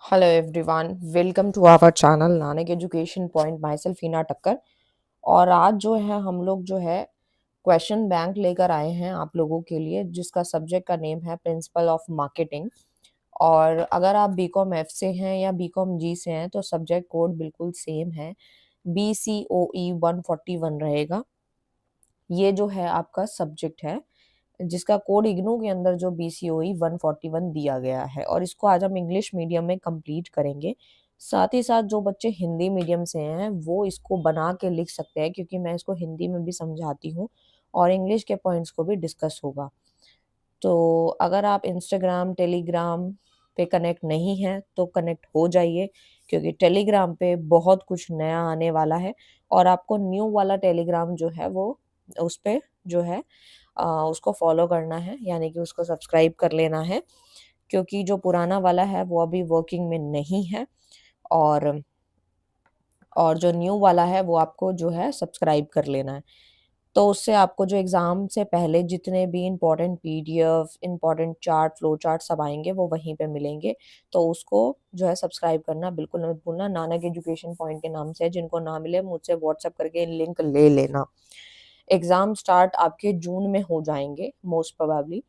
Hello everyone, welcome to our channel Nanak education point. Myself Heena Takkar. और आज जो है हम लोग जो है क्वेश्चन बैंक लेकर आए हैं आप लोगों के लिए, जिसका सब्जेक्ट का नेम है प्रिंसिपल ऑफ मार्केटिंग। और अगर आप बीकॉम एफ से हैं या बीकॉम जी से हैं तो सब्जेक्ट कोड बिल्कुल सेम है, BCOE 141 रहेगा। ये जो है आपका सब्जेक्ट है जिसका कोड इग्नू के अंदर जो BCOE 141 दिया गया है, और इसको आज हम इंग्लिश मीडियम में कंप्लीट करेंगे। साथ ही साथ जो बच्चे हिंदी मीडियम से हैं वो इसको बना के लिख सकते हैं, क्योंकि मैं इसको हिंदी में भी समझाती हूँ और इंग्लिश के पॉइंट्स को भी डिस्कस होगा। तो अगर आप इंस्टाग्राम टेलीग्राम पे कनेक्ट नहीं है तो कनेक्ट हो जाइए, क्योंकि टेलीग्राम पे बहुत कुछ नया आने वाला है। और आपको न्यू वाला टेलीग्राम जो है वो उस पे जो है उसको फॉलो करना है, यानी कि उसको सब्सक्राइब कर लेना है, क्योंकि जो पुराना वाला है वो अभी वर्किंग में नहीं है। और जो न्यू वाला है वो आपको जो है सब्सक्राइब कर लेना है। तो उससे आपको जो एग्ज़ाम से पहले जितने भी important PDF, important chart, flow chart सब आएंगे वो वहीं पे मिलेंगे। तो उसको जो है सब्सक्राइब करना बिल्कुल मत भूलना। नानक एजुकेशन पॉइंट के नाम से है, जिनको ना मिले मुझसे व्हाट्सएप करके लिंक ले लेना। एग्ज़ाम स्टार्ट आपके जून में हो जाएंगे मोस्ट प्रोबेबली।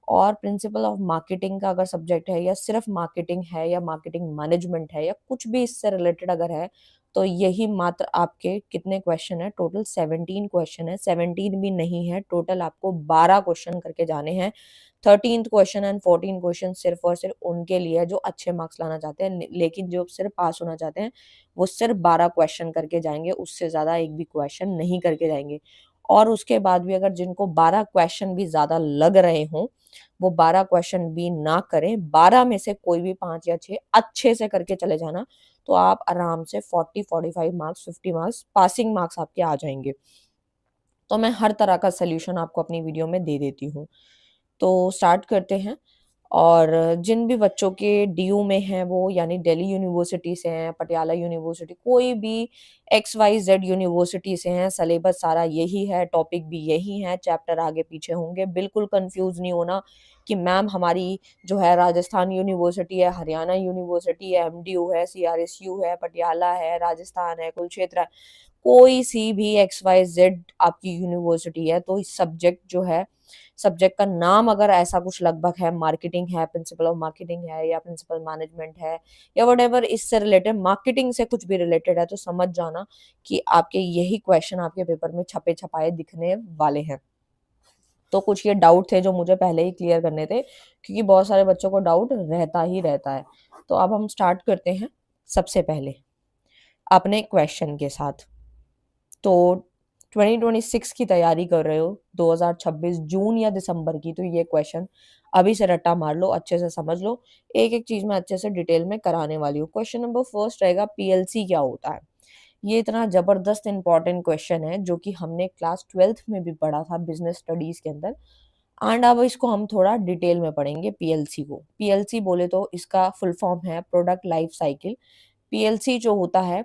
और प्रिंसिपल ऑफ मार्केटिंग का अगर सब्जेक्ट है, या सिर्फ मार्केटिंग है, या मार्केटिंग मैनेजमेंट है, या कुछ भी इससे रिलेटेड अगर है, तो यही मात्र आपके कितने क्वेश्चन है, टोटल 17 क्वेश्चन है। 17 भी नहीं है, टोटल आपको 12 क्वेश्चन करके जाने हैं। 13th क्वेश्चन एंड 14 क्वेश्चन सिर्फ और सिर्फ उनके लिए है जो अच्छे मार्क्स लाना चाहते हैं, लेकिन जो सिर्फ पास होना चाहते हैं वो सिर्फ 12 क्वेश्चन करके जाएंगे, उससे ज्यादा एक भी क्वेश्चन नहीं करके जाएंगे। और उसके बाद भी अगर जिनको 12 क्वेश्चन भी ज्यादा लग रहे हों, वो 12 क्वेश्चन भी ना करें, 12 में से कोई भी 5 या 6 अच्छे से करके चले जाना, तो आप आराम से 40-45 मार्क्स, 50 मार्क्स पासिंग मार्क्स आपके आ जाएंगे। तो मैं हर तरह का सोल्यूशन आपको अपनी वीडियो में दे देती हूँ। तो स्टार्ट करते हैं। और जिन भी बच्चों के DU में हैं वो, यानी दिल्ली यूनिवर्सिटी से हैं, पटियाला यूनिवर्सिटी, कोई भी XYZ यूनिवर्सिटी से हैं, सिलेबस सारा यही है, टॉपिक भी यही है, चैप्टर आगे पीछे होंगे। बिल्कुल कंफ्यूज नहीं होना कि मैम हमारी जो है राजस्थान यूनिवर्सिटी है, हरियाणा यूनिवर्सिटी है, MDU है, CRSU है, पटियाला है, राजस्थान है, कुरुक्षेत्र है, कोई सी भी XYZ आपकी यूनिवर्सिटी है, तो इस सब्जेक्ट जो है, सब्जेक्ट का नाम अगर ऐसा कुछ लगभग है, मार्केटिंग है, प्रिंसिपल ऑफ मार्केटिंग है, या प्रिंसिपल मैनेजमेंट है, या वट इससे रिलेटेड, मार्केटिंग से कुछ भी रिलेटेड है, तो समझ जाना कि आपके यही क्वेश्चन आपके पेपर में छपे छपाए दिखने वाले हैं। तो कुछ ये डाउट थे जो मुझे पहले ही क्लियर करने थे, क्योंकि बहुत सारे बच्चों को डाउट रहता ही रहता है। तो अब हम स्टार्ट करते हैं सबसे पहले अपने क्वेश्चन के साथ। तो 2026 की तैयारी कर रहे हो, 2026 जून या दिसंबर की, तो ये क्वेश्चन अभी से रट्टा मार लो, अच्छे से समझ लो। एक एक चीज में अच्छे से डिटेल में कराने वाली हूँ। क्वेश्चन नंबर फर्स्ट रहेगा, PLC क्या होता है। ये इतना जबरदस्त इंपॉर्टेंट क्वेश्चन है जो कि हमने क्लास 12th में भी पढ़ा था बिजनेस स्टडीज के अंदर। एंड अब इसको हम थोड़ा डिटेल में पढ़ेंगे। PLC को, PLC बोले तो इसका फुल फॉर्म है प्रोडक्ट लाइफ साइकिल। PLC जो होता है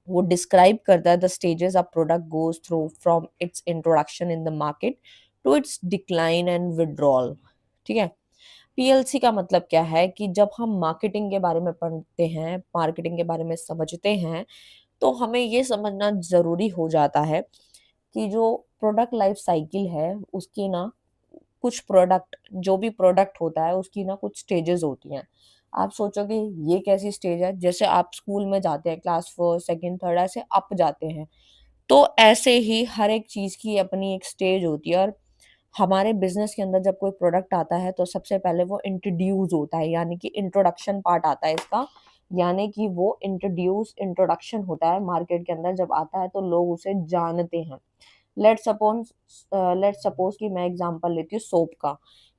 वो डिस्क्राइब करता है the stages a product goes through from its introduction in the market to its decline and withdrawal. ठीक है। PLC का मतलब क्या है कि जब हम मार्केटिंग के बारे में पढ़ते हैं, मार्केटिंग के बारे में समझते हैं, तो हमें ये समझना जरूरी हो जाता है कि जो प्रोडक्ट लाइफ साइकिल है उसकी ना, कुछ प्रोडक्ट, जो भी प्रोडक्ट होता है उसकी ना कुछ स्टेजेस होती हैं। आप सोचोगे ये कैसी स्टेज है, जैसे आप स्कूल में जाते हैं क्लास फर्स्ट सेकंड थर्ड ऐसे अप जाते हैं, तो ऐसे ही हर एक चीज की अपनी एक स्टेज होती है। और हमारे बिजनेस के अंदर जब कोई प्रोडक्ट आता है तो सबसे पहले वो इंट्रोड्यूस होता है, यानी कि इंट्रोडक्शन पार्ट आता है इसका, यानी कि वो इंट्रोडक्शन होता है मार्केट के अंदर। जब आता है तो लोग उसे जानते हैं। लेट सपोज कि मैं एग्जांपल लेती हूँ सोप का।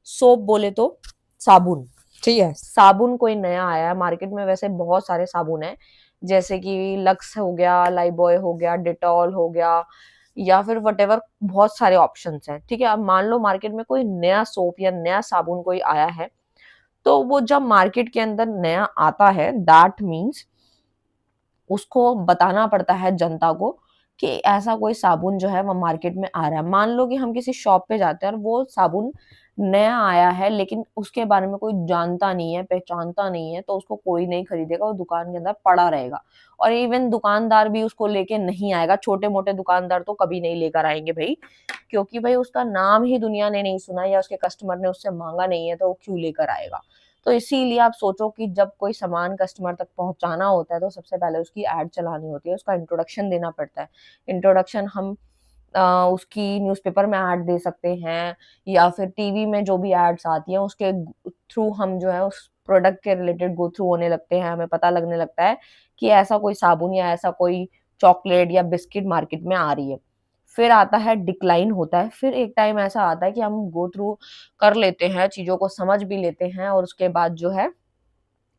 सोप बोले तो साबुन। ठीक है, साबुन कोई नया आया है मार्केट में, वैसे बहुत सारे साबुन है, जैसे कि लक्स हो गया, लाइबॉय हो गया, डिटॉल हो गया, या फिर वटेवर, बहुत सारे ऑप्शंस हैं। ठीक है, अब मान लो मार्केट में कोई नया सोप या नया साबुन कोई आया है, तो वो जब मार्केट के अंदर नया आता है, दैट मीन्स उसको बताना पड़ता है जनता को कि ऐसा कोई साबुन जो है वो मार्केट में आ रहा है। मान लो कि हम किसी शॉप पे जाते हैं और वो साबुन नया आया है लेकिन उसके बारे में कोई जानता नहीं है, पहचानता नहीं है, तो उसको कोई नहीं खरीदेगा, वो दुकान के अंदर पड़ा रहेगा। और इवन दुकानदार भी उसको लेके नहीं आएगा, छोटे-मोटे दुकानदार तो कभी नहीं लेकर आएँगे भई, क्योंकि भई उसका नाम ही दुनिया ने नहीं सुना या उसके कस्टमर ने उससे माँगा नहीं है, तो वो क्यों लेकर आएगा? तो इसीलिए आप सोचो कि जब कोई सामान कस्टमर तक पहुँचाना होता है, तो सबसे पहले उसकी एड चलानी होती है, उसका इंट्रोडक्शन देना पड़ता है। इंट्रोडक्शन हम अ, उसकी न्यूज़पेपर में ऐड दे सकते हैं या फिर टीवी में जो भी एड्स आती हैं उसके थ्रू हम जो है उस प्रोडक्ट के रिलेटेड गो थ्रू होने लगते हैं, हमें पता लगने लगता है कि ऐसा कोई साबुन या ऐसा कोई चॉकलेट या बिस्किट मार्केट में आ रही है। फिर आता है डिक्लाइन होता है, फिर एक टाइम ऐसा आता है कि हम गो थ्रू कर लेते हैं, चीज़ों को समझ भी लेते हैं और उसके बाद जो है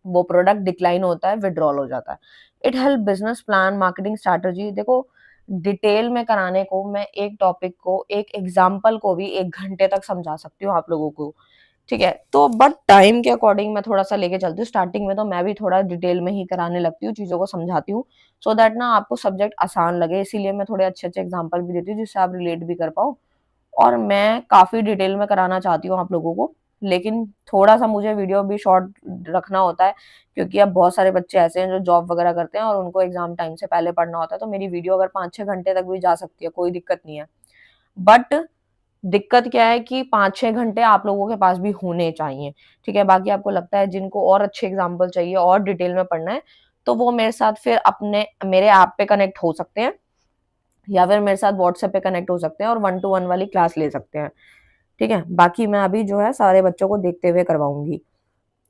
वो प्रोडक्ट डिक्लाइन होता है, विथड्रॉल हो जाता है। It help business plan, marketing strategy देखो डिटेल में कराने को मैं एक टॉपिक को, एक एग्ज़ाम्पल को भी 1 घंटे तक समझा सकती हूँ आप लोगों को, ठीक है? तो बट टाइम के अकॉर्डिंग मैं थोड़ा-सा लेके चलती हूँ, स्टार्टिंग में तो मैं भी थोड़ा डिटेल में ही कराने लगती हूँ, चीज़ों को समझाती हूँ, सो दैट ना आपको सब्जेक्ट आसान लगे, इसीलिए मैं थोड़े अच्छे-अच्छे एग्ज़ाम्पल भी देती हूँ, जिससे आप रिलेट भी कर पाओ और मैं काफ़ी डिटेल में कराना चाहती हूँ आप लोगों को, लेकिन थोड़ा-सा मुझे वीडियो भी शॉर्ट रखना होता है, क्योंकि अब बहुत सारे बच्चे ऐसे हैं जो जॉब वगैरह करते हैं और उनको एग्ज़ाम टाइम से पहले पढ़ना होता है, तो मेरी वीडियो अगर 5-6 घंटे तक भी जा सकती है, कोई दिक्कत नहीं है। बट दिक्कत क्या है कि 5-6 घंटे आप लोगों के पास भी होने चाहिए, ठीक है? बाकी आपको लगता है जिनको और अच्छे एग्ज़ाम्पल चाहिए और डिटेल में पढ़ना है, तो वो मेरे साथ फिर अपने मेरे ऐप पे कनेक्ट हो सकते हैं या फिर मेरे साथ व्हाट्सएप पे कनेक्ट हो सकते हैं और 1 टू 1 वाली क्लास ले सकते हैं। ठीक है? बाकी मैं अभी जो है सारे बच्चों को देखते हुए करवाऊँगी।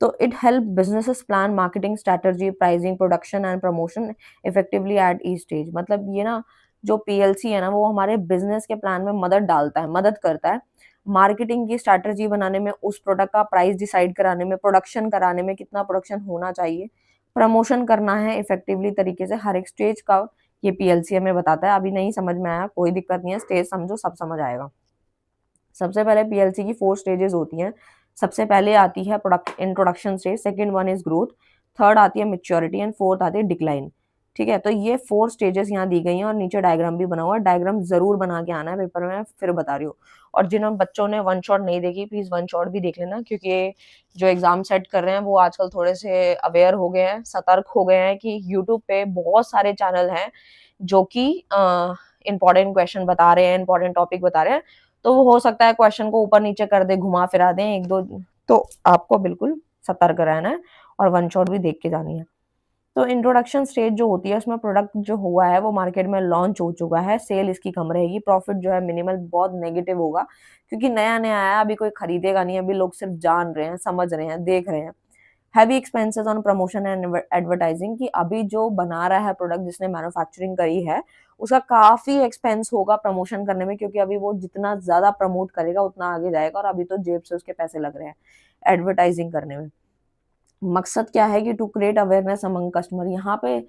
तो it help businesses plan marketing strategy, pricing, production and promotion effectively at each stage मतलब ये ना जो पीएलसी है ना वो हमारे बिज़नेस के प्लान में मदद करता है। मार्केटिंग की स्ट्रैटेजी बनाने में, उस प्रोडक्ट का प्राइस डिसाइड कराने में, प्रोडक्शन कराने में, कितना प्रोडक्शन होना चाहिए, प्रमोशन करना है इफेक्टिवली तरीके से हर एक स्टेज का ये पीएलसी हमें बताता है। अभी नहीं समझ में आया कोई दिक्कत नहीं है, स्टेज समझो सब समझ आएगा। सबसे पहले पीएलसी की 4 स्टेजेस होती हैं। सबसे पहले आती है product introduction stage, second one is growth, third आती है मैच्योरिटी एंड फोर्थ आती है डिक्लाइन। ठीक है? तो ये 4 स्टेजेस यहाँ दी गई हैं और नीचे डायग्राम भी बना हुआ है। डायग्राम ज़रूर बना के आना है पेपर में, फिर बता रही हूँ। और जिन बच्चों ने वन शॉट नहीं देखी, प्लीज़ वन शॉट भी देख लेना क्योंकि जो एग्ज़ाम सेट कर रहे हैं, वो आजकल थोड़े से अवेयर हो गए हैं, सतर्क हो गए हैं कि यूट्यूब पे बहुत सारे चैनल हैं, जो कि इम्पोर्टेंट क्वेश्चन बता रहे हैं, इम्पोर्टेंट टॉपिक बता रहे हैं। तो वो हो सकता है क्वेश्चन को ऊपर-नीचे कर दे, घुमा-फिरा दें 1-2 तो आपको बिल्कुल सतर्क रहना है और वन शॉट भी देख के जानी है। तो इंट्रोडक्शन स्टेज जो होती है उसमें प्रोडक्ट जो हुआ है वो मार्केट में लॉन्च हो चुका है, सेल इसकी कम रहेगी, प्रॉफिट जो है मिनिमल बहुत नेगेटिव होगा क्योंकि नया-नया आया अभी कोई खरीदेगा नहीं, अभी लोग सिर्फ जान रहे हैं, समझ रहे हैं, देख रहे हैं। Heavy expenses on promotion and advertising कि अभी जो बना रहा है प्रोडक्ट जिसने मैन्युफैक्चरिंग करी है उसका काफी एक्सपेंस होगा प्रमोशन करने में क्योंकि अभी वो जितना ज्यादा प्रमोट करेगा उतना आगे जाएगा और अभी तो जेब से उसके पैसे लग रहे हैं एडवर्टाइजिंग करने में। मकसद क्या है कि to create awareness among customer यहाँ पे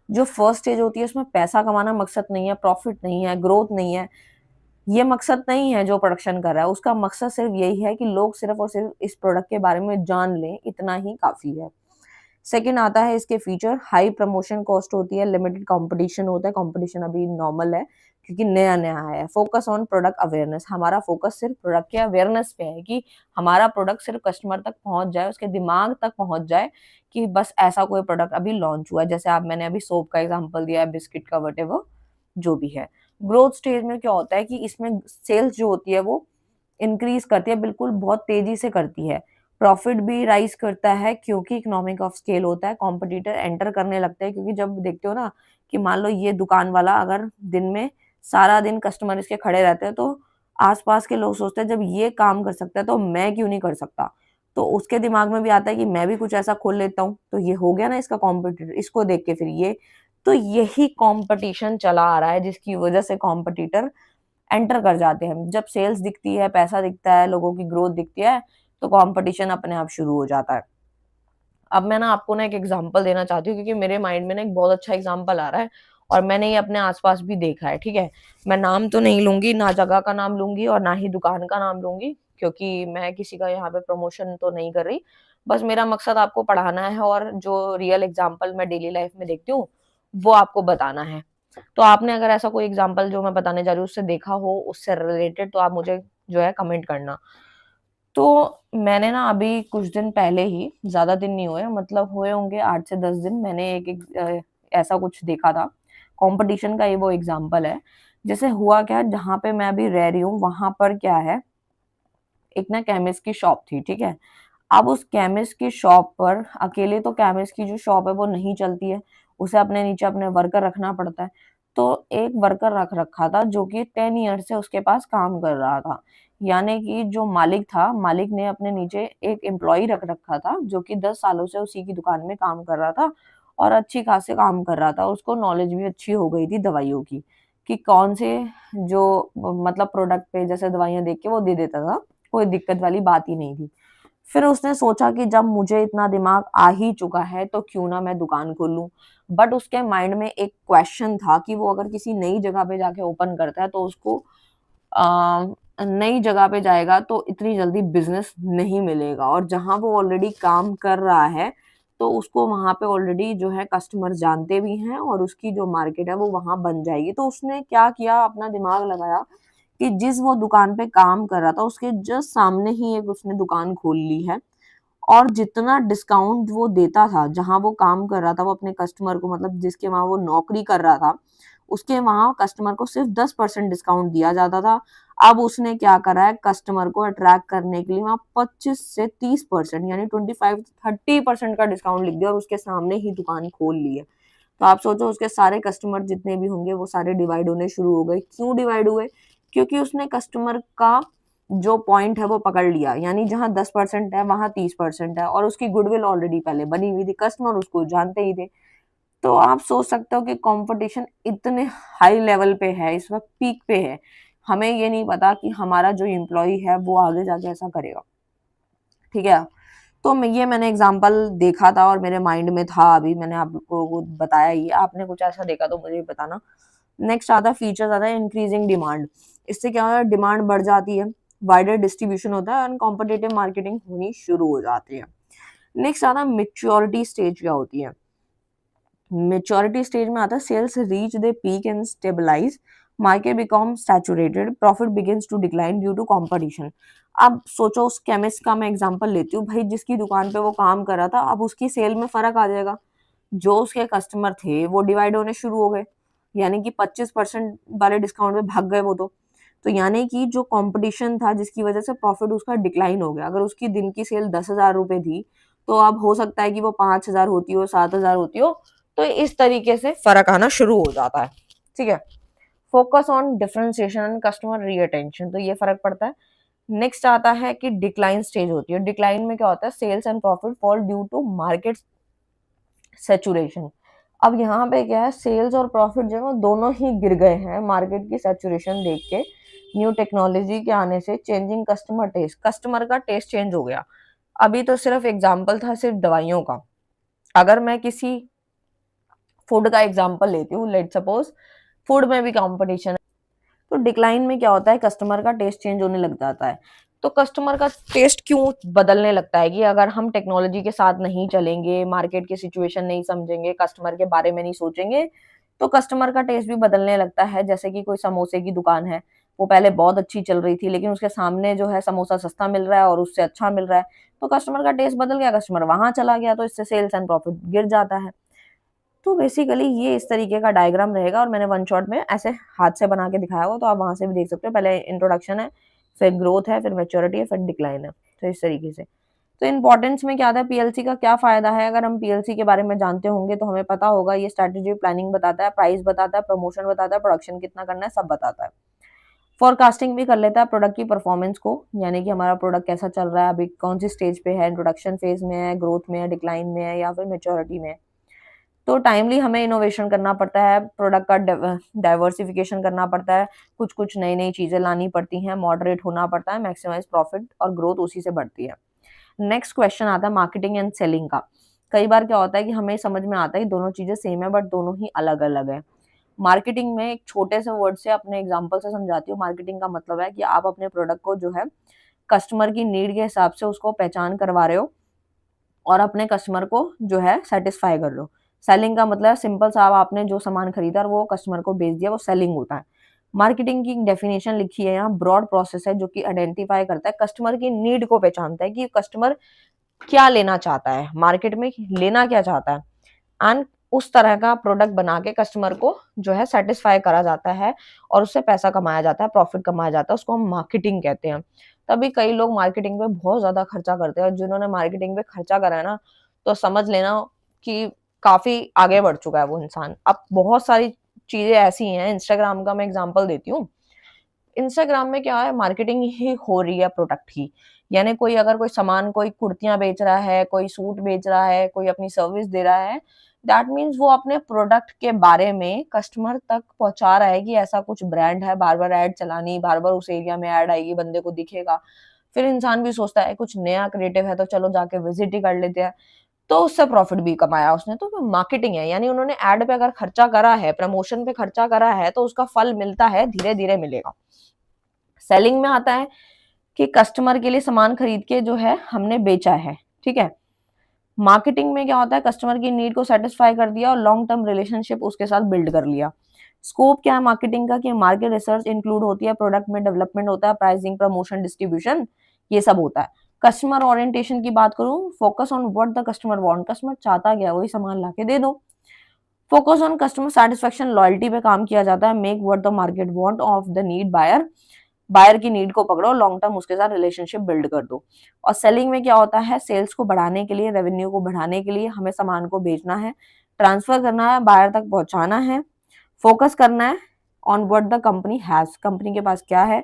जो फर्स्ट स्टेज होती है उसमें पैसा कमाना मकसद नहीं है, प्रॉफिट नहीं है, ग्रोथ नहीं है, ये मकसद नहीं है जो प्रोडक्शन कर रहा है, उसका मकसद सिर्फ यही है कि लोग सिर्फ और सिर्फ इस प्रोडक्ट के बारे में जान लें, इतना ही काफ़ी है। सेकंड आता है इसके फीचर, हाई प्रमोशन कॉस्ट होती है, लिमिटेड कंपटीशन होता है, कंपटीशन अभी नॉर्मल है क्योंकि नया-नया आया है। फोकस ऑन प्रोडक्ट अवेयरनेस, हमारा फोकस सिर्फ प्रोडक्ट के अवेयरनेस पे है कि हमारा प्रोडक्ट सिर्फ कस्टमर तक पहुँच जाए, उसके दिमाग तक पहुँच जाए कि बस ऐसा कोई प्रोडक्ट अभी लॉन्च हुआ है। जैसे आप मैंने अभी सोप का एग्ज़ाम्पल दिया है, बिस्किट का व्हाटएवर जो भी है। ग्रोथ स्टेज में क्या होता है कि इसमें सेल्स जो होती है वो इंक्रीज करती है, बिल्कुल बहुत तेजी से करती है। प्रॉफिट भी राइज करता है क्योंकि इकोनॉमिक ऑफ स्केल होता है, कॉम्पिटिटर एंटर करने लगते हैं क्योंकि जब देखते हो ना कि मान लो ये दुकान वाला अगर दिन में सारा दिन कस्टमर इसके खड़े रहते हैं तो आसपास के लोग सोचते हैं जब ये काम कर सकता है तो मैं क्यों नहीं कर सकता। तो उसके दिमाग में भी आता है कि मैं भी कुछ ऐसा खोल लेता हूँ, तो ये हो गया ना इसका कॉम्पिटिटर, इसको देख के फिर ये, तो यही कंपटीशन चला आ रहा है जिसकी वजह से कॉम्पिटिटर एंटर कर जाते हैं। जब सेल्स दिखती है, पैसा दिखता है, लोगों की ग्रोथ दिखती है, तो कॉम्पिटिशन अपने आप शुरू हो जाता है। अब मैं ना आपको ना एक एग्ज़ाम्पल देना चाहती हूँ क्योंकि मेरे माइंड में ना एक बहुत अच्छा एग्ज़ाम्पल आ रहा है और मैंने ये अपने आस-पास भी देखा है, ठीक है? मैं नाम तो नहीं लूँगी, ना जगह का नाम लूँगी और ना ही दुकान का नाम लूँगी क्योंकि मैं किसी का यहाँ पे प्रमोशन तो नहीं कर रही। बस मेरा मकसद आपको पढ़ाना है और जो रियल एग्ज़ाम्पल मैं डेली लाइफ़ में देखती हूँ, वो आपको बताना है। तो आपने अगर ऐसा कोई एग्ज़ाम्पल जो मैं बताने जा रही हूँ उससे देखा हो, उससे रिलेटेड तो आप मुझे जो है कमेंट करना। तो मैंने ना अभी कुछ दिन पहले ही, ज़्यादा दिन नहीं हुए, मतलब हुए होंगे 8 से 10 दिन, मैंने ऐसा कुछ देखा था। कॉम्पिटिशन का ही वो एग्ज़ाम्पल है। जैसे हुआ क्या, जहाँ पे मैं अभी रह रही हूँ, वहाँ पर क्या है, एक ना केमिस्ट की शॉप थी, ठीक है? अब उस केमिस्ट की शॉप पर अकेले तो केमिस्ट की जो शॉप है वो नहीं चलती है, उसे अपने नीचे अपने वर्कर रखना पड़ता है। तो एक वर्कर रख रखा था जो कि 10 ईयर से उसके पास काम कर रहा था। यानी कि जो मालिक था, मालिक ने अपने नीचे एक एम्प्लॉयी रख रखा था जो कि 10 सालों से उसी की दुकान में काम कर रहा था और अच्छी खासे काम कर रहा था। उसको नॉलेज भी अच्छी हो गई थी दवाइयों की, कि कौन से जो मतलब प्रोडक्ट पे जैसे दवाइयाँ देख के वो दे देता था, कोई दिक्कत वाली बात ही नहीं थी। फिर उसने सोचा कि जब मुझे इतना दिमाग आ ही चुका है तो क्यों ना मैं दुकान खोलूं। बट उसके माइंड में एक क्वेश्चन था कि वो अगर किसी नई जगह पे जाके ओपन करता है तो उसको नई जगह पे जाएगा तो इतनी जल्दी बिजनेस नहीं मिलेगा, और जहां वो ऑलरेडी काम कर रहा है तो उसको वहां पे ऑलरेडी जो है कस्टमर जानते भी हैं और उसकी जो मार्केट है वो वहां बन जाएगी। तो उसने क्या किया, अपना दिमाग लगाया कि जिस वो दुकान पे काम कर रहा था उसके जस्ट सामने ही एक उसने दुकान खोल ली है, और जितना डिस्काउंट वो देता था जहां वो काम कर रहा था, वो अपने कस्टमर को, मतलब जिसके वहां वो नौकरी कर रहा था, उसके वहां कस्टमर को सिर्फ 10% डिस्काउंट दिया जाता था। अब उसने क्या करा है, कस्टमर को अट्रैक्ट करने के लिए वहां 25 से 30% यानी 25-30% का डिस्काउंट लिख दिया और उसके सामने ही दुकान खोल ली है। तो आप सोचो उसके सारे कस्टमर जितने भी होंगे वो सारे डिवाइड होने शुरू हो गए। क्यों डिवाइड हुए? क्योंकि उसने कस्टमर का जो पॉइंट है वो पकड़ लिया, यानी जहां 10% है वहां 30% है, और उसकी गुडविल ऑलरेडी पहले बनी हुई थी, कस्टमर उसको जानते ही थे। तो आप सोच सकते हो कि कंपटीशन इतने हाई लेवल पे है, इस वक्त पीक पे है। हमें ये नहीं पता कि हमारा जो एम्प्लॉय है वो आगे जाके ऐसा करेगा, ठीक है? तो मैंने एग्जांपल देखा था और मेरे माइंड में था, अभी मैंने आपको वो बताया ही है। आपने कुछ ऐसा देखा तो मुझे बताना। नेक्स्ट आता है फीचर्स, आता है इंक्रीजिंग डिमांड। इससे क्या होता है, डिमांड बढ़ जाती है, वाइडर डिस्ट्रीब्यूशन होता है और कॉम्पिटिटिव मार्केटिंग होनी शुरू हो जाती है। नेक्स्ट आता है मेच्योरिटी स्टेज। क्या होती है मेच्योरिटी स्टेज में? आता है sales reach the peak and stabilise, market become saturated, profit begins to decline due to competition. अब सोचो, उस केमिस्ट का मैं एग्जांपल लेती हूँ भाई, जिसकी दुकान पे वो काम कर रहा था, अब उसकी सेल में फर्क आ जाएगा। जो उसके कस्टमर थे वो डिवाइड होने शुरू हो गए, यानी कि 25% वाले डिस्काउंट में भाग गए वो तो यानी कि जो कंपटीशन था जिसकी वजह से प्रॉफिट उसका डिक्लाइन हो गया। अगर उसकी दिन की सेल 10,000 रुपए थी तो अब हो सकता है कि वो 5,000 होती हो, 7,000 होती हो। तो इस तरीके से फर्क आना शुरू हो जाता है, ठीक है? Focus on differentiation and customer retention, तो ये फर्क पड़ता है। नेक्स्ट आता है कि डिक्लाइन स्टेज होती है। डिक्लाइन में क्या होता है, sales and profit fall due to market saturation. अब यहाँ पे क्या है, सेल्स और प्रॉफिट जो है वो दोनों ही गिर गए हैं मार्केट की सैचुरेशन देख के। न्यू टेक्नोलॉजी के आने से चेंजिंग कस्टमर टेस्ट, कस्टमर का टेस्ट चेंज हो गया। अभी तो सिर्फ एग्जांपल था सिर्फ दवाइयों का, अगर मैं किसी फूड का एग्जांपल लेती हूँ, लेट सपोज फूड में भी कंपटीशन है, तो डिक्लाइन में क्या होता है, कस्टमर का टेस्ट चेंज होने लग जाता है। तो कस्टमर का टेस्ट क्यों बदलने लगता है, कि अगर हम टेक्नोलॉजी के साथ नहीं चलेंगे, मार्केट की सिचुएशन नहीं समझेंगे, कस्टमर के बारे में नहीं सोचेंगे, तो कस्टमर का टेस्ट भी बदलने लगता है। जैसे कि कोई समोसे की दुकान है, वो पहले बहुत अच्छी चल रही थी, लेकिन उसके सामने जो है समोसा सस्ता मिल रहा है और उससे अच्छा मिल रहा है, तो कस्टमर का टेस्ट बदल गया, कस्टमर वहां चला गया, तो इससे सेल्स एंड प्रॉफिट गिर जाता है। तो बेसिकली ये इस तरीके का डायग्राम रहेगा, और मैंने वन शॉट में ऐसे हाथ से बना के दिखाया हुआ, तो आप वहां से भी देख सकते हो। पहले इंट्रोडक्शन है, फिर ग्रोथ है, फिर मैच्योरिटी है, फिर डिक्लाइन है, तो इस तरीके से। तो इंपॉर्टेंस में क्या आता है, पीएलसी का क्या फायदा है? अगर हम पीएलसी के बारे में जानते होंगे तो हमें पता होगा, ये स्ट्रेटेजी प्लानिंग बताता है, प्राइस बताता है, प्रमोशन बताता है, प्रोडक्शन कितना करना है, सब बताता है। फोरकास्टिंग भी कर लेता है प्रोडक्ट की परफॉर्मेंस को, यानी कि हमारा प्रोडक्ट कैसा चल रहा है, अभी कौन सी स्टेज पे है, इंट्रोडक्शन फेज में है, ग्रोथ में है, डिक्लाइन में है, या फिर मेच्योरिटी में है। तो टाइमली हमें इनोवेशन करना पड़ता है, प्रोडक्ट का डाइवर्सिफिकेशन करना पड़ता है, कुछ-कुछ नई-नई चीज़ें लानी पड़ती हैं, मॉडरेट होना पड़ता है, मैक्सिमाइज़ प्रॉफिट और ग्रोथ उसी से बढ़ती है। नेक्स्ट क्वेश्चन आता है मार्केटिंग एंड सेलिंग का। कई बार क्या होता है कि हमें समझ में आता है कि दोनों चीज़ें सेम है, बट दोनों ही अलग-अलग है। मार्केटिंग में एक छोटे से वर्ड से, अपने एग्जांपल से समझाती हूँ। मार्केटिंग का मतलब है कि आप अपने प्रोडक्ट को जो है कस्टमर की नीड के हिसाब से उसको पहचान करवा रहे हो और अपने कस्टमर को जो है सैटिस्फाई कर लो। सेलिंग का मतलब है सिंपल सा, आपने जो सामान खरीदा और वो कस्टमर को बेच दिया, वो सेलिंग होता है। मार्केटिंग की डेफिनेशन लिखी है यहाँ, ब्रॉड प्रोसेस है जो कि आइडेंटिफाई करता है, कस्टमर की नीड को पहचानता है कि कस्टमर क्या लेना चाहता है, मार्केट में लेना क्या चाहता है, एंड उस तरह का प्रोडक्ट बना के कस्टमर को जो है सेटिस्फाई करा जाता है और उससे पैसा कमाया जाता है, प्रॉफिट कमाया जाता है, उसको हम मार्केटिंग कहते हैं। तभी कई लोग मार्केटिंग पे बहुत ज्यादा खर्चा करते हैं, और जिन्होंने मार्केटिंग पे खर्चा करा है ना, तो समझ लेना कि काफी आगे बढ़ चुका है वो इंसान। अब बहुत सारी चीजें ऐसी हैं, इंस्टाग्राम का मैं एग्जांपल देती हूँ। इंस्टाग्राम में क्या है, मार्केटिंग ही हो रही है प्रोडक्ट की। यानी कोई अगर कोई सामान, कोई कुर्तियां बेच रहा है, कोई सूट बेच रहा है, कोई अपनी सर्विस दे रहा है, दैट मीन्स वो अपने प्रोडक्ट के बारे में कस्टमर तक पहुंचा रहा है कि ऐसा कुछ ब्रांड है, बार बार ऐड चलानी, बार बार उस एरिया में ऐड आएगी, बंदे को दिखेगा, फिर इंसान भी सोचता है कुछ नया क्रिएटिव है तो चलो जाके विजिट ही कर लेते हैं, तो उससे प्रॉफिट भी कमाया उसने। तो वो मार्केटिंग है, यानी उन्होंने एड पे अगर खर्चा करा है, प्रमोशन पे खर्चा करा है, तो उसका फल मिलता है, धीरे धीरे मिलेगा। सेलिंग में आता है कि कस्टमर के लिए सामान खरीद के जो है हमने बेचा है, ठीक है। मार्केटिंग में क्या होता है, कस्टमर की नीड को सेटिस्फाई कर दिया और लॉन्ग टर्म रिलेशनशिप उसके साथ बिल्ड कर लिया। स्कोप क्या है मार्केटिंग का, कि मार्केट रिसर्च इंक्लूड होती है, प्रोडक्ट में डेवलपमेंट होता है, प्राइसिंग, प्रमोशन, डिस्ट्रीब्यूशन, ये सब होता है। कस्टमर ओरिएंटेशन की बात करूं, focus on what the customer want, customer चाहता क्या है वही सामान लाके दे दो। Focus on customer satisfaction, loyalty पे काम किया जाता है। Make what the market want of the need buyer, buyer की नीड को पकड़ो, लॉन्ग टर्म उसके साथ रिलेशनशिप बिल्ड कर दो। और सेलिंग में क्या होता है, सेल्स को बढ़ाने के लिए, रेवेन्यू को बढ़ाने के लिए हमें सामान को बेचना है, ट्रांसफर करना है, बायर तक पहुंचाना है। फोकस करना है on what the company has, company के पास क्या है।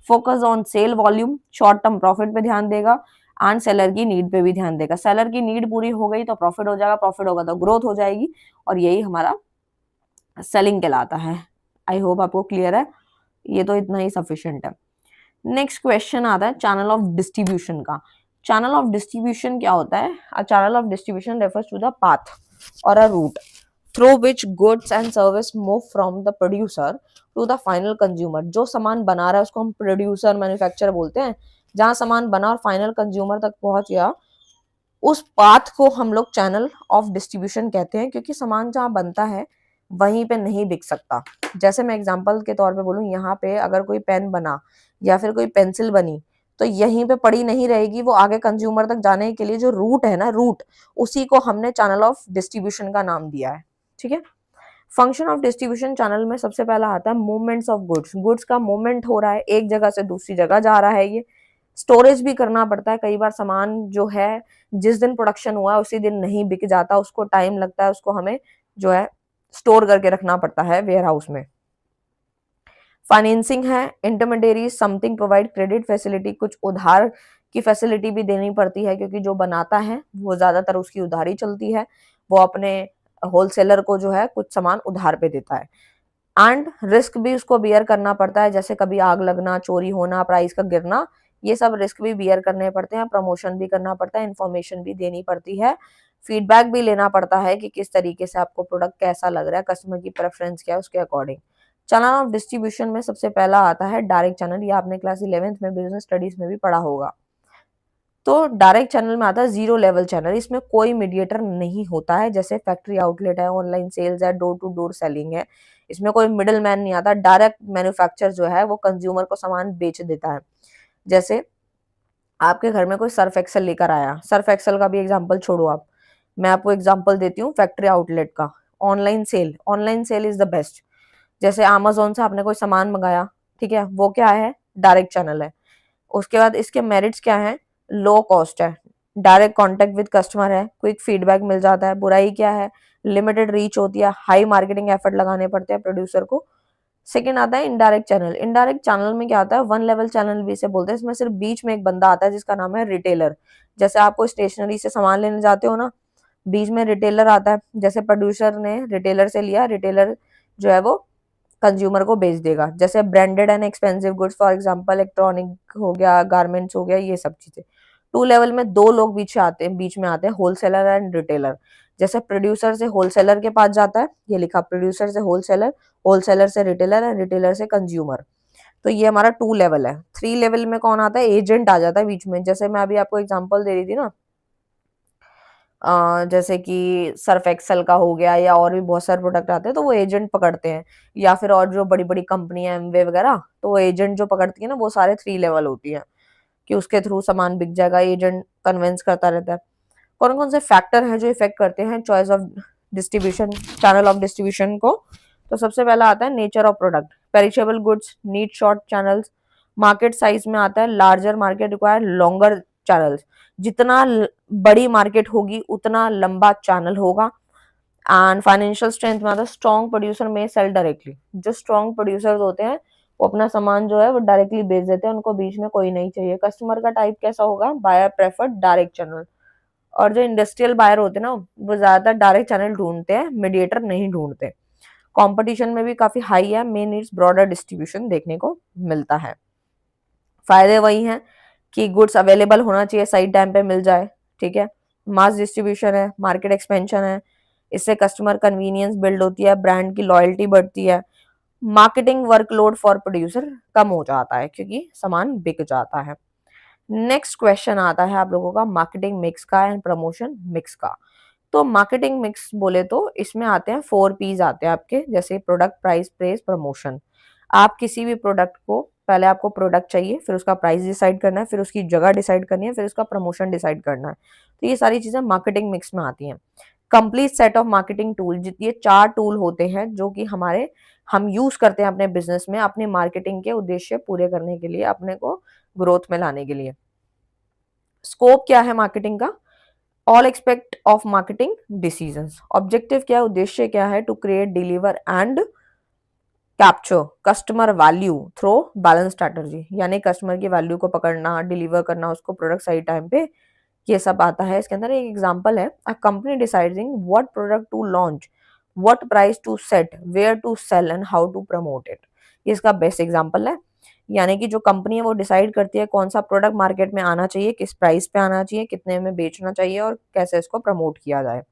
Focus on sale volume, short term profit पे ध्यान देगा, एंड सेलर की नीड पे भी ध्यान देगा। सेलर की नीड पूरी हो गई तो प्रॉफिट हो जाएगा, प्रॉफिट होगा तो ग्रोथ हो जाएगी, और यही हमारा सेलिंग कहलाता है। आई होप आपको क्लियर है, ये तो इतना ही सफिशिएंट है। नेक्स्ट क्वेश्चन आता है चैनल ऑफ डिस्ट्रीब्यूशन का। चैनल ऑफ डिस्ट्रीब्यूशन क्या होता है, a channel of distribution refers to the path और a route through which goods and service move from the producer to the final consumer. जो सामान बना रहा है उसको हम प्रोड्यूसर, मैन्युफैक्चरर बोलते हैं। जहां सामान बना और फाइनल कंज्यूमर तक पहुंच गया, उस पाथ को हम लोग चैनल ऑफ डिस्ट्रीब्यूशन कहते हैं, क्योंकि सामान जहां बनता है वहीं पे नहीं बिक सकता। जैसे मैं एग्जांपल के तौर पे बोलूं, यहाँ पे अगर कोई पेन बना या फिर कोई पेंसिल बनी, तो यहीं पे पड़ी नहीं रहेगी, वो आगे कंज्यूमर तक जाने के लिए जो रूट है ना, रूट, उसी को हमने चैनल ऑफ डिस्ट्रीब्यूशन का नाम दिया है, ठीक है। फंक्शन ऑफ डिस्ट्रीब्यूशन चैनल में सबसे पहला आता है मूवमेंट्स ऑफ गुड्स। गुड्स का मूवमेंट हो रहा है, एक जगह से दूसरी जगह जा रहा है, ये स्टोरेज भी करना पड़ता है। कई बार सामान जो है जिस दिन प्रोडक्शन हुआ है उसी दिन नहीं बिक जाता, उसको टाइम लगता है, उसको हमें जो है स्टोर करके रखना पड़ता है वेयर हाउस में। फाइनेंसिंग है, intermediary something provide credit facility, कुछ उधार की फैसिलिटी भी देनी पड़ती है, क्योंकि जो बनाता है वो ज्यादातर उसकी उधारी चलती है, वो अपने होलसेलर को जो है कुछ सामान उधार पे देता है। एंड रिस्क भी उसको बियर करना पड़ता है, जैसे कभी आग लगना, चोरी होना, प्राइस का गिरना, ये सब रिस्क भी बियर करने पड़ते हैं। प्रमोशन भी करना पड़ता है, इन्फॉर्मेशन भी देनी पड़ती है, फीडबैक भी लेना पड़ता है कि किस तरीके से आपको प्रोडक्ट कैसा लग रहा है, कस्टमर की प्रेफरेंस क्या है, उसके अकॉर्डिंग। चैनल ऑफ डिस्ट्रीब्यूशन में सबसे पहला आता है डायरेक्ट चैनल, ये आपने क्लास 11th में बिजनेस स्टडीज में भी पढ़ा होगा। तो डायरेक्ट चैनल में आता है जीरो लेवल चैनल, इसमें कोई मीडिएटर नहीं होता है, जैसे फैक्ट्री आउटलेट है, ऑनलाइन सेल्स है, डोर टू डोर सेलिंग है, इसमें कोई मिडिल मैन नहीं आता, डायरेक्ट मैन्युफैक्चर जो है वो कंज्यूमर को सामान बेच देता है। जैसे आपके घर में कोई सर्फ एक्सेल लेकर आया, सर्फ एक्सेल का भी एग्जांपल छोड़ो आप, मैं आपको एग्जांपल देती हूँ फैक्ट्री आउटलेट का। Online sale, online sale is the best. जैसे अमेजोन से आपने कोई सामान मंगाया, ठीक है, वो क्या है, डायरेक्ट चैनल है। उसके बाद इसके मेरिट्स क्या है, लो कॉस्ट है, डायरेक्ट कांटेक्ट विद कस्टमर है, क्विक फीडबैक मिल जाता है। बुराई क्या है, लिमिटेड रीच होती है, हाई मार्केटिंग एफर्ट लगाने पड़ते हैं प्रोड्यूसर को। सेकंड आता है इनडायरेक्ट चैनल। इनडायरेक्ट चैनल में क्या आता है, वन लेवल चैनल भी इसे बोलते हैं, इसमें सिर्फ बीच में एक बंदा आता है जिसका नाम है रिटेलर। जैसे आप कोई स्टेशनरी से सामान लेने जाते हो ना, बीच में रिटेलर आता है, जैसे प्रोड्यूसर ने रिटेलर से लिया, रिटेलर जो है वो कंज्यूमर को बेच देगा। जैसे branded and expensive goods, for example electronic हो गया, गारमेंट्स हो गया, ये सब चीजें। टू लेवल में दो लोग बीच में आते हैं, होलसेलर एंड रिटेलर। जैसे प्रोड्यूसर से होलसेलर के पास जाता है, ये लिखा, प्रोड्यूसर से होलसेलर, होलसेलर से रिटेलर एंड रिटेलर से कंज्यूमर। तो ये हमारा टू लेवल है। थ्री लेवल में कौन आता है, एजेंट आ जाता है बीच में। जैसे मैं अभी आपको एग्जांपल दे रही थी ना, जैसे कि सर्फ एक्सेल का हो गया या और भी बहुत सारे प्रोडक्ट आते हैं, तो वो एजेंट पकड़ते हैं। या फिर और जो बड़ी बड़ी कंपनियां एमवे वगैरह, तो वो एजेंट जो पकड़ती है ना, वो सारे 3 लेवल होती है कि उसके थ्रू सामान बिक जाएगा। एजेंट कन्विंस करता रहता है। कौन कौन से फैक्टर हैं जो इफेक्ट करते हैं choice of distribution, channel of distribution को? तो सबसे पहला आता है nature of product, perishable goods need short channels. Market size में आता है larger market require longer channels, जितना बड़ी मार्केट होगी उतना लंबा चैनल होगा। एंड फाइनेंशियल स्ट्रेंथ में आता है स्ट्रॉन्ग प्रोड्यूसर में सेल डायरेक्टली, जो स्ट्रॉन्ग प्रोड्यूसर्स होते हैं वो अपना सामान जो है वो डायरेक्टली बेच देते हैं, उनको बीच में कोई नहीं चाहिए। कस्टमर का टाइप कैसा होगा? Buyer preferred direct channel. और जो इंडस्ट्रियल बायर होते हैं ना, वो ज्यादातर डायरेक्ट चैनल ढूंढते हैं, मीडिएटर नहीं ढूंढते। कंपटीशन में भी काफी हाई है, मेन नीड्स ब्रॉडर डिस्ट्रीब्यूशन देखने को मिलता है। फायदे वही हैं कि गुड्स अवेलेबल होना चाहिए, सही टाइम पे मिल जाए, ठीक है। मास डिस्ट्रीब्यूशन है, मार्केट एक्सपेंशन है, इससे कस्टमर कन्वीनियंस बिल्ड होती है, ब्रांड की लॉयल्टी बढ़ती है। मार्केटिंग वर्कलोड फॉर प्रोड्यूसर कम हो जाता है क्योंकि सामान बिक जाता है। नेक्स्ट क्वेश्चन आता है आप लोगों का मार्केटिंग मिक्स का एंड प्रमोशन मिक्स का। तो मार्केटिंग मिक्स बोले तो इसमें आते हैं 4 P's आते हैं आपके, जैसे प्रोडक्ट, प्राइस, प्लेस, प्रमोशन। आप किसी भी प्रोडक्ट को, पहले आपको प्रोडक्ट चाहिए, फिर उसका प्राइस डिसाइड करना है, फिर उसकी जगह डिसाइड करनी है, फिर उसका प्रमोशन डिसाइड करना है। तो ये सारी चीजें मार्केटिंग मिक्स में आती हैं। Complete set of marketing tool, ये 4 टूल होते हैं जो कि हम यूज करते हैं अपने बिजनेस में, अपने मार्केटिंग के उद्देश्य पूरे करने के लिए, अपने को ग्रोथ में लाने के लिए। स्कोप क्या है मार्केटिंग का? All aspect of marketing decisions. Objective क्या है, उद्देश्य क्या है? To create, deliver and capture customer value through balance strategy, यानी कस्टमर की वैल्यू को पकड़ना, डिलीवर करना उसको प्रोडक्ट सही टाइम पे, ये सब आता है इसके अंदर। एक एग्जांपल है, a company deciding what product to launch, what price to set, where to sell and how to promote it. ये इसका बेस्ट एग्जांपल है। यानी कि जो कंपनी है वो डिसाइड करती है कौन सा प्रोडक्ट मार्केट में आना चाहिए, किस प्राइस पे आना चाहिए, कितने में बेचना चाहिए और कैसे इसको प्रमोट किया जाए।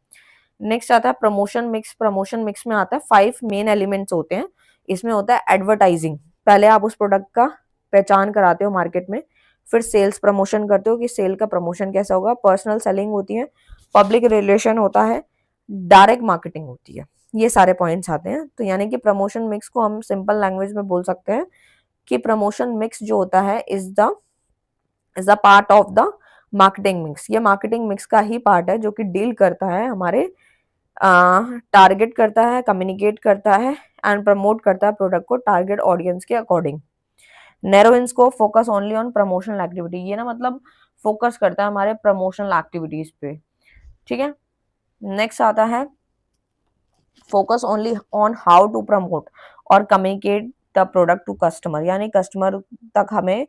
नेक्स्ट आता है प्रमोशन मिक्स। प्रमोशन मिक्स में आता है 5 मेन एलिमेंट्स होते हैं। इसमें होता है एडवर्टाइजिंग, पहले आप उस प्रोडक्ट का पहचान कराते हो मार्केट में, फिर सेल्स प्रमोशन करते हो कि सेल का प्रमोशन कैसा होगा, पर्सनल सेलिंग होती है, पब्लिक रिलेशन होता है, डायरेक्ट मार्केटिंग होती है। ये सारे पॉइंट्स आते हैं। तो यानी कि प्रमोशन मिक्स को हम सिंपल लैंग्वेज में बोल सकते हैं कि प्रमोशन मिक्स जो होता है is the part of the marketing mix. ये मार्केटिंग मिक्स का ही पार्ट है जो कि डील करता है हमारे, टारगेट करता है, कम्युनिकेट करता है एंड प्रमोट करता है प्रोडक्ट को टारगेट ऑडियंस के according. Narrow in scope, focus only on promotional activity. ये ना मतलब फोकस करता है हमारे प्रमोशनल एक्टिविटीज पे, ठीक है। नेक्स्ट आता है focus only on how to promote और communicate the product to customer, यानी कस्टमर तक हमें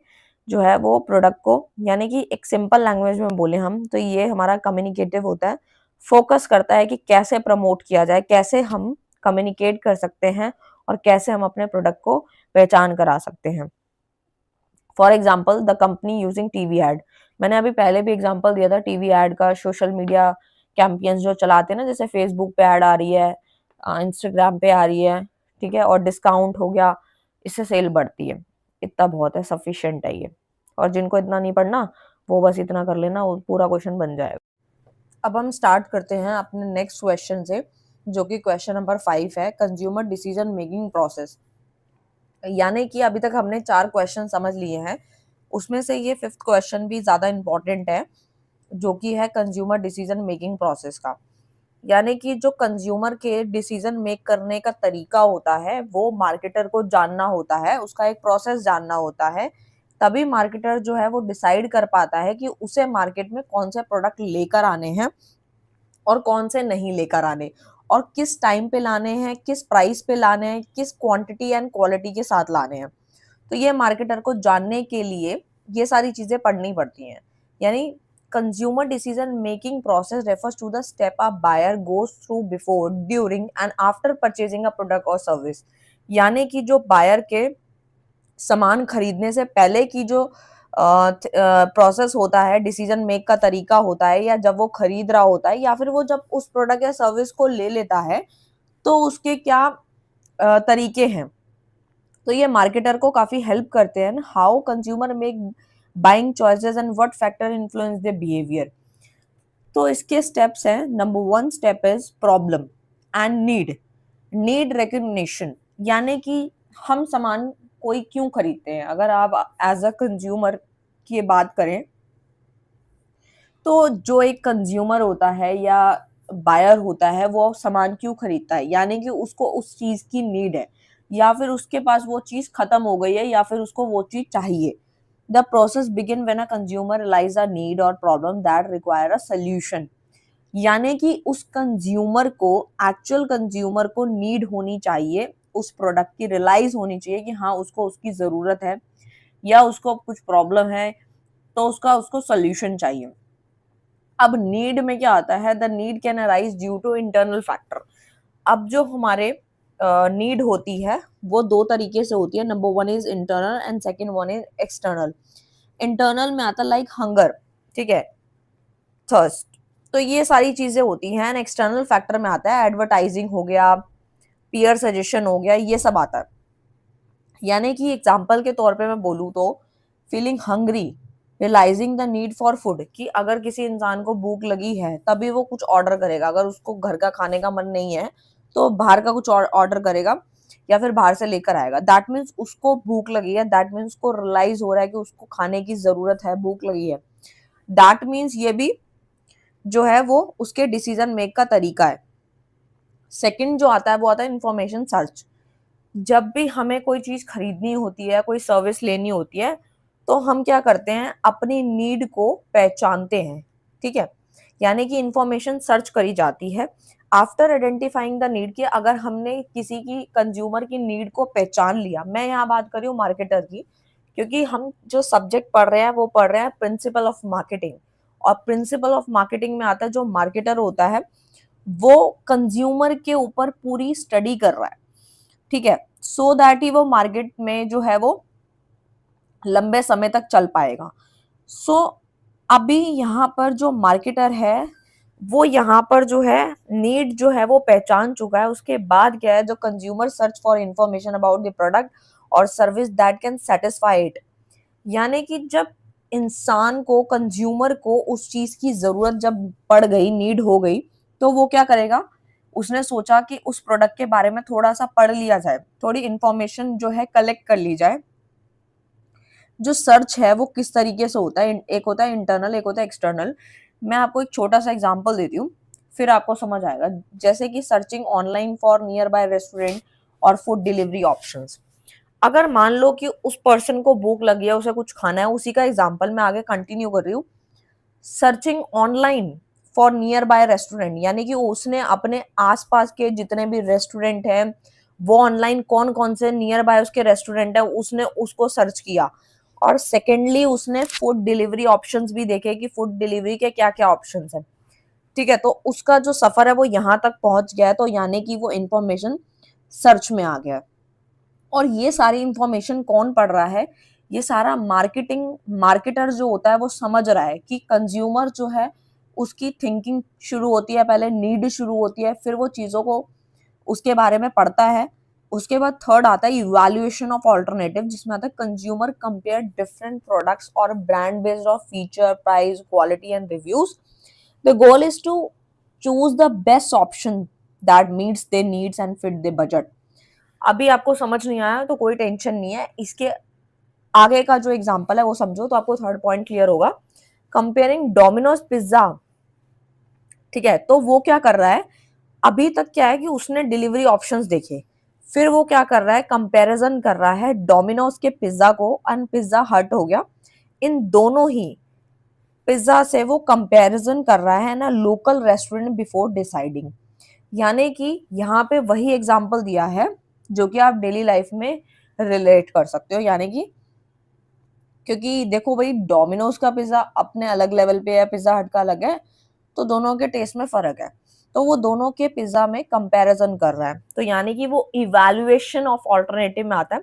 जो है वो प्रोडक्ट को, यानी कि एक सिंपल लैंग्वेज में बोले हम तो ये हमारा कम्युनिकेटिव होता है। फोकस करता है कि कैसे प्रमोट किया जाए, कैसे हम कम्युनिकेट कर सकते हैं और कैसे हम अपने प्रोडक्ट को पहचान करा सकते हैं। For example the company using TV ad, मैंने अभी पहले भी एग्जाम्पल दिया था टीवी एड का। सोशल मीडिया कैंपेन्स जो चलाते हैं ना, जैसे फेसबुक पे ऐड आ रही है, इंस्टाग्राम पे आ रही है, ठीक है, और डिस्काउंट हो गया, इससे सेल बढ़ती है। इतना बहुत है, सफिशिएंट है ये। और जिनको इतना नहीं पढ़ना वो बस इतना कर लेना, वो पूरा क्वेश्चन बन जाएगा। अब हम स्टार्ट करते हैं अपने नेक्स्ट क्वेश्चन से, जो कि क्वेश्चन नंबर 5 है, कंज्यूमर डिसीजन मेकिंग प्रोसेस। यानी कि अभी तक हमने 4 क्वेश्चन समझ लिए हैं, उसमें से ये 5th क्वेश्चन भी ज्यादा इंपॉर्टेंट है, जो कि है कंज्यूमर डिसीजन मेकिंग प्रोसेस का। यानी कि जो कंज्यूमर के डिसीजन मेक करने का तरीका होता है वो मार्केटर को जानना होता है, उसका एक प्रोसेस जानना होता है। तभी मार्केटर जो है वो डिसाइड कर पाता है कि उसे मार्केट में कौन से प्रोडक्ट लेकर आने हैं और कौन से नहीं लेकर आने, और किस टाइम पे लाने हैं, किस प्राइस पे लाने हैं, किस क्वांटिटी एंड क्वालिटी के साथ लाने हैं। तो ये मार्केटर को जानने के लिए ये सारी चीजें पढ़नी पड़ती हैं। यानी consumer decision making process refers to the step a buyer goes through before, during and after purchasing a product और सर्विस। यानी कि जो बायर के सामान खरीदने से पहले की जो प्रोसेस होता है, डिसीजन मेक का तरीका होता है, या जब वो खरीद रहा होता है, या फिर वो जब उस प्रोडक्ट या सर्विस को ले लेता है, तो उसके क्या तरीके हैं। तो ये मार्केटर को काफी हेल्प करते हैं। How consumer make buying choices and what factor influence their behaviour. तो इसके स्टेप्स हैं, number 1 step is problem and need recognition, यानी कि हम सामान कोई क्यों खरीदते हैं। अगर आप एज अ कंज्यूमर की बात करें तो जो एक कंज्यूमर होता है या बायर होता है वो सामान क्यों खरीदता है, यानी कि उसको उस चीज की नीड है, या फिर उसके पास वो चीज खत्म हो गई है, या फिर उसको वो चीज चाहिए। The process begin when a consumer realize a need और problem that require a solution, यानी कि उस कंज्यूमर को, एक्चुअल कंज्यूमर को नीड होनी चाहिए उस प्रोडक्ट की, रियलाइज होनी चाहिए कि हाँ उसको उसकी जरूरत है या उसको कुछ प्रॉब्लम है, तो उसका उसको सोल्यूशन चाहिए। अब नीड में क्या आता है, the need can arise due to internal factor. अब जो हमारे नीड होती है वो दो तरीके से होती है, number 1 is internal and second 1 is external. Internal में आता लाइक हंगर, ठीक है, थर्स्ट, तो ये सारी चीजें होती हैं। एंड एक्सटर्नल फैक्टर में आता है एडवर्टाइजिंग हो गया, पीयर सजेशन हो गया, ये सब आता है। यानी कि एग्जाम्पल के तौर पे मैं बोलूँ तो feeling hungry, realising the need for food, कि अगर किसी इंसान को भूख लगी है तभी वो कुछ ऑर्डर करेगा, अगर उसको घर का खाने का मन नहीं है तो बाहर का कुछ ऑर्डर करेगा या फिर बाहर से लेकर आएगा। दैट मीन्स उसको भूख लगी है, दैट मीन्स उसको रियलाइज हो रहा है कि उसको खाने की जरूरत है, भूख लगी है। दैट मीन्स ये भी जो है वो उसके डिसीजन मेक का तरीका है। सेकंड जो आता है वो आता है इंफॉर्मेशन सर्च। जब भी हमें कोई चीज खरीदनी होती है, कोई सर्विस लेनी होती है, तो हम क्या करते हैं, अपनी नीड को पहचानते हैं, ठीक है, यानी कि इंफॉर्मेशन सर्च करी जाती है आफ्टर आइडेंटिफाइंग द नीड, कि अगर हमने किसी की, कंज्यूमर की नीड को पहचान लिया। मैं यहाँ बात कर रही हूँ मार्केटर की, क्योंकि हम जो सब्जेक्ट पढ़ रहे हैं वो पढ़ रहे हैं प्रिंसिपल ऑफ मार्केटिंग, और प्रिंसिपल ऑफ मार्केटिंग में आता है जो मार्केटर होता है वो कंज्यूमर के ऊपर पूरी स्टडी कर रहा है, ठीक है, सो दैट ही वो मार्केट में जो है वो लंबे समय तक चल पाएगा। सो अभी यहाँ पर जो मार्केटर है वो यहाँ पर जो है नीड जो है वो पहचान चुका है। उसके बाद क्या है, जो consumer search for information about the product और service that can satisfy it, यानी कि जब इंसान को, कंज्यूमर को उस चीज की जरूरत जब पड़ गई, नीड हो गई, तो वो क्या करेगा, उसने सोचा कि उस प्रोडक्ट के बारे में थोड़ा सा पढ़ लिया जाए, थोड़ी इंफॉर्मेशन जो है कलेक्ट कर ली जाए। जो सर्च है वो किस तरीके से होता है, एक होता है इंटरनल, एक होता है एक्सटर्नल। मैं आपको एक छोटा सा एग्जांपल देती हूँ, फिर आपको समझ आएगा। जैसे कि searching online for near by restaurant और फूड डिलीवरी ऑप्शंस। अगर मान लो कि उस पर्सन को भूख लगी है, उसे कुछ खाना है, उसी का एग्जांपल मैं आगे कंटिन्यू कर रही हूँ। Searching online for near by restaurant, यानी कि उसने अपने आसपास के जितने भी रेस्टोरेंट हैं वो ऑनलाइन कौन कौन से नियर बाय उसके रेस्टोरेंट है उसने उसको सर्च किया। और सेकेंडली उसने फूड डिलीवरी ऑप्शंस भी देखे कि फूड डिलीवरी के क्या क्या ऑप्शंस हैं, ठीक है, तो उसका जो सफर है वो यहाँ तक पहुंच गया है, तो यानी कि वो इंफॉर्मेशन सर्च में आ गया। और ये सारी इंफॉर्मेशन कौन पढ़ रहा है, ये सारा मार्केटर जो होता है वो समझ रहा है कि कंज्यूमर जो है उसकी थिंकिंग शुरू होती है, पहले नीड शुरू होती है, फिर वो चीजों को उसके बारे में पढ़ता है। उसके बाद थर्ड आता है इवैल्यूएशन ऑफ ऑल्टरनेटिव, जिसमें आता है कंज्यूमर कंपेयर डिफरेंट प्रोडक्ट्स और brand based of feature, price, quality and reviews. The goal is to choose the best option that meets their needs and fit the budget. अभी आपको समझ नहीं आया तो कोई टेंशन नहीं है, इसके आगे का जो एग्जांपल है वो समझो तो आपको थर्ड पॉइंट क्लियर होगा। कंपेयरिंग डोमिनोज पिज्जा, ठीक है, तो वो क्या कर रहा है, अभी तक क्या है कि उसने डिलीवरी ऑप्शंस देखे, फिर वो क्या कर रहा है, कंपैरिजन कर रहा है डोमिनोज के पिज्जा को एंड पिज्जा हट हो गया, इन दोनों ही पिज्जा से वो कंपैरिजन कर रहा है ना लोकल रेस्टोरेंट बिफोर डिसाइडिंग। यानी कि यहाँ पे वही एग्जांपल दिया है जो कि आप डेली लाइफ में रिलेट कर सकते हो। यानी कि क्योंकि देखो भाई, डोमिनोज का पिज्जा अपने अलग लेवल पे है, पिज्जा हट का अलग है, तो दोनों के टेस्ट में फर्क है, तो वो दोनों के पिज्जा में कंपैरिजन कर रहा है, तो यानी कि वो इवैल्यूएशन ऑफ ऑल्टरनेटिव में आता है।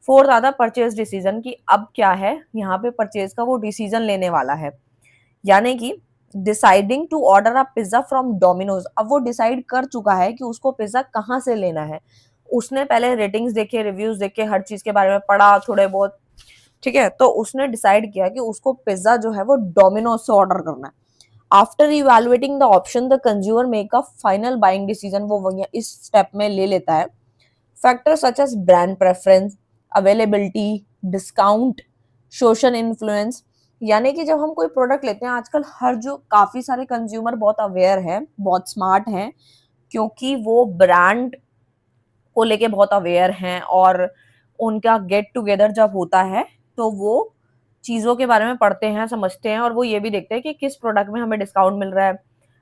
फोर्थ आता है परचेज डिसीजन, की अब क्या है यहाँ पे परचेज का वो डिसीजन लेने वाला है, यानी कि deciding to order a pizza from Domino's. अब वो डिसाइड कर चुका है कि उसको पिज्जा कहाँ से लेना है, उसने पहले रेटिंग्स देखे, रिव्यूज देखे, हर चीज के बारे में पढ़ा थोड़े बहुत, ठीक है, तो उसने डिसाइड किया कि उसको पिज्जा जो है वो डोमिनोज से ऑर्डर करना है। After evaluating the option the consumer make a final buying decision, वो इस स्टेप में ले लेता है। Factor such as brand preference, availability, discount, social influence. यानी कि जब हम कोई प्रोडक्ट लेते हैं, आजकल हर जो काफी सारे कंज्यूमर बहुत अवेयर हैं, बहुत स्मार्ट हैं, क्योंकि वो ब्रांड को लेके बहुत अवेयर हैं, और उनका गेट टुगेदर जब होता है तो वो चीज़ों के बारे में पढ़ते हैं, समझते हैं, और वो ये भी देखते हैं कि किस प्रोडक्ट में हमें डिस्काउंट मिल रहा है,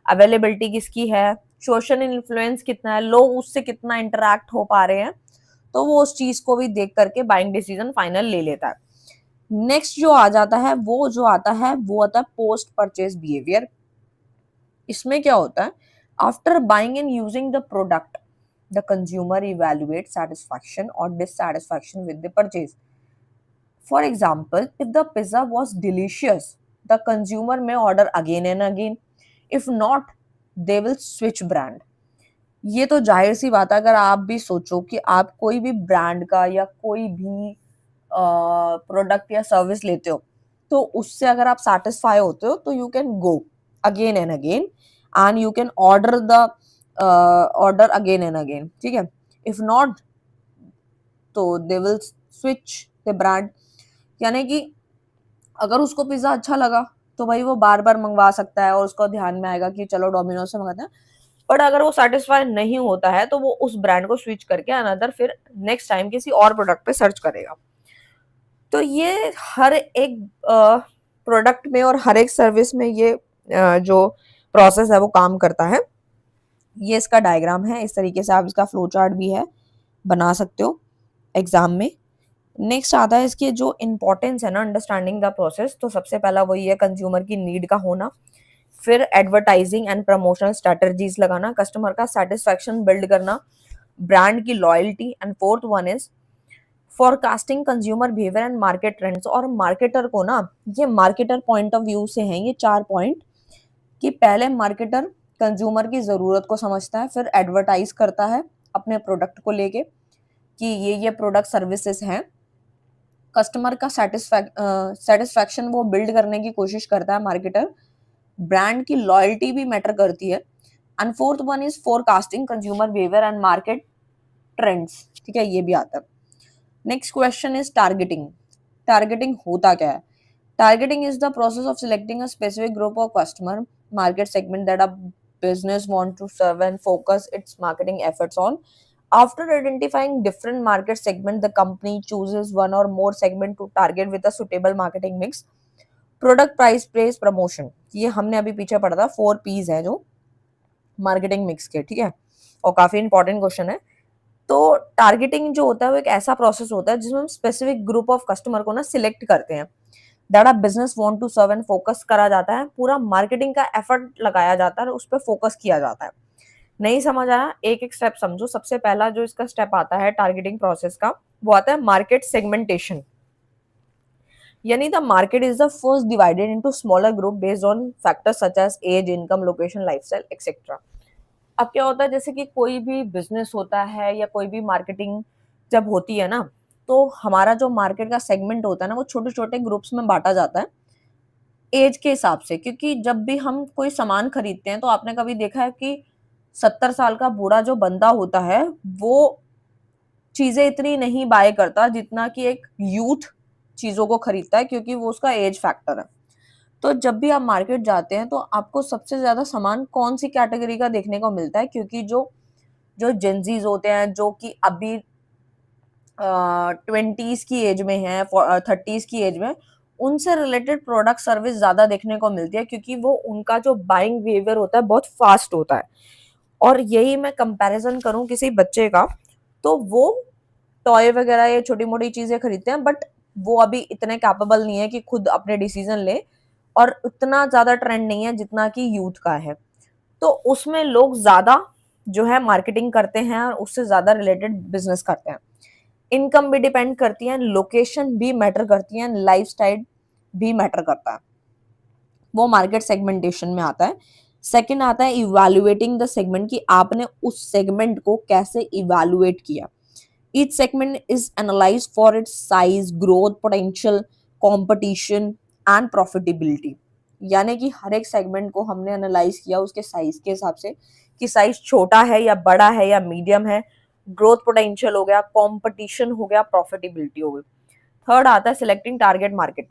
अवेलेबिलिटी किसकी है, सोशल इन्फ्लुएंस कितना है, लोग उससे कितना इंटरैक्ट हो पा रहे हैं, तो वो उस चीज को भी देख करके बाइंग डिसीजन फाइनल ले लेता है। नेक्स्ट जो आ जाता है, वो जो आता है वो आता है पोस्ट परचेज बिहेवियर। इसमें क्या होता है, after buying and using the product the consumer evaluate satisfaction और dissatisfaction with the purchase. For example, if the pizza was delicious, the consumer may order again and again, if not they will switch brand. ये तो जाहिर सी बात है, अगर आप भी सोचो कि आप कोई भी ब्रांड का या कोई भी प्रोडक्ट या सर्विस लेते हो, तो उससे अगर आप सेटिस्फाई होते हो तो you can go again and again, and you can order the order again and again, ठीक है। इफ नॉट, तो दे विल स्विच द ब्रांड। यानी कि अगर उसको पिज्जा अच्छा लगा तो भाई वो बार बार मंगवा सकता है, और उसको ध्यान में आएगा कि चलो डोमिनोज से मंगाते हैं। बट अगर वो सेटिस्फाई नहीं होता है तो वो उस ब्रांड को स्विच करके अनदर फिर नेक्स्ट टाइम किसी और प्रोडक्ट पे सर्च करेगा। तो ये हर एक प्रोडक्ट में और हर एक सर्विस में ये जो प्रोसेस है वो काम करता है। ये इसका डायग्राम है, इस तरीके से आप इसका फ्लो चार्ट भी है, बना सकते हो एग्जाम में। नेक्स्ट आता है इसके जो इंपॉर्टेंस है ना, अंडरस्टैंडिंग द प्रोसेस। तो सबसे पहला वही है कंज्यूमर की नीड का होना, फिर एडवर्टाइजिंग एंड प्रमोशनल स्ट्रेटजीज लगाना, कस्टमर का सेटिस्फैक्शन बिल्ड करना, ब्रांड की loyalty, and fourth one is forecasting consumer behaviour and market trends. और मार्केटर को ना, ये मार्केटर पॉइंट ऑफ व्यू से हैं ये 4 पॉइंट, कि पहले मार्केटर कंज्यूमर की जरूरत को समझता है, फिर एडवर्टाइज करता है अपने प्रोडक्ट को लेके कि ये प्रोडक्ट सर्विसेज हैं, कस्टमर का सेटिस्फैक्शन वो बिल्ड करने की कोशिश करता है मार्केटर, ब्रांड की लॉयल्टी भी मैटर करती है, and fourth one is forecasting consumer behaviour and market trends, ठीक है, ये भी आता है। Next question is targeting. Targeting होता क्या है? Targeting is the process of selecting a specific group of customer market segment that a business want to serve and focus its marketing efforts on. After identifying different market segment, the company chooses one or more segment to target with a suitable marketing mix. Product, price, place, promotion, ये हमने अभी पीछे पढ़ा था, 4 P's है जो marketing mix के, ठीक है, और काफी इंपॉर्टेंट क्वेश्चन है। तो टारगेटिंग जो होता है वो एक ऐसा प्रोसेस होता है जिसमें हम स्पेसिफिक ग्रुप ऑफ कस्टमर को ना सिलेक्ट करते हैं, that a business want to serve and focus करा जाता है, पूरा मार्केटिंग का एफर्ट लगाया जाता है और उस पर फोकस किया जाता है। नहीं समझ आया, एक एक स्टेप समझो। सबसे पहला जो इसका स्टेप आता है टारगेटिंग प्रोसेस का, वो आता है मार्केट सेगमेंटेशन। यानी the market is the first divided into smaller group based on factors such as age, income, location, lifestyle etcetera. अब क्या होता है, जैसे कि कोई भी बिजनेस होता है या कोई भी मार्केटिंग जब होती है ना, तो हमारा जो मार्केट का सेगमेंट होता है ना, वो छोटे छोटे ग्रुप्स में बांटा जाता है एज के हिसाब से। क्योंकि जब भी हम कोई सामान खरीदते हैं तो आपने कभी देखा है कि 70 साल का बूढ़ा जो बंदा होता है वो चीजें इतनी नहीं बाय करता जितना कि एक यूथ चीजों को खरीदता है, क्योंकि वो उसका एज फैक्टर है। तो जब भी आप मार्केट जाते हैं तो आपको सबसे ज्यादा सामान कौन सी कैटेगरी का देखने को मिलता है? क्योंकि जो जो जेंजीज होते हैं, जो कि अभी 20s की एज में है, 30s की एज में, उनसे रिलेटेड प्रोडक्ट सर्विस ज्यादा देखने को मिलती है, क्योंकि वो उनका जो बाइंग बिहेवियर होता है बहुत फास्ट होता है। और यही मैं कंपैरिजन करूं किसी बच्चे का, तो वो टॉय वगैरह ये छोटी मोटी चीजें खरीदते हैं, बट वो अभी इतने कैपेबल नहीं है कि खुद अपने डिसीजन ले, और उतना ज्यादा ट्रेंड नहीं है जितना कि यूथ का है। तो उसमें लोग ज्यादा जो है मार्केटिंग करते हैं और उससे ज्यादा रिलेटेड बिजनेस करते हैं। इनकम भी डिपेंड करती है, लोकेशन भी मैटर करती है, लाइफस्टाइल भी मैटर करता है। वो मार्केट सेगमेंटेशन में आता है। सेकंड आता है इवैल्यूएटिंग द सेगमेंट, कि आपने उस सेगमेंट को कैसे इवैल्यूएट किया। Each segment is analysed for its size, growth potential, competition and profitability. यानी कि हर एक सेगमेंट को हमने एनालाइज किया उसके साइज के हिसाब से कि साइज छोटा है या बड़ा है या मीडियम है, ग्रोथ पोटेंशियल हो गया, कंपटीशन हो गया, प्रॉफिटेबिलिटी हो गई। थर्ड आता है selecting target market.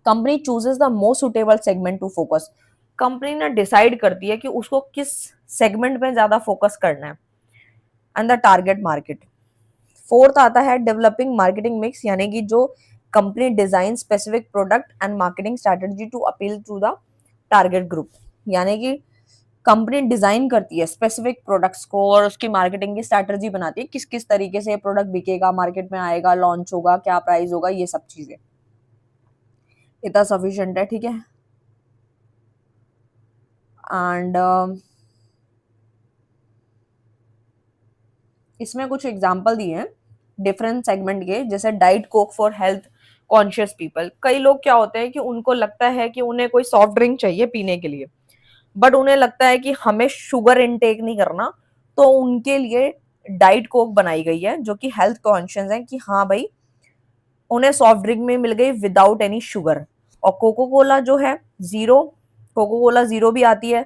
Company chooses the most suitable segment to focus. Company ने डिसाइड करती है कि उसको किस सेगमेंट में ज्यादा फोकस करना है and the target market. Fourth आता है डेवलपिंग मार्केटिंग मिक्स, यानी कि जो company design specific product and marketing strategy to appeal to the target group, यानी कि कंपनी डिजाइन करती है स्पेसिफिक प्रोडक्ट्स को और उसकी मार्केटिंग की स्ट्रेटजी बनाती है किस किस तरीके से ये प्रोडक्ट बिकेगा, मार्केट में आएगा, लॉन्च होगा, क्या प्राइस होगा, ये सब चीजें। इतना सफिशिएंट है, ठीक है। एंड इसमें कुछ एग्जांपल दिए हैं डिफरेंट सेगमेंट के, जैसे diet Coke for health conscious people. कई लोग क्या होते हैं कि उनको लगता है कि उन्हें कोई सॉफ्ट ड्रिंक चाहिए पीने के लिए, बट उन्हें लगता है कि हमें शुगर इनटेक नहीं करना, तो उनके लिए डाइट कोक बनाई गई है जो कि हेल्थ कॉन्शियस है कि हाँ भाई उन्हें सॉफ्ट ड्रिंक में मिल गई विदाउट एनी शुगर। और कोको कोला जो है जीरो, कोको कोला जीरो भी आती है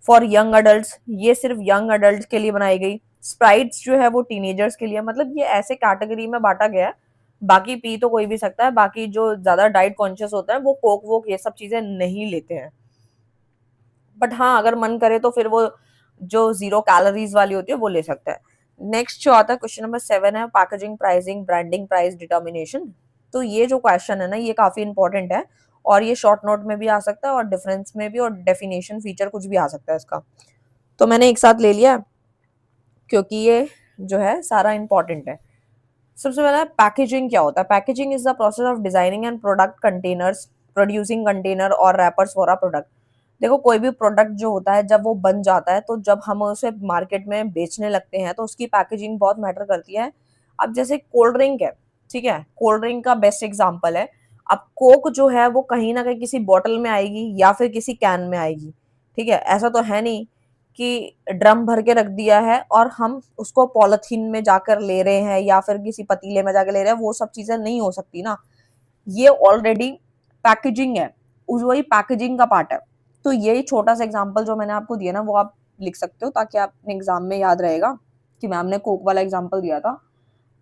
फॉर यंग अडल्ट, ये सिर्फ यंग अडल्ट के लिए बनाई गई। स्प्राइट्स जो है वो टीनेजर्स के लिए, मतलब ये ऐसे कैटेगरी में बांटा गया है। बाकी पी तो कोई भी सकता है, बाकी जो ज्यादा डाइट कॉन्शियस होता है वो कोक वोक ये सब चीजें नहीं लेते हैं, बट हाँ अगर मन करे तो फिर वो जो जीरो कैलोरीज वाली होती है वो ले सकता है। नेक्स्ट जो आता है क्वेश्चन नंबर 7 है packaging pricing branding price determination. तो ये जो क्वेश्चन है ना ये काफी इंपॉर्टेंट है और ये शॉर्ट नोट में भी आ सकता है और डिफरेंस में भी और डेफिनेशन फीचर कुछ भी आ सकता है इसका, तो मैंने एक साथ ले लिया क्योंकि ये जो है सारा इंपॉर्टेंट है। सबसे पहला पैकेजिंग क्या होता है। Packaging is the process of designing and product containers producing container और रैपर्स फॉर अ प्रोडक्ट। देखो कोई भी प्रोडक्ट जो होता है जब वो बन जाता है तो जब हम उसे मार्केट में बेचने लगते हैं तो उसकी पैकेजिंग बहुत मैटर करती है। अब जैसे कोल्ड ड्रिंक है, ठीक है, कोल्ड ड्रिंक का बेस्ट एग्जांपल है। अब कोक जो है वो कहीं ना कहीं किसी बॉटल में आएगी या फिर किसी कैन में आएगी, ठीक है। ऐसा तो है नहीं कि ड्रम भर के रख दिया है और हम उसको पॉलिथीन में जाकर ले रहे हैं या फिर किसी पतीले में जाकर ले रहे हैं, वो सब चीजें नहीं हो सकती ना। ये ऑलरेडी पैकेजिंग है, उस वही पैकेजिंग का पार्ट है। तो यही छोटा सा एग्जांपल जो मैंने आपको दिया ना वो आप लिख सकते हो ताकि आपने एग्जाम में याद रहेगा कि मैम ने कोक वाला एग्जांपल दिया था।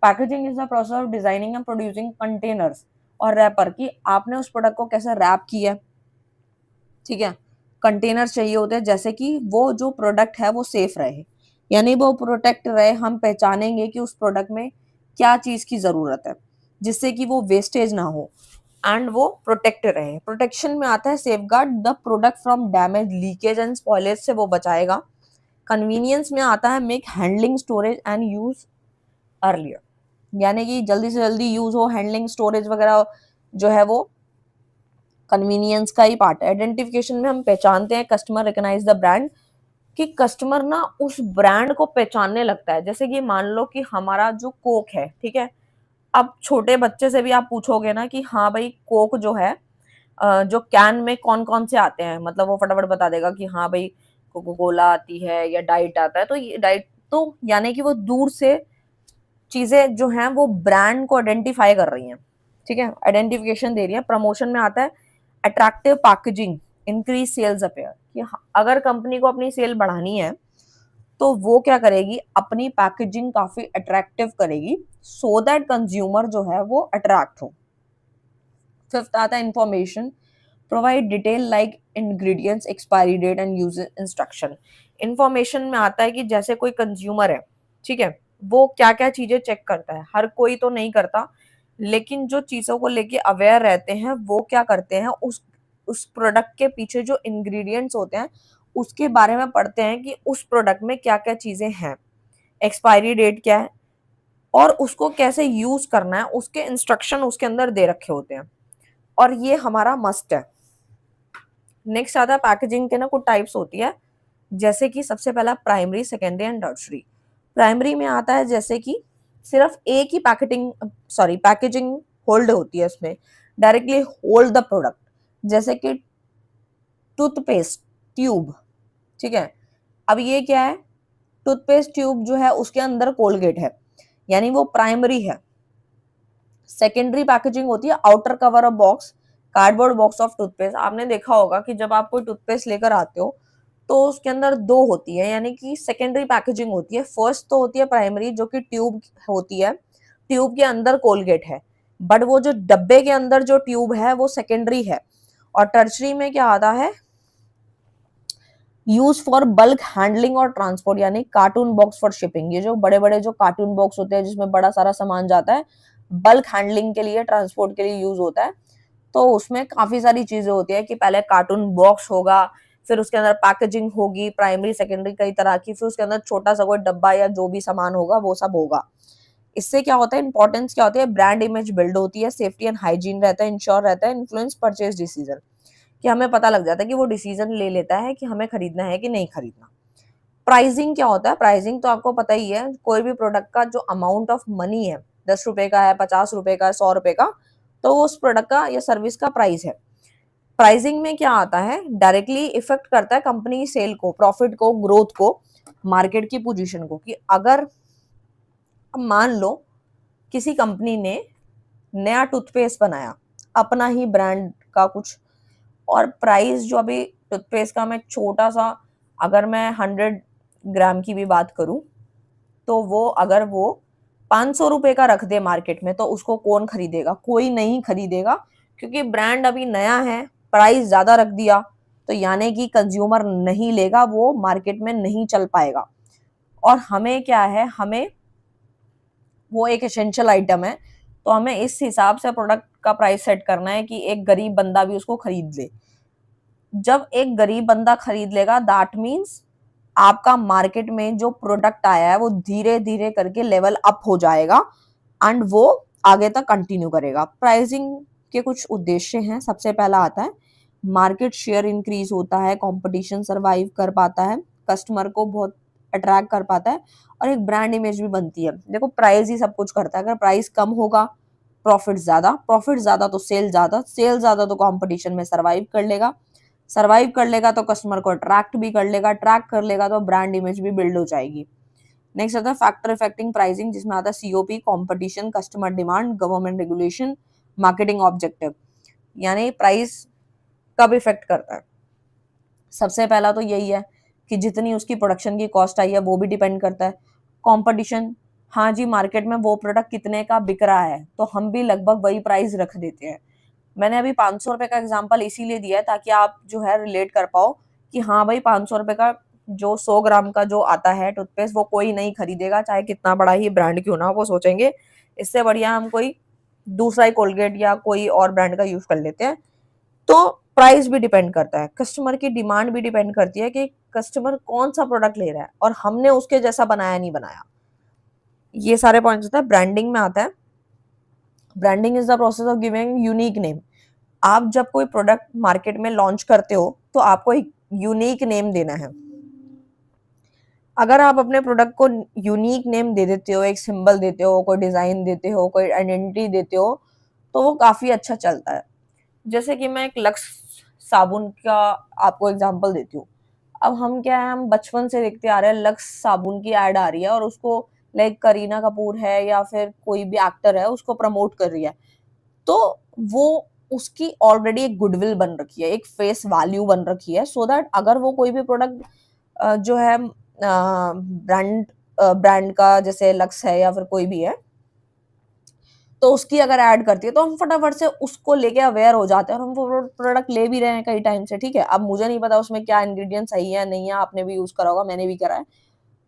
Packaging is the process of designing and producing containers और रैपर, की आपने उस प्रोडक्ट को कैसे रैप किया, ठीक है। कंटेनर चाहिए होते हैं जैसे कि वो जो प्रोडक्ट है वो सेफ रहे, यानी वो प्रोटेक्ट रहे, हम पहचानेंगे कि उस प्रोडक्ट में क्या चीज की जरूरत है जिससे कि वो वेस्टेज ना हो एंड वो प्रोटेक्ट रहे। प्रोटेक्शन में आता है safeguard the product from damage leakage and spoilage से वो बचाएगा। कन्वीनियंस में आता है make handling storage and use earlier, यानी कि जल्दी से जल्दी यूज हो, हैंडलिंग स्टोरेज वगैरह जो है वो कन्वीनियंस का ही पार्ट है। आइडेंटिफिकेशन में हम पहचानते हैं कस्टमर रिकॉग्नाइज द ब्रांड, कि कस्टमर ना उस ब्रांड को पहचानने लगता है। जैसे कि मान लो कि हमारा जो कोक है, ठीक है, अब छोटे बच्चे से भी आप पूछोगे ना कि हाँ भाई कोक जो है जो कैन में कौन कौन से आते हैं, मतलब वो फटाफट बता देगा कि हाँ भाई कोको कोला आती है या डाइट आता है। तो ये डाइट तो यानी कि वो दूर से चीजें जो हैं वो ब्रांड को आइडेंटिफाई कर रही हैं, ठीक है, आइडेंटिफिकेशन दे रही है। प्रमोशन में आता है attractive packaging increase sales appear, कि अगर कंपनी को अपनी सेल बढ़ानी है तो वो क्या करेगी, अपनी पैकेजिंग काफी अट्रैक्टिव करेगी सो दैट कंज्यूमर जो है वो अट्रैक्ट हो। फिफ्थ आता है information provide detail like ingredients expiry date and use instruction. Information में आता है कि जैसे कोई कंज्यूमर है, ठीक है, वो क्या क्या चीजें चेक करता है, हर कोई तो नहीं करता, लेकिन जो चीजों को लेके अवेयर रहते हैं वो क्या करते हैं, उस प्रोडक्ट के पीछे जो इंग्रेडिएंट्स होते हैं उसके बारे में पढ़ते हैं कि उस प्रोडक्ट में क्या क्या चीजें हैं, एक्सपायरी डेट क्या है और उसको कैसे यूज करना है, उसके इंस्ट्रक्शन उसके अंदर दे रखे होते हैं और ये हमारा मस्ट है। नेक्स्ट आता है पैकेजिंग के ना कुछ टाइप्स होती है, जैसे कि सबसे पहला primary secondary and tertiary. Primary में आता है जैसे कि सिर्फ एक ही पैकेजिंग होल्ड होती है, उसमें डायरेक्टली होल्ड द प्रोडक्ट, जैसे कि टूथपेस्ट ट्यूब, ठीक है। अब ये क्या है, टूथपेस्ट ट्यूब जो है उसके अंदर कोलगेट है, यानी वो प्राइमरी है। सेकेंडरी पैकेजिंग होती है outer cover of box, cardboard box of toothpaste, आपने देखा होगा कि जब आप कोई टूथपेस्ट लेकर आते हो तो उसके अंदर दो होती है, यानी कि सेकेंडरी पैकेजिंग होती है। फर्स्ट तो होती है प्राइमरी, जो कि ट्यूब होती है, ट्यूब के अंदर कोलगेट है, बट वो जो डब्बे के अंदर जो ट्यूब है वो सेकेंडरी है। और टर्चरी में क्या आता है, यूज फॉर बल्क हैंडलिंग और ट्रांसपोर्ट, यानी कार्टून बॉक्स फॉर शिपिंग। ये जो बड़े बड़े जो कार्टून बॉक्स होते हैं जिसमें बड़ा सारा सामान जाता है, बल्क हैंडलिंग के लिए, ट्रांसपोर्ट के लिए यूज होता है। तो उसमें काफी सारी चीजें होती है कि पहले कार्टून बॉक्स होगा, फिर उसके अंदर पैकेजिंग होगी प्राइमरी सेकेंडरी कई तरह की, फिर उसके अंदर छोटा सा कोई डब्बा या जो भी सामान होगा वो सब होगा। इससे क्या होता है, इंपॉर्टेंस क्या होती है, ब्रांड इमेज बिल्ड होती है, सेफ्टी एंड हाइजीन रहता है, इंश्योर रहता है, इन्फ्लुएंस परचेज डिसीजन, कि हमें पता लग जाता है कि वो डिसीजन ले लेता है कि हमें खरीदना है कि नहीं खरीदना। प्राइसिंग क्या होता है, प्राइसिंग तो आपको पता ही है, कोई भी प्रोडक्ट का जो अमाउंट ऑफ मनी है, 10 रुपए का है, 50 रुपए का है, 100 रुपए का, तो उस प्रोडक्ट का या सर्विस का प्राइस है। प्राइसिंग में क्या आता है, डायरेक्टली इफेक्ट करता है कंपनी की सेल को, प्रॉफिट को, ग्रोथ को, मार्केट की पोजीशन को। कि अगर मान लो किसी कंपनी ने नया टूथपेस्ट बनाया अपना ही ब्रांड का कुछ, और प्राइस जो अभी टूथपेस्ट का, मैं छोटा सा, अगर मैं 100 ग्राम की भी बात करूं, तो वो अगर वो 500 रुपए का रख दे मार्केट में, तो उसको कौन खरीदेगा, कोई नहीं खरीदेगा, क्योंकि ब्रांड अभी नया है, प्राइस ज्यादा रख दिया, तो यानी कि कंज्यूमर नहीं लेगा, वो मार्केट में नहीं चल पाएगा। और हमें क्या है, हमें वो एक एसेंशियल आइटम है, तो हमें इस हिसाब से प्रोडक्ट का प्राइस सेट करना है कि एक गरीब बंदा भी उसको खरीद ले। जब एक गरीब बंदा खरीद लेगा, दैट मीन्स आपका मार्केट में जो प्रोडक्ट आया है वो धीरे धीरे करके लेवल अप हो जाएगा एंड वो आगे तक कंटिन्यू करेगा। प्राइसिंग के कुछ उद्देश्य हैं। सबसे पहला आता है मार्केट शेयर इंक्रीज होता है, कंपटीशन सरवाइव कर पाता है, कस्टमर को बहुत अट्रैक्ट कर पाता है, और एक ब्रांड इमेज भी बनती है। देखो प्राइस ही सब कुछ करता है, अगर प्राइस कम होगा प्रॉफिट ज्यादा, प्रॉफिट ज्यादा तो सेल ज्यादा, सेल ज्यादा तो कंपटीशन में सरवाइव कर लेगा, सरवाइव कर लेगा तो कस्टमर को अट्रैक्ट भी कर लेगा, अट्रैक्ट कर लेगा तो ब्रांड इमेज भी बिल्ड हो जाएगी। नेक्स्ट आता है फैक्टर इफेक्टिंग प्राइसिंग, जिसमें आता है COP, competition, customer demand, government regulation, marketing objective. यानी प्राइस कब इफेक्ट करता है, सबसे पहला तो यही है कि जितनी उसकी प्रोडक्शन की कॉस्ट आई है वो भी डिपेंड करता है। कंपटीशन, हाँ जी मार्केट में वो प्रोडक्ट कितने का बिक रहा है, तो हम भी लगभग वही प्राइस रख देते हैं। मैंने अभी 500 रुपए का एग्जाम्पल इसीलिए दिया है ताकि आप जो है रिलेट कर पाओ कि हाँ भाई 500 रुपए का जो 100 ग्राम का जो आता है टूथपेस्ट, वो कोई नहीं खरीदेगा, चाहे कितना बड़ा ही ब्रांड क्यों ना हो। वो सोचेंगे इससे बढ़िया हम कोई दूसरा ही कोलगेट या कोई और ब्रांड का यूज कर लेते हैं। तो प्राइस भी डिपेंड करता है, कस्टमर की डिमांड भी डिपेंड करती है कि कस्टमर कौन सा प्रोडक्ट ले रहा है और हमने उसके जैसा बनाया नहीं बनाया। ये सारे पॉइंट्स होता है। ब्रांडिंग में आता है, branding is the process of giving unique name. आप जब कोई प्रोडक्ट मार्केट में लॉन्च करते हो तो आपको एक यूनिक नेम देना है। अगर आप अपने प्रोडक्ट को यूनिक नेम दे देते हो, एक सिंबल देते हो, कोई डिजाइन देते हो, कोई आइडेंटिटी देते हो, तो वो काफी अच्छा चलता है। जैसे कि मैं एक लक्स साबुन का आपको एग्जांपल देती हूँ। अब हम क्या है, हम बचपन से देखते आ रहे हैं लक्स साबुन की एड आ रही है और उसको लाइक करीना कपूर है या फिर कोई भी एक्टर है उसको प्रमोट कर रही है, तो वो उसकी ऑलरेडी एक गुडविल बन रखी है, एक फेस वैल्यू बन रखी है, सो दैट अगर वो कोई भी प्रोडक्ट जो है ब्रांड का जैसे लक्स है या फिर कोई भी है, तो उसकी अगर ऐड करती है तो हम फटाफट से उसको लेके अवेयर हो जाते हैं और हम वो प्रोडक्ट ले भी रहे हैं कई टाइम से। ठीक है, अब मुझे नहीं पता उसमें क्या इंग्रेडिएंट सही है नहीं है, आपने भी यूज करा होगा, मैंने भी करा है,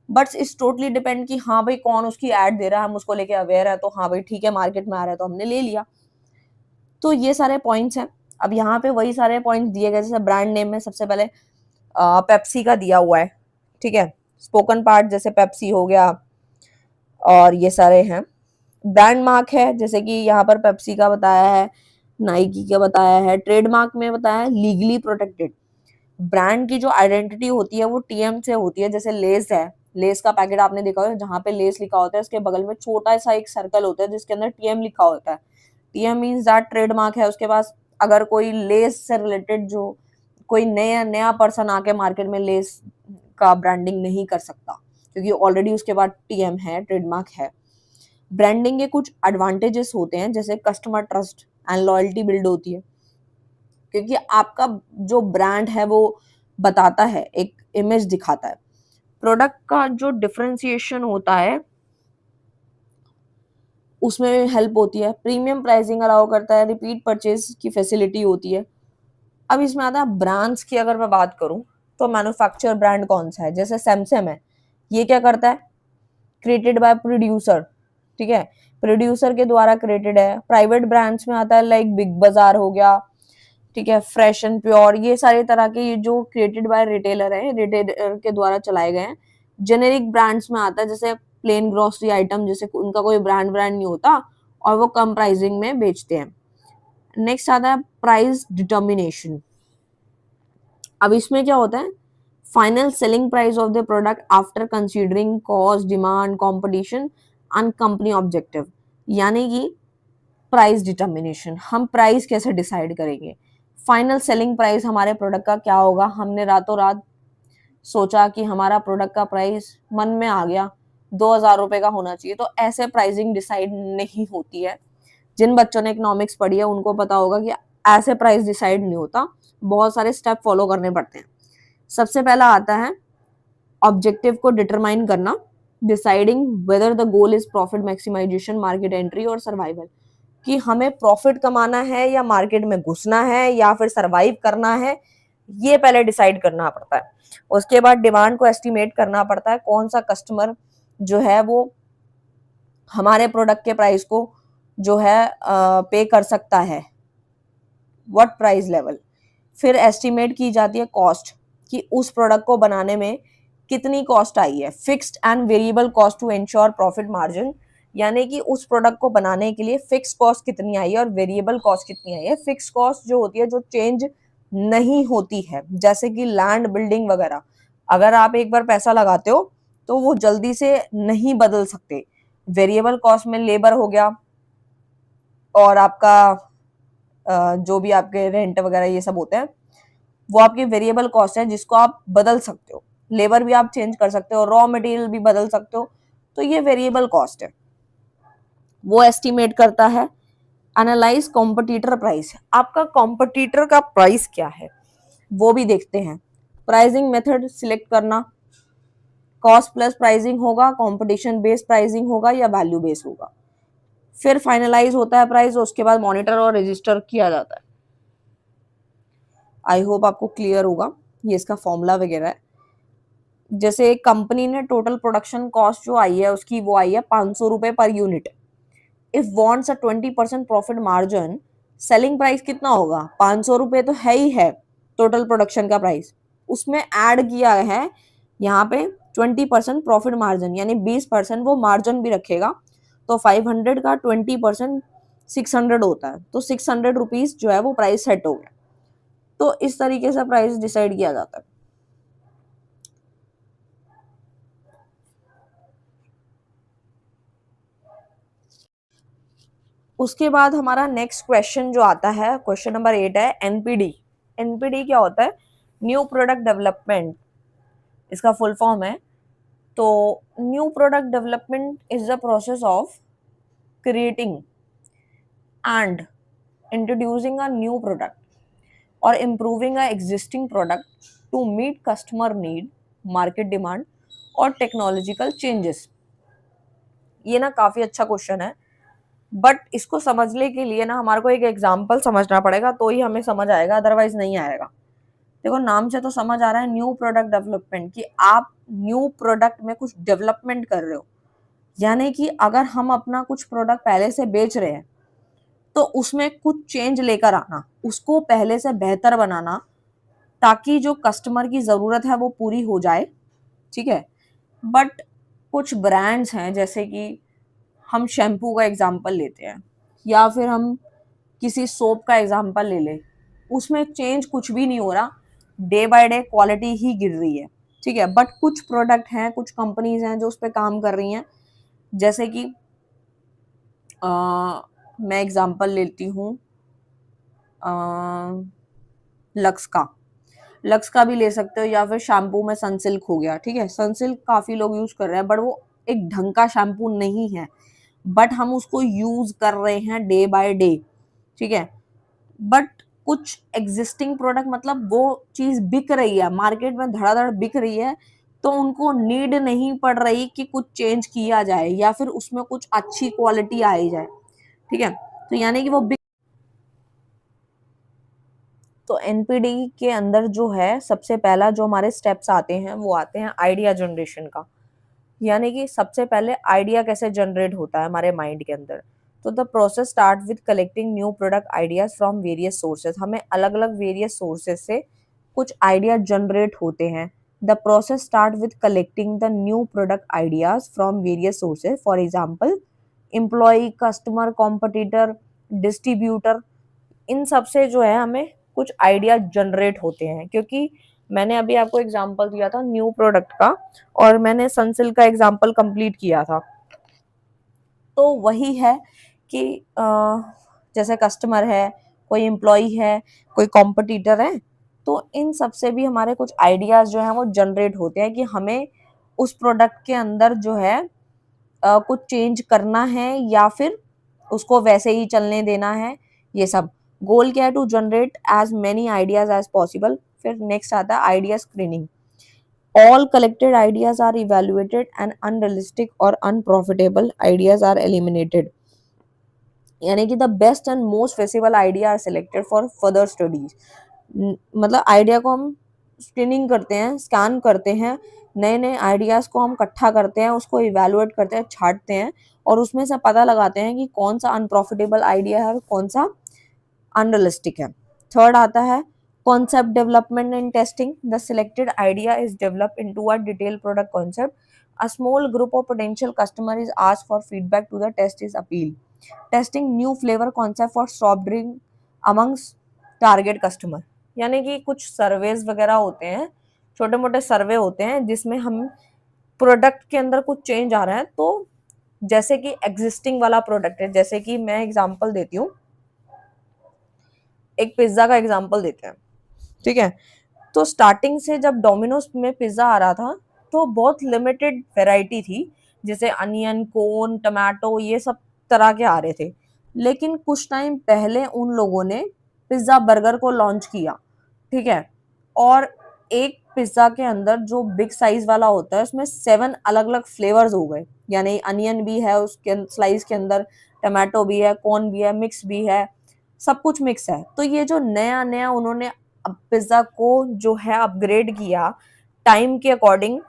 बट इट्स टोटली डिपेंड कि हाँ भाई कौन उसकी ऐड दे रहा है, हम उसको लेके अवेयर है, तो हाँ भाई ठीक है मार्केट में आ रहा है तो हमने ले लिया। तो ये सारे पॉइंट्स हैं। अब यहाँ पे वही सारे पॉइंट्स दिए गए, जैसे ब्रांड नेम में सबसे पहले पेप्सी का दिया हुआ है, ठीक है, स्पोकन पार्ट जैसे पेप्सी हो गया, और ये सारे हैं। ब्रांड मार्क है, जैसे कि यहाँ पर पेप्सी का बताया है, नाइकी का बताया है। ट्रेडमार्क में बताया है लीगली प्रोटेक्टेड। ब्रांड की जो आइडेंटिटी होती है वो टीएम से होती है, जैसे लेस है, लेस का पैकेट आपने देखा होगा, जहाँ पे लेस लिखा होता है उसके बगल में छोटा सा एक सर्कल होता है जिसके अंदर टीएम लिखा होता है। टीएम मीन्स दैट ट्रेडमार्क है उसके पास। अगर कोई लेस से रिलेटेड जो कोई नया नया पर्सन आके मार्केट में लेस का ब्रांडिंग नहीं कर सकता, क्योंकि ऑलरेडी उसके पास टीएम है, ट्रेडमार्क है। ब्रांडिंग के कुछ एडवांटेजेस होते हैं, जैसे customer trust and loyalty build होती है। क्योंकि आपका जो ब्रांड है वो बताता है, एक इमेज दिखाता है। प्रोडक्ट का जो डिफरेंशिएशन होता है उसमें हेल्प होती है। प्रीमियम प्राइसिंग अलाउ करता है, रिपीट परचेज की फैसिलिटी होती है। अब इसमें आता है ब्रांड्स की, अगर मैं बात करूं तो मैन्युफैक्चर ब्रांड कौन सा है, जैसे सैमसंग है, ये क्या करता है, क्रिएटेड बाय प्रोड्यूसर, ठीक है, प्रोड्यूसर के द्वारा क्रिएटेड है। प्राइवेट ब्रांड्स में आता है लाइक बिग बाजार हो गया, ठीक है, फ्रेश एंड प्योर, ये सारे तरह के ये जो क्रिएटेड बाय रिटेलर है, रिटेलर के द्वारा चलाए गए हैं। जेनेरिक ब्रांड्स में आता है जैसे प्लेन ग्रोसरी आइटम, जैसे उनका कोई ब्रांड नहीं होता और वो कम प्राइसिंग में बेचते हैं। नेक्स्ट आता है प्राइस डिटर्मिनेशन। अब इसमें क्या होता है, final selling price of the product after considering cost, demand, competition and company objective. यानी कि प्राइस डिटर्मिनेशन, हम प्राइस कैसे डिसाइड करेंगे, फाइनल सेलिंग प्राइस हमारे प्रोडक्ट का क्या होगा। हमने रातों रात सोचा कि हमारा प्रोडक्ट का प्राइस मन में आ गया 2,000 रुपए का होना चाहिए, तो ऐसे प्राइसिंग डिसाइड नहीं होती है। जिन बच्चों ने इकोनॉमिक्स पढ़ी है उनको पता होगा कि ऐसे प्राइस डिसाइड नहीं होता, बहुत सारे स्टेप फॉलो करने पड़ते हैं। सबसे पहला आता है ऑब्जेक्टिव को डिटरमाइन करना, deciding whether the goal is profit maximisation, market entry और सर्वाइवल, कि हमें प्रॉफिट कमाना है या मार्केट में घुसना है या फिर सर्वाइव करना है, ये पहले डिसाइड करना पड़ता है। उसके बाद डिमांड को एस्टिमेट करना पड़ता है, कौन सा कस्टमर जो है वो हमारे प्रोडक्ट के प्राइस को जो है पे कर सकता है, व्हाट प्राइस लेवल। फिर एस्टिमेट की जाती है कॉस्ट, कि उस प्रोडक्ट को बनाने में कितनी कॉस्ट आई है, fixed and variable cost to ensure profit margin, यानी कि उस प्रोडक्ट को बनाने के लिए फिक्स कॉस्ट कितनी आई है और वेरिएबल कॉस्ट कितनी आई है। फिक्स कॉस्ट जो होती है जो चेंज नहीं होती है, जैसे कि लैंड, बिल्डिंग वगैरह, अगर आप एक बार पैसा लगाते हो तो वो जल्दी से नहीं बदल सकते। वेरिएबल कॉस्ट में लेबर हो गया और आपका जो भी आपके रेंट वगैरह ये सब होते हैं, वो आपकी वेरिएबल कॉस्ट है जिसको आप बदल सकते हो। लेबर भी आप चेंज कर सकते हो, रॉ मटेरियल भी बदल सकते हो, तो ये वेरिएबल कॉस्ट है। वो एस्टिमेट करता है। एनालाइज कॉम्पिटिटर प्राइस, आपका कॉम्पिटिटर का प्राइस क्या है वो भी देखते हैं। प्राइसिंग मेथड सिलेक्ट करना, कॉस्ट प्लस प्राइसिंग होगा, कंपटीशन बेस्ड प्राइसिंग होगा या वैल्यू बेस्ड होगा। फिर फाइनलाइज होता है प्राइस, उसके बाद मॉनिटर और रजिस्टर किया जाता है। आई होप आपको क्लियर होगा, ये इसका फॉर्मूला वगैरह है। जैसे एक कंपनी ने टोटल प्रोडक्शन कॉस्ट जो आई है उसकी वो आई है 500 रुपए per unit. If wants a 20% profit margin, selling price कितना होगा, 500 रुपए तो है ही है टोटल प्रोडक्शन का प्राइस, उसमें ऐड किया है यहाँ पे 20% प्रॉफिट मार्जिन, यानी 20% वो मार्जिन भी रखेगा, तो 500 का 20% 600 होता है, तो 600 रुपीज जो है वो प्राइस सेट हो गया। तो इस तरीके से प्राइस डिसाइड किया जाता है। उसके बाद हमारा नेक्स्ट क्वेश्चन जो आता है, क्वेश्चन नंबर 8 है एनपीडी। एनपीडी क्या होता है, न्यू प्रोडक्ट डेवलपमेंट, इसका फुल फॉर्म है। तो new product development is the process of creating and introducing a new product और improving a existing product to meet customer need, market demand और technological changes. ये ना काफी अच्छा क्वेश्चन है, बट इसको समझने के लिए ना हमारे को एक एग्जाम्पल समझना पड़ेगा तो ही हमें समझ आएगा, अदरवाइज नहीं आएगा। देखो नाम से तो समझ आ रहा है न्यू प्रोडक्ट डेवलपमेंट, कि आप न्यू प्रोडक्ट में कुछ डेवलपमेंट कर रहे हो, यानी कि अगर हम अपना कुछ प्रोडक्ट पहले से बेच रहे हैं तो उसमें कुछ चेंज लेकर आना, उसको पहले से बेहतर बनाना, ताकि जो कस्टमर की जरूरत है वो पूरी हो जाए, ठीक है। बट कुछ ब्रांड्स हैं, जैसे कि हम शैम्पू का एग्जाम्पल लेते हैं या फिर हम किसी सोप का एग्जाम्पल ले ले, उसमें चेंज कुछ भी नहीं हो रहा, डे बाय डे क्वालिटी ही गिर रही है, ठीक है। बट कुछ प्रोडक्ट हैं, कुछ कंपनीज हैं जो उस पर काम कर रही हैं, जैसे कि मैं एग्जाम्पल लेती हूँ लक्स का, लक्स का भी ले सकते हो, या फिर शैम्पू में सनसिल्क हो गया, ठीक है। सनसिल्क काफी लोग यूज कर रहे हैं, बट वो एक ढंग का शैम्पू नहीं है, बट हम उसको यूज कर रहे हैं डे बाय डे, ठीक है। बट कुछ एग्जिस्टिंग प्रोडक्ट, मतलब वो चीज बिक रही है मार्केट में, धड़ाधड़ बिक रही है, तो उनको नीड नहीं पड़ रही कि कुछ चेंज किया जाए या फिर उसमें कुछ अच्छी क्वालिटी आई जाए, ठीक है। तो यानी कि वो बिक, तो एनपीडी के अंदर जो है सबसे पहला जो हमारे स्टेप्स आते हैं वो आते हैं आइडिया जनरेशन का। यानी कि सबसे पहले आइडिया कैसे जनरेट होता है हमारे माइंड के अंदर। तो the process start with collecting new product ideas from various sources. हमें अलग अलग वेरियस सोर्सेज से कुछ आइडिया जनरेट होते हैं। The process start with collecting the new product ideas from various sources, for example employ, customer, competitor, distributor, इन सब से जो है हमें कुछ आइडिया जनरेट होते हैं। क्योंकि मैंने अभी आपको एग्जांपल दिया था न्यू प्रोडक्ट का, और मैंने सनसिल्क का एग्जांपल कंप्लीट किया था। तो वही है कि जैसे कस्टमर है, कोई एम्प्लॉय है, कोई कॉम्पिटिटर है, तो इन सब से भी हमारे कुछ आइडियाज जो है वो जनरेट होते हैं कि हमें उस प्रोडक्ट के अंदर जो है कुछ चेंज करना है या फिर उसको वैसे ही चलने देना है। ये सब गोल क्या है, to generate as many ideas as possible. फिर नेक्स्ट आता है idea screening. All collected ideas are evaluated and unrealistic और अनप्रॉफिटेबल आइडियाज आर एलिमिनेटेड। यानी कि the best and most feasible idea are selected for further studies. मतलब idea को हम screening करते हैं, स्कैन करते हैं, नए नए आइडियाज को हम इकट्ठा करते हैं, उसको इवेलुएट करते हैं, छांटते हैं, और उसमें से पता लगाते हैं कि कौन सा अनप्रॉफिटेबल आइडिया है और कौन सा अनरियलिस्टिक है। थर्ड आता है concept development and testing. The selected idea is developed into a detailed product concept. A small group of potential customer is asked for feedback to the test is appeal. Testing new flavor concept for soft drink amongst target customer. यानी कि कुछ surveys वगैरह होते हैं, छोटे मोटे सर्वे होते हैं जिसमें हम प्रोडक्ट के अंदर कुछ चेंज आ रहा है। तो जैसे कि एग्जिस्टिंग वाला प्रोडक्ट है, जैसे कि मैं एग्जांपल देती हूँ, एक पिज्जा का एग्जांपल देते हैं, ठीक है। तो स्टार्टिंग से जब डोमिनोज में पिज्जा आ रहा था तो बहुत लिमिटेड वैरायटी थी, जैसे अनियन, कोन, टमाटो, ये सब तरह के आ रहे थे। लेकिन कुछ टाइम पहले उन लोगों ने पिज्जा बर्गर को लॉन्च किया, ठीक है। और एक पिज्जा के अंदर जो बिग साइज वाला होता है उसमें 7 अलग अलग फ्लेवर्स हो गए। यानी अनियन भी है उसके स्लाइस के अंदर, टमाटो भी है, कॉर्न भी है, मिक्स भी है, सब कुछ मिक्स है। तो ये जो नया नया उन्होंने पिज्जा को जो है अपग्रेड किया टाइम के अकॉर्डिंग,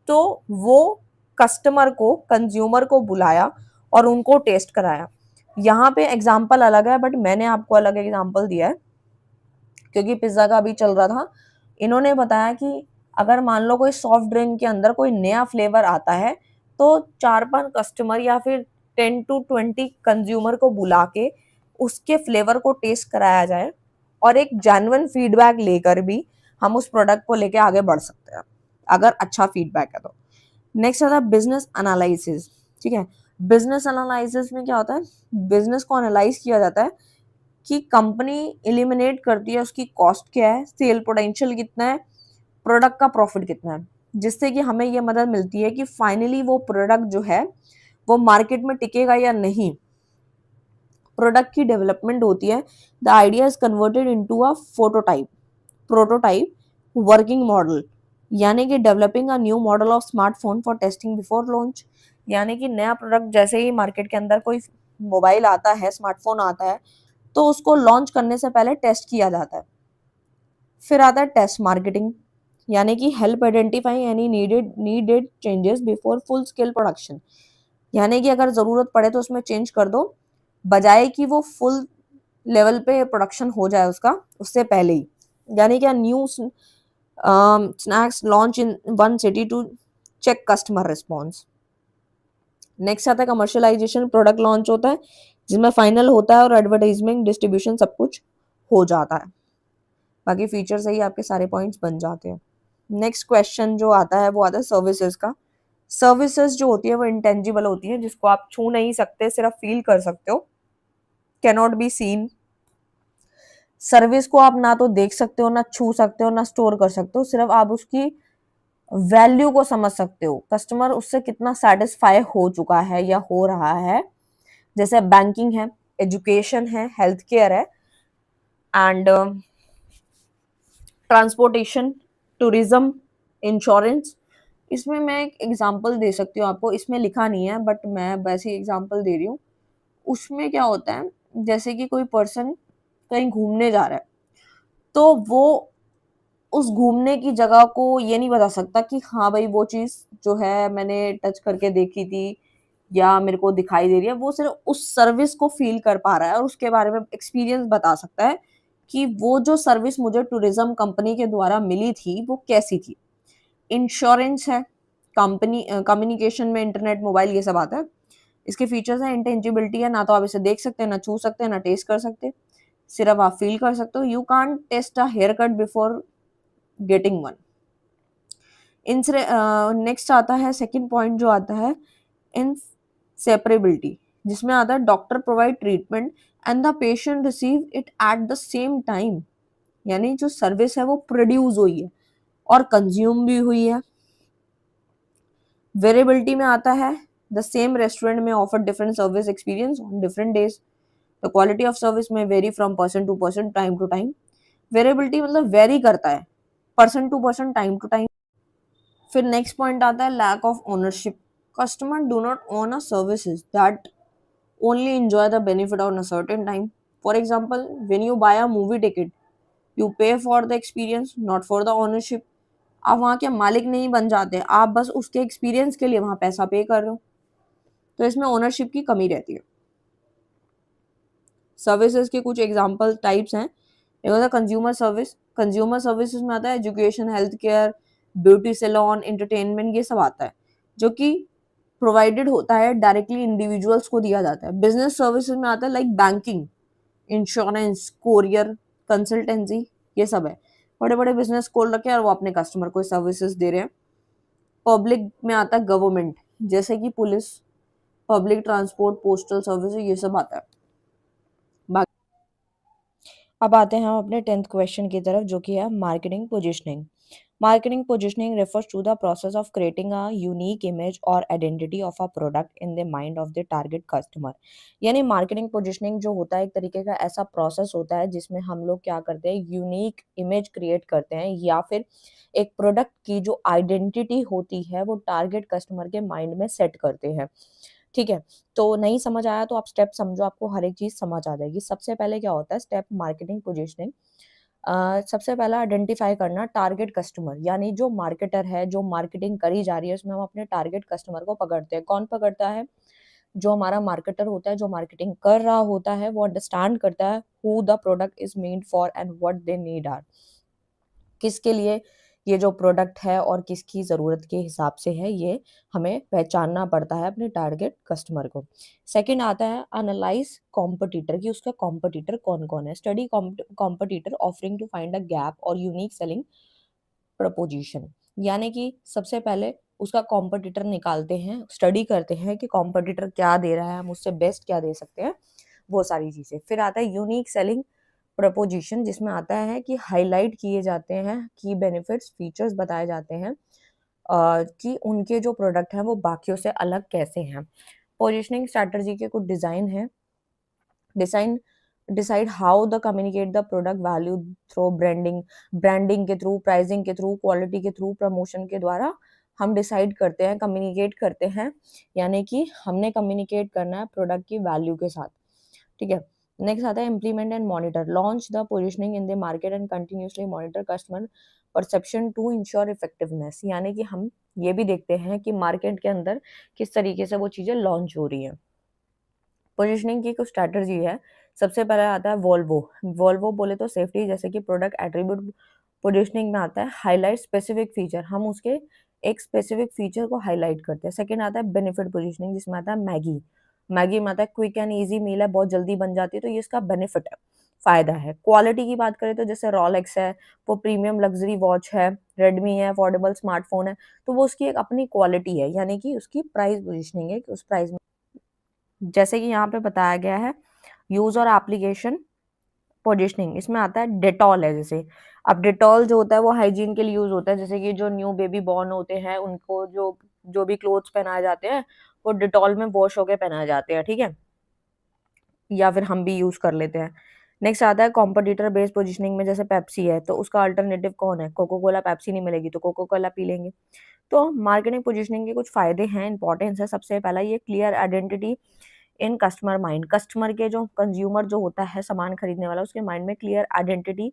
तो वो कस्टमर को, कंज्यूमर को बुलाया और उनको टेस्ट कराया। यहाँ पे एग्जाम्पल अलग है बट मैंने आपको अलग एग्जाम्पल दिया है क्योंकि पिज्जा का अभी चल रहा था। इन्होंने बताया कि अगर मान लो कोई सॉफ्ट ड्रिंक के अंदर कोई नया फ्लेवर आता है तो 4-5 कस्टमर या फिर 10 to 20 कंज्यूमर को बुला के उसके फ्लेवर को टेस्ट कराया जाए, और एक जेन्युइन फीडबैक लेकर भी हम उस प्रोडक्ट को लेके आगे बढ़ सकते हैं अगर अच्छा फीडबैक है तो। नेक्स्ट आता है बिजनेस एनालिसिस, ठीक है। बिजनेस एनालिसिस में क्या होता है, बिजनेस को एनालाइज किया जाता है कि कंपनी एलिमिनेट करती है, उसकी कॉस्ट क्या है, सेल पोटेंशियल कितना है, प्रोडक्ट का प्रॉफिट कितना है, जिससे कि हमें ये मदद मिलती है कि फाइनली वो प्रोडक्ट जो है वो मार्केट में टिकेगा या नहीं। प्रोडक्ट की डेवलपमेंट होती है। The idea is converted into a prototype working model. यानी कि developing a new model of smartphone for testing before launch. यानी कि नया प्रोडक्ट जैसे ही मार्केट के अंदर कोई मोबाइल आता है, स्मार्टफोन आता है, तो उसको लॉन्च करने से पहले टेस्ट किया जाता है। फिर आता है टेस्ट मार्केटिंग, यानी कि help identify any needed changes before full scale production. यानी कि अगर जरूरत पड़े तो उसमें चेंज कर दो, बजाय कि वो फुल लेवल पे प्रोडक्शन हो जाए उसका उससे पहले ही। यानी कि new snacks launch in one city to check customer response. Next आता है कमर्शियलाइजेशन, प्रोडक्ट लॉन्च होता है जिसमें फाइनल होता है और एडवर्टाइजमेंट, डिस्ट्रीब्यूशन सब कुछ हो जाता है। बाकी फीचर से ही आपके सारे पॉइंट्स बन जाते हैं। नेक्स्ट क्वेश्चन जो आता है वो आता है सर्विसेज का। सर्विसेज जो होती है वो इंटेंजिबल होती है, जिसको आप छू नहीं सकते, सिर्फ फील कर सकते हो, कैनॉट बी सीन। सर्विस को आप ना तो देख सकते हो, ना छू सकते हो, ना स्टोर कर सकते हो, सिर्फ आप उसकी वैल्यू को समझ सकते हो, कस्टमर उससे कितना सेटिस्फाई हो चुका है या हो रहा है। जैसे बैंकिंग है, एजुकेशन है, हेल्थ केयर है, एंड ट्रांसपोर्टेशन, टूरिज्म, इंश्योरेंस। इसमें मैं एक एग्जांपल दे सकती हूँ आपको, इसमें लिखा नहीं है बट मैं वैसी एग्जांपल दे रही हूँ। उसमें क्या होता है, जैसे कि कोई पर्सन कहीं घूमने जा रहा है, तो वो उस घूमने की जगह को ये नहीं बता सकता कि हाँ भाई वो चीज़ जो है मैंने टच करके देखी थी या मेरे को दिखाई दे रही है। वो सिर्फ उस सर्विस को फील कर पा रहा है और उसके बारे में एक्सपीरियंस बता सकता है कि वो जो सर्विस मुझे टूरिज्म कंपनी के द्वारा मिली थी वो कैसी थी। इंश्योरेंस है, कंपनी कम्युनिकेशन में इंटरनेट, मोबाइल, ये सब आता है। इसके फीचर्स हैं, इंटेंजिबिलिटी है, ना तो आप इसे देख सकते हैं, ना छू सकते हैं, ना टेस्ट कर सकते, सिर्फ आप फील कर सकते हो। You can't test a haircut before getting one. Next आता है सेकंड पॉइंट जो आता है इन सेपरेबिलिटी, जिसमें आता है doctor provide treatment and the patient receive it at the same time. यानी जो सर्विस है वो प्रोड्यूस हुई है और कंज्यूम भी हुई है। वेरिएबिलिटी में आता है द सेम रेस्टोरेंट में offer different service experience on different days. The quality of service may vary from person to person, time to time. Variability मतलब वेरी करता है person to person, time to time. फिर next point आता है lack of ownership. Customer do not own a services that only enjoy the benefit on a certain time. For example, when you buy a movie ticket, you pay for the experience, not for the ownership. आप वहाँ के मालिक नहीं बन जाते, आप बस उसके एक्सपीरियंस के लिए वहाँ पैसा पे कर रहे हो, तो इसमें ओनरशिप की कमी रहती है। सर्विसेज के कुछ एग्जाम्पल टाइप्स हैं। एक होता है कंज्यूमर सर्विस। कंज्यूमर सर्विसेज में आता है education, health care, beauty salon, entertainment, ये सब आता है जो कि प्रोवाइडेड होता है डायरेक्टली इंडिविजुअल्स को दिया जाता है। बिजनेस सर्विसेज में आता है like banking, insurance, courier, consultancy, ये सब है। बड़े बड़े बिजनेस खोल रखे हैं और वो अपने कस्टमर को सर्विसेज दे रहे हैं। पब्लिक में आता है गवर्नमेंट, जैसे कि police, public transport, postal service, ये सब आता है। अब आते हैं हम अपने 10th क्वेश्चन की तरफ, जो कि है marketing positioning. Marketing positioning refers to the process of creating a unique image or identity of a product in the mind of the target customer। यानी मार्केटिंग पोजिशनिंग जो होता है एक तरीके का ऐसा प्रोसेस होता है जिसमें हम लोग क्या करते हैं, यूनिक इमेज क्रिएट करते हैं या फिर एक प्रोडक्ट की जो आइडेंटिटी होती है वो टारगेट कस्टमर के माइंड में सेट करते हैं। ठीक है, तो नहीं समझ आया तो आप स्टेप समझो, आपको हर एक चीज समझ आ जाएगी। सबसे पहले क्या होता है स्टेप मार्केटिंग पोजिशनिंग। सबसे पहला आइडेंटिफाई करना टारगेट कस्टमर, यानी जो मार्केटर है, जो मार्केटिंग करी जा रही है उसमें हम अपने टारगेट कस्टमर को पकड़ते हैं। कौन पकड़ता है? जो हमारा मार्केटर होता है, जो मार्केटिंग कर रहा होता है, वो अंडरस्टैंड करता है who the product is made for and what they need are. किसके लिए ये जो प्रोडक्ट है और किसकी ज़रूरत के हिसाब से है, ये हमें पहचानना पड़ता है अपने टारगेट कस्टमर को। सेकंड आता है एनालाइज कॉम्पिटिटर, कि उसका कॉम्पिटिटर कौन कौन है। Study competitor offering to find a gap और यूनिक सेलिंग प्रपोजिशन। यानी कि सबसे पहले उसका कॉम्पिटिटर निकालते हैं, स्टडी करते हैं कि कॉम्पिटिटर क्या दे रहा है, हम उससे बेस्ट क्या दे सकते हैं, वो सारी चीज़ें। फिर आता है यूनिक सेलिंग प्रपोजिशन, जिसमें आता है कि हाईलाइट किए जाते हैं की बेनिफिट्स, फीचर्स बताए जाते हैं कि उनके जो प्रोडक्ट हैं वो बाकियों से अलग कैसे हैं। पोजिशनिंग स्ट्रैटेजी के कुछ डिज़ाइन हैं। Design decide how the communicate the product value through branding, branding के थ्रू, प्राइसिंग के थ्रू, क्वालिटी के थ्रू, प्रमोशन के द्वारा हम डिसाइड करते हैं, कम्युनिकेट करते हैं। यानी कि हमने कम्युनिकेट करना है प्रोडक्ट की वैल्यू के साथ। ठीक है, नेक्स्ट आता है implement and monitor, launch the positioning in the market and continuously monitor customer perception to ensure effectiveness. यानी कि हम ये भी देखते हैं कि मार्केट के अंदर किस तरीके से वो चीज़ें लॉन्च हो रही हैं। पोजिशनिंग की कुछ स्ट्रैटेजी है। सबसे पहला आता है वॉल्वो। वॉल्वो बोले तो सेफ्टी, जैसे कि प्रोडक्ट एट्रीब्यूट पोजिशनिंग में आता है हाईलाइट स्पेसिफिक फीचर, हम उसके एक स्पेसिफिक फीचर को हाईलाइट करते हैं। सेकंड आता है बेनिफिट पोजिशनिंग, जिसमें आता है मैगी। मैगी में आता है क्विक एंड ईजी मील है, बहुत जल्दी बन जाती है, तो ये इसका बेनिफिट है, फायदा है। क्वालिटी की बात करें तो जैसे रॉलेक्स है, वो प्रीमियम लग्जरी वॉच है, रेडमी है, अफोर्डेबल स्मार्टफोन है, तो वो उसकी एक अपनी क्वालिटी है, यानी कि उसकी प्राइस पोजिशनिंग है कि उस प्राइस में, जैसे कि यहाँ पे बताया गया है यूज और एप्लीकेशन पोजिशनिंग। इसमें आता है डेटॉल है, जैसे अब डेटॉल जो होता है वो हाइजीन के लिए यूज होता है, जैसे कि जो न्यू बेबी बॉर्न होते हैं उनको जो जो भी क्लोथ्स पहनाए जाते हैं वो डेटॉल में वॉश होके पहनाए जाते हैं। ठीक है, या फिर हम भी यूज कर लेते हैं। नेक्स्ट आता है कॉम्पिटिटर बेस्ड पोजीशनिंग में, जैसे पेप्सी है तो उसका अल्टरनेटिव कौन है, कोको कोला, पेप्सी नहीं मिलेगी तो कोको कोला पी लेंगे। तो मार्केटिंग पोजीशनिंग के कुछ फायदे हैं, इंपॉर्टेंस है। सबसे पहला ये clear identity in customer mind, customer के जो कंज्यूमर जो होता है सामान खरीदने वाला, उसके माइंड में क्लियर आइडेंटिटी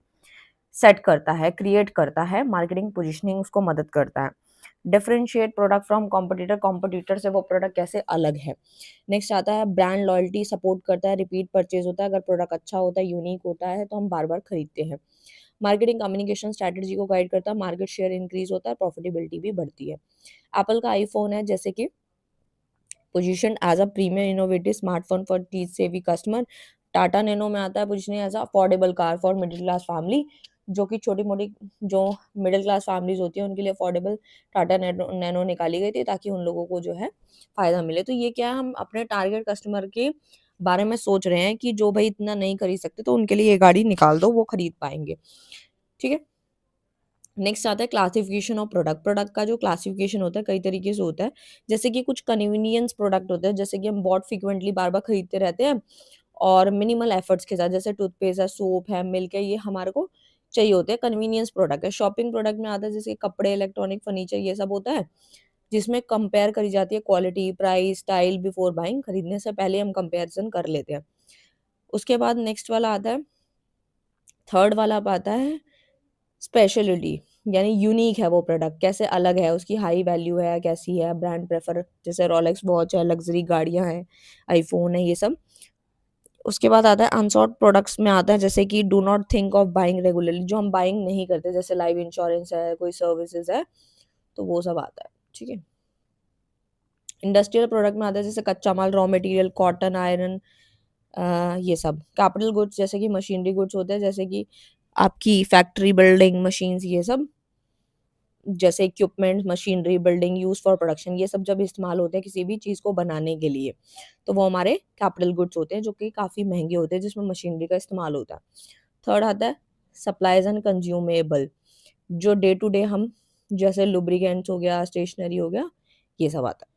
सेट करता है, क्रिएट करता है। मार्केटिंग पोजीशनिंग उसको मदद करता है। Differentiate product from competitor, competitor से वो प्रोडक्ट कैसे अलग है। नेक्स्ट आता है ब्रांड लॉयल्टी, सपोर्ट करता है, रिपीट परचेज होता है। अगर प्रोडक्ट अच्छा होता है, यूनिक होता है तो हम बार बार खरीदते हैं। मार्केटिंग कम्युनिकेशन स्ट्रैटेजी को गाइड करता है, मार्केट शेयर इंक्रीज होता है, प्रॉफिटेबिलिटी भी बढ़ती है। एप्पल का आईफोन है जैसे कि position as a premium innovative smartphone for tech savvy customer. Tata Nano में आता है position as a affordable car for middle class family, जो कि छोटी मोटी जो मिडिल क्लास फैमिलीज होती है उनके लिए अफोर्डेबल टाटा नैनो नैनो निकाली गई थी, ताकि उन लोगों को जो है फायदा मिले। तो ये क्या है, हम अपने टारगेट कस्टमर के बारे में सोच रहे हैं कि जो भाई इतना नहीं खरीद सकते तो उनके लिए ये गाड़ी निकाल दो, वो खरीद पाएंगे। ठीक है। नेक्स्ट आता है क्लासिफिकेशन ऑफ प्रोडक्ट। प्रोडक्ट का जो क्लासिफिकेशन होता है कई तरीके से होता है। जैसे कि कुछ कन्वीनियंस प्रोडक्ट होते हैं, जैसे कि हम बहुत फ्रिक्वेंटली बार बार खरीदते रहते हैं और मिनिमल एफर्ट्स के साथ, जैसे टूथपेस्ट है, सोप है, मिल्क है, ये हमारे को चाहिए होते हैं, कन्वीनियंस प्रोडक्ट है। शॉपिंग प्रोडक्ट में आता है जैसे कपड़े, इलेक्ट्रॉनिक, फर्नीचर, ये सब होता है, जिसमें कंपेयर करी जाती है quality, price, style before buying, खरीदने से पहले हम कंपेरिजन कर लेते हैं। उसके बाद नेक्स्ट वाला आता है, थर्ड वाला आता है स्पेशलिटी, यानी यूनिक है वो प्रोडक्ट, कैसे अलग है, उसकी हाई वैल्यू है, कैसी है, ब्रांड प्रेफर, जैसे रोलेक्स वॉच है, लग्जरी गाड़ियां हैं, आईफोन है, ये सब। उसके बाद आता है अनसॉर्ट प्रोडक्ट्स में आता है जैसे कि do not think of buying regularly, जो हम बाइंग नहीं करते, जैसे लाइफ इंश्योरेंस है, कोई सर्विसेज है, तो वो सब आता है। ठीक है। इंडस्ट्रियल प्रोडक्ट में आता है जैसे कच्चा माल, रॉ मटेरियल, कॉटन, आयरन, ये सब। कैपिटल गुड्स जैसे कि मशीनरी गुड्स होते हैं, जैसे कि आपकी फैक्ट्री, बिल्डिंग, मशीन्स, ये सब, जैसे equipment, machinery, building use for production, ये सब जब इस्तेमाल होते हैं किसी भी चीज़ को बनाने के लिए, तो वो हमारे कैपिटल गुड्स होते हैं, जो कि काफ़ी महंगे होते हैं, जिसमें मशीनरी का इस्तेमाल होता है। थर्ड आता है सप्लाईज एंड कंज्यूमेबल, जो डे टू डे हम, जैसे लुब्रिकेंट्स हो गया, स्टेशनरी हो गया, ये सब आता है।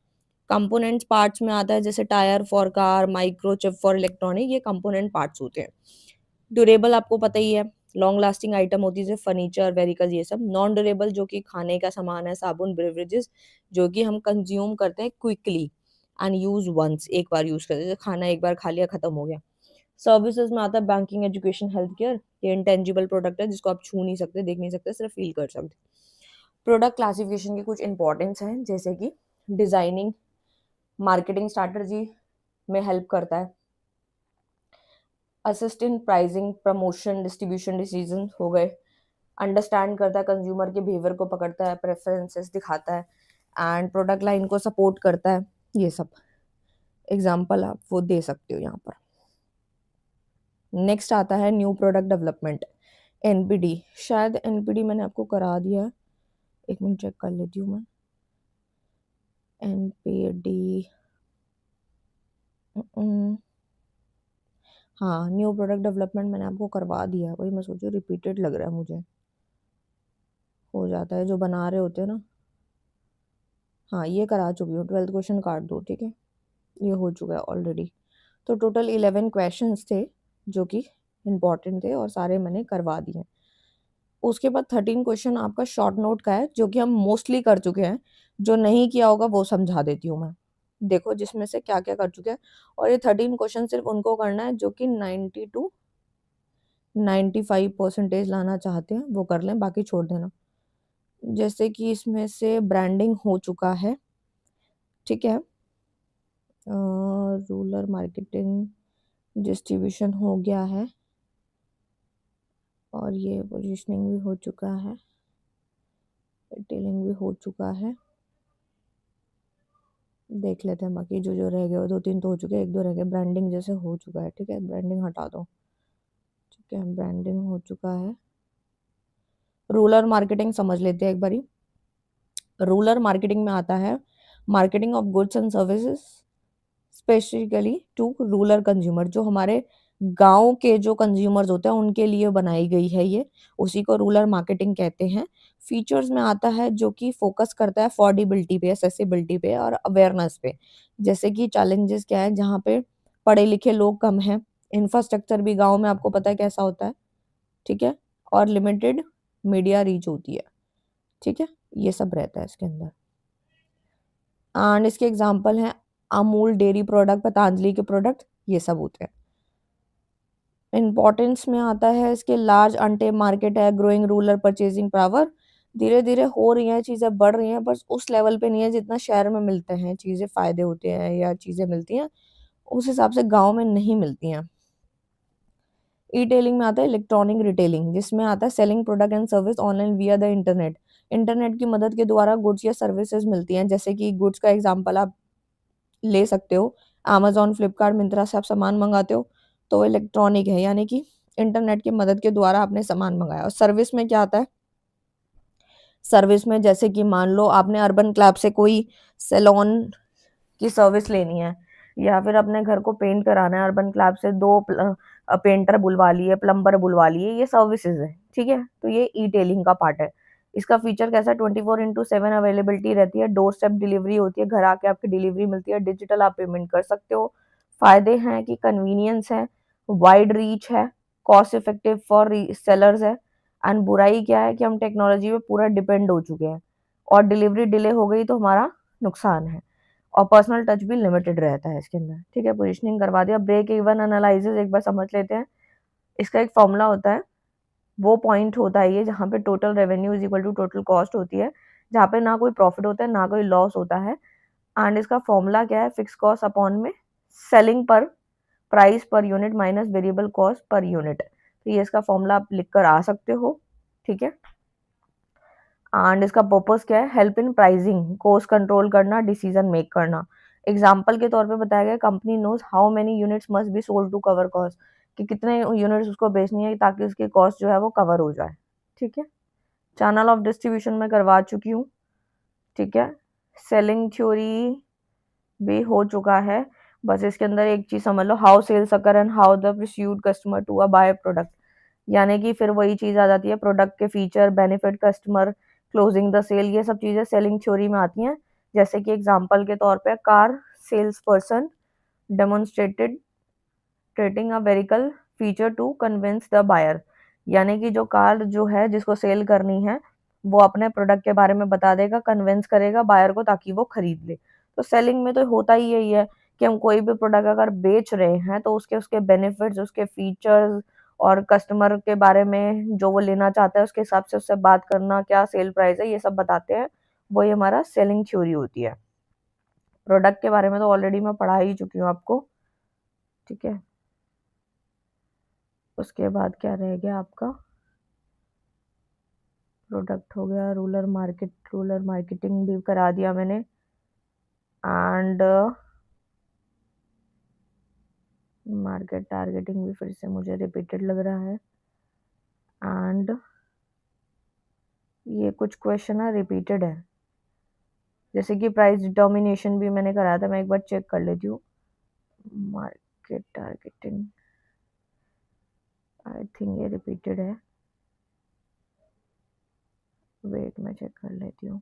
कंपोनेंट्स पार्ट्स में आता है जैसे tyre for car, microchip for electronic, ये कंपोनेंट पार्ट्स होते हैं। ड्यूरेबल आपको पता ही है, लॉन्ग लास्टिंग आइटम होती है जैसे फर्नीचर, वेहिकल, ये सब। नॉन ड्यूरेबल जो कि खाने का सामान है, साबुन, बेवरेजेस, जो कि हम कंज्यूम करते हैं क्विकली एंड यूज वंस, एक बार यूज करते हैं, जैसे खाना एक बार खा लिया खत्म हो गया। सर्विसेज में आता है बैंकिंग, एजुकेशन, हेल्थ केयर, ये इंटेंजिबल प्रोडक्ट है जिसको आप छू नहीं सकते, देख नहीं सकते, सिर्फ फील कर सकते। प्रोडक्ट क्लासिफिकेशन के कुछ इंपॉर्टेंस हैं, जैसे कि डिजाइनिंग, मार्केटिंग स्ट्रैटेजी में हेल्प करता है, assistant pricing, promotion, distribution decision हो गए, अंडरस्टैंड करता है कंज्यूमर के बिहेवियर को, पकड़ता है, प्रेफरेंसेस दिखाता है, एंड प्रोडक्ट लाइन को सपोर्ट करता है। ये सब एग्जांपल आप वो दे सकते हो यहाँ पर। नेक्स्ट आता है न्यू प्रोडक्ट डेवलपमेंट, एनपीडी। शायद एनपीडी मैंने आपको करा दिया है, एक मिनट चेक कर लेती हूँ मैं। एनपीडी, हाँ, न्यू प्रोडक्ट डेवलपमेंट मैंने आपको करवा दिया है, वही मैं सोचू रिपीटेड लग रहा है मुझे, हो जाता है जो बना रहे होते हैं ना। हाँ, ये करा चुकी हूँ, 12th क्वेश्चन काट दो, ठीक है, ये हो चुका है ऑलरेडी। तो टोटल 11 क्वेश्चंस थे जो कि इम्पॉर्टेंट थे और सारे मैंने करवा दिए। उसके बाद 13 क्वेश्चन आपका शॉर्ट नोट का है, जो कि हम मोस्टली कर चुके हैं। जो नहीं किया होगा वो समझा देती हूँ मैं, देखो जिसमें से क्या क्या कर चुके हैं। और ये 13 क्वेश्चन सिर्फ उनको करना है जो कि 90 टू 95% लाना चाहते हैं, वो कर लें, बाकी छोड़ देना। जैसे कि इसमें से ब्रांडिंग हो चुका है, ठीक है, रूरल मार्केटिंग डिस्ट्रीब्यूशन हो गया है, और ये पोजीशनिंग भी हो चुका है, रिटेलिंग भी हो चुका है। देख लेते हैं बाकी जो जो रह गए, 2-3 तो हो चुके हैं, 1-2 रह गए। ब्रांडिंग जैसे हो चुका है, ठीक है, ब्रांडिंग हटा दो, ठीक है, ब्रांडिंग हो चुका है। रूरल मार्केटिंग समझ लेते हैं एक बारी। रूरल मार्केटिंग में आता है marketing of goods and services specifically to rural consumer, जो हमारे गांव के जो कंज्यूमर्स होते हैं उनके लिए बनाई गई है ये, उसी को रूरल मार्केटिंग कहते हैं। फीचर्स में आता है जो कि फोकस करता है अफोर्डेबिलिटी पे, एक्सेसिबिलिटी पे और अवेयरनेस पे। जैसे कि चैलेंजेस क्या है, जहाँ पे पढ़े लिखे लोग कम हैं, इंफ्रास्ट्रक्चर भी गांव में आपको पता है कैसा होता है, ठीक है, और लिमिटेड मीडिया रीच होती है, ठीक है, ये सब रहता है इसके अंदर। एंड इसके एग्जांपल हैं अमूल डेयरी प्रोडक्ट, पतंजलि के प्रोडक्ट, ये सब होते हैं। इम्पोर्टेंस में आता है इसके लार्ज अनटेप मार्केट है, ग्रोइंग रूरल परचेजिंग पावर, धीरे धीरे हो रही हैं चीज़ें, बढ़ रही हैं, बस उस लेवल पे नहीं है जितना शहर में मिलते हैं चीज़ें, फायदे होते हैं या चीज़ें मिलती हैं उस हिसाब से गांव में नहीं मिलती हैं। ई टेलिंग में आता है इलेक्ट्रॉनिक रिटेलिंग, जिसमें आता है selling product and service online विया द इंटरनेट। इंटरनेट की मदद के द्वारा गुड्स या सर्विसेज मिलती हैं, जैसे कि गुड्स का एग्जांपल आप ले सकते हो, अमेजोन, फ्लिपकार्ट, मिंत्रा से आप सामान मंगाते हो तो इलेक्ट्रॉनिक है, यानी कि इंटरनेट की मदद के द्वारा आपने सामान मंगाया। और सर्विस में क्या आता है, सर्विस में जैसे कि मान लो आपने अर्बन क्लैब से कोई सैलून की सर्विस लेनी है, या फिर अपने घर को पेंट कराना है, अर्बन क्लैब से दो पेंटर बुलवा लिए, प्लम्बर बुलवा लिए, ये सर्विसेज है, ठीक है। तो ये ई टेलिंग का पार्ट है। इसका फीचर कैसा है, 24/7 अवेलेबिलिटी रहती है, डोर स्टेप डिलीवरी होती है, घर आके आपकी डिलीवरी मिलती है, डिजिटल आप पेमेंट कर सकते हो। फायदे हैं कि कन्वीनियंस है, वाइड रीच है, कॉस्ट इफेक्टिव फॉर सेलर्स है। एंड बुराई क्या है कि हम टेक्नोलॉजी पे पूरा डिपेंड हो चुके हैं, और डिलीवरी डिले हो गई तो हमारा नुकसान है, और पर्सनल टच भी लिमिटेड रहता है इसके अंदर, ठीक है। पोजिशनिंग करवा दिया। ब्रेक इवन एनालिसिस एक बार समझ लेते हैं। इसका एक फॉर्मूला होता है, वो पॉइंट होता है ये जहाँ पे total revenue is equal to total cost होती है, जहाँ पे ना कोई प्रॉफिट होता है ना कोई लॉस होता है। एंड इसका फॉर्मूला क्या है, फिक्स कॉस्ट अपॉन में सेलिंग पर price per unit minus variable cost per unit. तो ये इसका फॉर्मूला आप लिख कर आ सकते हो, ठीक है। एंड इसका पर्पस क्या है, help in pricing, cost control करना, डिसीजन मेक करना। एग्जाम्पल के तौर पे बताया गया, company knows how many units must be sold to cover cost, कि कितने यूनिट्स उसको बेचनी है ताकि उसकी कॉस्ट जो है वो कवर हो जाए, ठीक है। चैनल ऑफ डिस्ट्रीब्यूशन में करवा चुकी हूँ, ठीक है। सेलिंग थ्योरी भी हो चुका है, बस इसके अंदर एक चीज समझ लो, how sales occur and how the persuade customer to a buy product, यानी कि फिर वही चीज आ जाती है, प्रोडक्ट के feature, benefit, customer, closing the sale, ये सब चीजें सेलिंग थ्योरी में आती हैं। जैसे कि एग्जांपल के तौर पे car sales person demonstrated treating a vehicle feature to convince the buyer, यानी कि जो कार जो है जिसको सेल करनी है वो अपने प्रोडक्ट के बारे में बता देगा, कन्विंस करेगा बायर को ताकि वो खरीद ले। तो सेलिंग में तो होता ही यही है कि हम कोई भी प्रोडक्ट अगर बेच रहे हैं तो उसके उसके बेनिफिट्स, उसके फीचर्स और कस्टमर के बारे में जो वो लेना चाहता है उसके हिसाब से उससे बात करना, क्या सेल प्राइस है, ये सब बताते हैं, वही हमारा सेलिंग थ्योरी होती है। प्रोडक्ट के बारे में तो ऑलरेडी मैं पढ़ा ही चुकी हूँ आपको, ठीक है। उसके बाद क्या रह गया आपका, प्रोडक्ट हो गया, रूरल मार्केट, रूरल मार्केटिंग भी करा दिया मैंने। एंड मार्केट टारगेटिंग भी फिर से मुझे रिपीटेड लग रहा है। एंड ये कुछ क्वेश्चन है रिपीटेड है, जैसे कि प्राइस डिटर्मिनेशन भी मैंने कराया था, मैं एक बार चेक कर लेती हूँ। मार्केट टारगेटिंग आई थिंक ये रिपीटेड है, वेट मैं चेक कर लेती हूँ।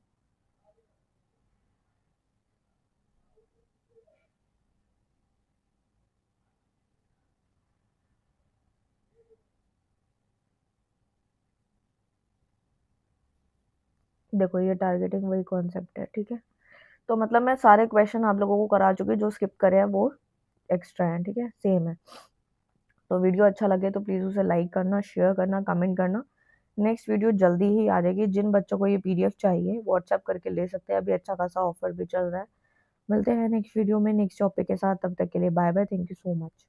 देखो ये टारगेटिंग वही कॉन्सेप्ट है, ठीक है। तो मतलब मैं सारे क्वेश्चन आप लोगों को करा चुकी, जो स्किप करे हैं वो एक्स्ट्रा है, ठीक है, सेम है। तो वीडियो अच्छा लगे तो प्लीज़ उसे लाइक करना, शेयर करना, कमेंट करना। नेक्स्ट वीडियो जल्दी ही आ जाएगी। जिन बच्चों को ये पीडीएफ चाहिए व्हाट्सएप करके ले सकते हैं, अभी अच्छा खासा ऑफर भी चल रहा है। मिलते हैं नेक्स्ट वीडियो में नेक्स्ट टॉपिक के साथ, तब तक के लिए bye bye, thank you so much.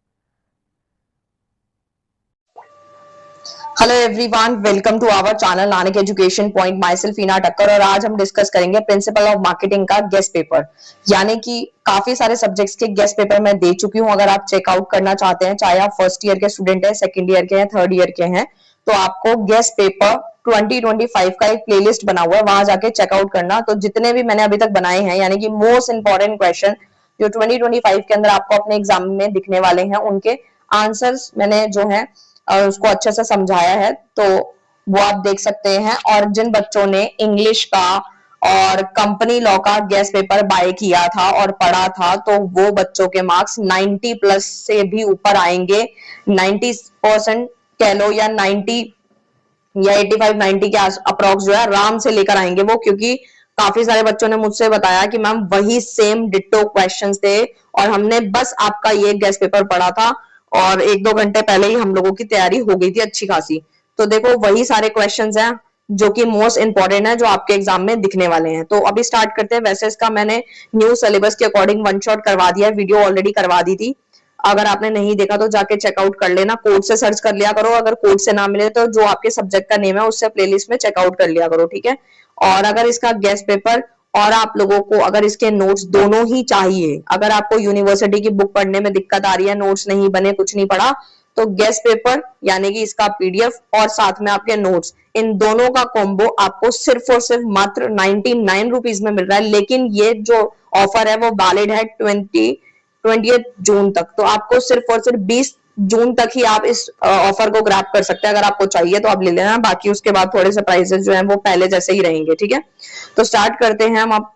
Hello everyone, welcome to our channel Nanak education point. Myself Heena Thakkar, और आज हम डिस्कस करेंगे प्रिंसिपल ऑफ मार्केटिंग का गेस्ट पेपर, यानी कि काफी सारे सब्जेक्ट्स के गेस्ट पेपर मैं दे चुकी हूं। अगर आप चेकआउट करना चाहते हैं, चाहे आप फर्स्ट ईयर के स्टूडेंट हैं, सेकंड ईयर के हैं, थर्ड ईयर के हैं, तो आपको गेस्ट पेपर 2025 का एक प्लेलिस्ट बना हुआ है, वहां जाके चेकआउट करना। तो जितने भी मैंने अभी तक बनाए हैं, यानी कि मोस्ट इंपॉर्टेंट क्वेश्चन जो 2025 के अंदर आपको अपने एग्जाम में दिखने वाले हैं, उनके आंसर्स मैंने जो है उसको अच्छे से समझाया है, तो वो आप देख सकते हैं। और जिन बच्चों ने इंग्लिश का और कंपनी लॉ का गेस्ट पेपर बाय किया था और पढ़ा था, तो वो बच्चों के मार्क्स 90 प्लस से भी ऊपर आएंगे। 90% कह लो या 90 या 85-90 के अप्रॉक्स जो है आराम से लेकर आएंगे वो, क्योंकि काफी सारे बच्चों ने मुझसे बताया कि मैम वही सेम डिट्टो क्वेश्चंस थे और हमने बस आपका ये गेस्ट पेपर पढ़ा था और 1-2 घंटे पहले ही हम लोगों की तैयारी हो गई थी अच्छी खासी। तो देखो वही सारे क्वेश्चंस हैं जो कि मोस्ट इंपॉर्टेंट है, जो आपके एग्जाम में दिखने वाले हैं। तो अभी स्टार्ट करते हैं। वैसे इसका मैंने न्यू सिलेबस के अकॉर्डिंग वन शॉट करवा दिया है, वीडियो ऑलरेडी करवा दी थी। अगर आपने नहीं देखा तो जाके चेकआउट कर लेना, कोड से सर्च कर लिया करो, अगर कोड से ना मिले तो जो आपके सब्जेक्ट का नेम है उससे प्लेलिस्ट में चेकआउट कर लिया करो, ठीक है। और अगर इसका गेस्ट पेपर और आप लोगों को अगर इसके नोट्स दोनों ही चाहिए, अगर आपको यूनिवर्सिटी की बुक पढ़ने में दिक्कत आ रही है, नोट्स नहीं बने, कुछ नहीं पढ़ा, तो गेस्ट पेपर यानी कि इसका पीडीएफ और साथ में आपके नोट्स, इन दोनों का कॉम्बो आपको सिर्फ और सिर्फ मात्र 99 रुपीज में मिल रहा है। लेकिन ये जो ऑफर है वो वैलिड है 20 जून तक, तो आपको सिर्फ और सिर्फ 20 जून तक ही आप इस ऑफर को ग्रैब कर सकते हैं। अगर आपको चाहिए तो आप ले लेना, बाकी उसके बाद थोड़े से प्राइसेस जो हैं वो पहले जैसे ही रहेंगे, ठीक है। तो स्टार्ट करते हैं हम। आप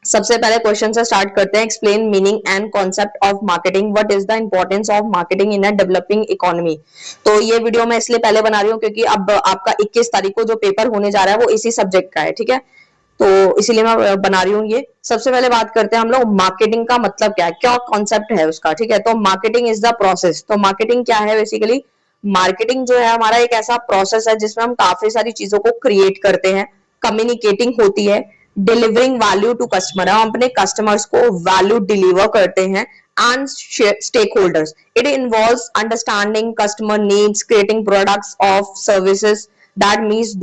सबसे पहले क्वेश्चन से स्टार्ट करते हैं। Explain meaning and concept of marketing, what is the importance of marketing in a developing economy. तो ये वीडियो मैं इसलिए पहले बना रही हूँ क्योंकि अब आपका 21 तारीख को जो पेपर होने जा रहा है वो इसी सब्जेक्ट का है, ठीक है। तो इसीलिए मैं बना रही हूँ ये। सबसे पहले बात करते हैं हम लोग मार्केटिंग का मतलब क्या है, क्या कॉन्सेप्ट है उसका, ठीक है। तो मार्केटिंग इज द प्रोसेस। तो मार्केटिंग क्या है बेसिकली? मार्केटिंग जो है हमारा एक ऐसा प्रोसेस है जिसमें हम काफी सारी चीजों को क्रिएट करते हैं, कम्युनिकेटिंग होती है, डिलीवरिंग वैल्यू टू कस्टमर, हम अपने कस्टमर्स को वैल्यू डिलीवर करते हैं, and stakeholders. It involves understanding customer needs, creating products of services that meets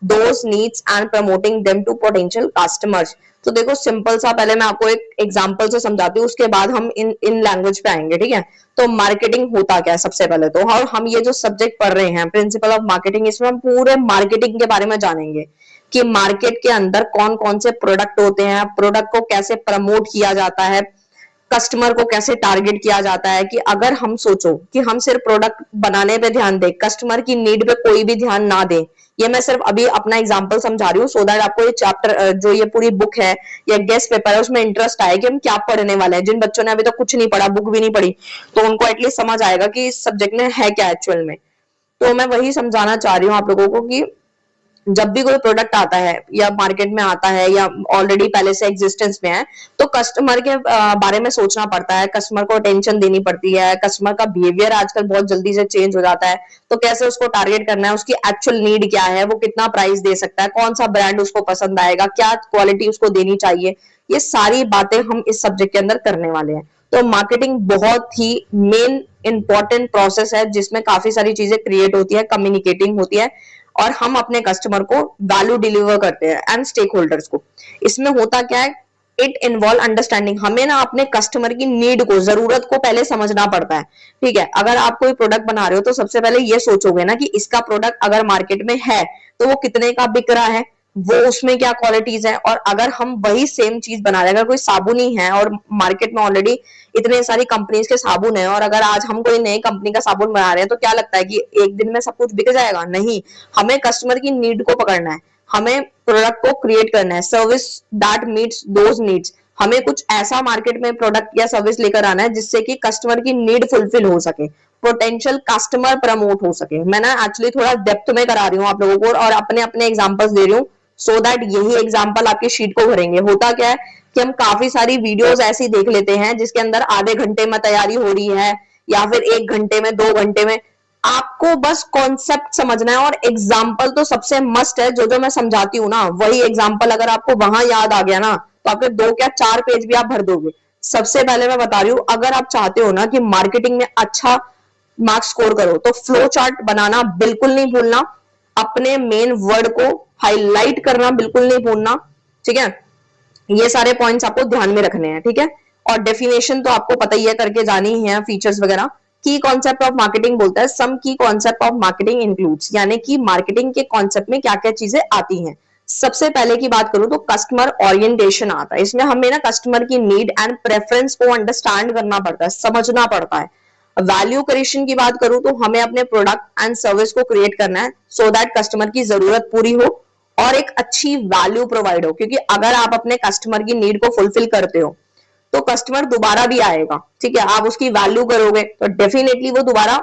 those needs and promoting them to potential customers. तो देखो सिंपल सा, पहले मैं आपको एक एग्जांपल से समझाती हूँ, उसके बाद हम इन लैंग्वेज पे आएंगे, ठीक है। तो मार्केटिंग होता क्या है सबसे पहले तो, और हम ये जो सब्जेक्ट पढ़ रहे हैं प्रिंसिपल ऑफ मार्केटिंग, इसमें हम पूरे मार्केटिंग के बारे में जानेंगे कि मार्केट के अंदर कौन कौन से प्रोडक्ट होते हैं, प्रोडक्ट को कैसे प्रमोट किया जाता है, कस्टमर को कैसे टारगेट किया जाता है। कि अगर हम सोचो कि हम सिर्फ प्रोडक्ट बनाने पे ध्यान दें, कस्टमर की नीड पे कोई भी ध्यान ना दें, ये मैं सिर्फ अभी अपना एग्जांपल समझा रही हूँ सो दैट आपको ये चैप्टर जो ये पूरी बुक है या गेस्ट पेपर है उसमें इंटरेस्ट आए कि हम क्या पढ़ने वाले हैं। जिन बच्चों ने अभी तक कुछ नहीं पढ़ा, बुक भी नहीं पढ़ी, तो उनको एटलीस्ट समझ आएगा कि इस सब्जेक्ट में है क्या एक्चुअल में। तो मैं वही समझाना चाह रही हूँ आप लोगों को कि जब भी कोई प्रोडक्ट आता है या मार्केट में आता है या ऑलरेडी पहले से एग्जिस्टेंस में है, तो कस्टमर के बारे में सोचना पड़ता है, कस्टमर को अटेंशन देनी पड़ती है। कस्टमर का बिहेवियर आजकल बहुत जल्दी से चेंज हो जाता है, तो कैसे उसको टारगेट करना है, उसकी एक्चुअल नीड क्या है, वो कितना प्राइस दे सकता है, कौन सा ब्रांड उसको पसंद आएगा, क्या क्वालिटी उसको देनी चाहिए, ये सारी बातें हम इस सब्जेक्ट के अंदर करने वाले हैं। तो मार्केटिंग बहुत ही मेन इंपॉर्टेंट प्रोसेस है जिसमें काफी सारी चीजें क्रिएट होती है, कम्युनिकेटिंग होती है और हम अपने कस्टमर को वैल्यू डिलीवर करते हैं एंड स्टेक होल्डर्स को। इसमें होता क्या है, इट इन्वॉल्व अंडरस्टैंडिंग, हमें ना अपने कस्टमर की नीड को, जरूरत को पहले समझना पड़ता है, ठीक है। अगर आप कोई प्रोडक्ट बना रहे हो तो सबसे पहले ये सोचोगे ना कि इसका प्रोडक्ट अगर मार्केट में है तो वो कितने का बिक रहा है, वो उसमें क्या क्वालिटीज है। और अगर हम वही सेम चीज बना रहे हैं, अगर कोई साबुन ही है और मार्केट में ऑलरेडी इतने सारी कंपनीज के साबुन है, और अगर आज हम कोई नई कंपनी का साबुन बना रहे हैं तो क्या लगता है कि एक दिन में सब कुछ बिक जाएगा? नहीं, हमें कस्टमर की नीड को पकड़ना है, हमें प्रोडक्ट को क्रिएट करना है, service that meets those needs. हमें कुछ ऐसा मार्केट में प्रोडक्ट या सर्विस लेकर आना है जिससे कि कस्टमर की नीड फुलफिल हो सके, पोटेंशियल कस्टमर प्रमोट हो सके। मैं ना एक्चुअली थोड़ा डेप्थ में करा रही हूँ आप लोगों को और अपने अपने एग्जांपल्स दे रही हूँ सो दैट यही एग्जांपल आपकी शीट को भरेंगे। होता क्या है कि हम काफी सारी वीडियोस ऐसी देख लेते हैं जिसके अंदर आधे घंटे में तैयारी हो रही है या फिर 1 घंटे में, 2 घंटे में। आपको बस कॉन्सेप्ट समझना है और एग्जाम्पल तो सबसे मस्ट है। जो जो मैं समझाती हूँ ना वही एग्जाम्पल अगर आपको वहां याद आ गया ना तो आपके 2 क्या 4 पेज भी आप भर दोगे। सबसे पहले मैं बता रही हूँ, अगर आप चाहते हो ना कि मार्केटिंग में अच्छा मार्क्स स्कोर करो तो फ्लो चार्ट बनाना बिल्कुल नहीं भूलना, अपने मेन वर्ड को हाईलाइट करना बिल्कुल नहीं भूलना, ठीक है। ये सारे पॉइंट्स आपको ध्यान में रखने हैं, ठीक है। और डेफिनेशन तो आपको पता ही है, करके जानी ही है, फीचर्स वगैरह। की कॉन्सेप्ट ऑफ मार्केटिंग बोलता है सम की कॉन्सेप्ट ऑफ मार्केटिंग इंक्लूड्स, यानी कि मार्केटिंग के कॉन्सेप्ट में क्या क्या चीजें आती हैं। सबसे पहले की बात करूं तो कस्टमर ओरिएंटेशन आता है। इसमें हमें ना कस्टमर की नीड एंड प्रेफरेंस को अंडरस्टैंड करना पड़ता है, समझना पड़ता है। वैल्यू क्रिएशन की बात करूं तो हमें अपने प्रोडक्ट एंड सर्विस को क्रिएट करना है सो दैट कस्टमर की जरूरत पूरी हो और एक अच्छी वैल्यू प्रोवाइड हो, क्योंकि अगर आप अपने कस्टमर की नीड को फुलफिल करते हो तो कस्टमर दोबारा भी आएगा। ठीक है, आप उसकी वैल्यू करोगे तो डेफिनेटली वो दोबारा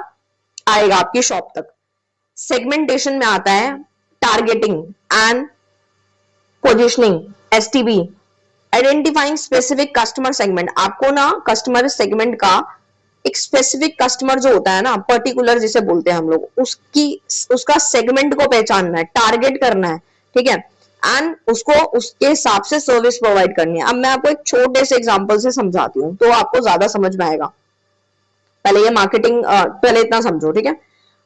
आएगा आपकी शॉप तक। सेगमेंटेशन में आता है targeting and positioning, STB, identifying specific customer segment. आपको ना कस्टमर सेगमेंट का एक स्पेसिफिक कस्टमर जो होता है ना, पर्टिकुलर जिसे बोलते हैं हम लोग, उसका सेगमेंट को पहचानना है, टारगेट करना है। ठीक है, एंड उसको उसके हिसाब से सर्विस प्रोवाइड करनी है। अब मैं आपको एक छोटे से एग्जांपल से समझाती हूँ तो आपको ज्यादा समझ में आएगा। पहले ये मार्केटिंग, पहले इतना समझो। ठीक है,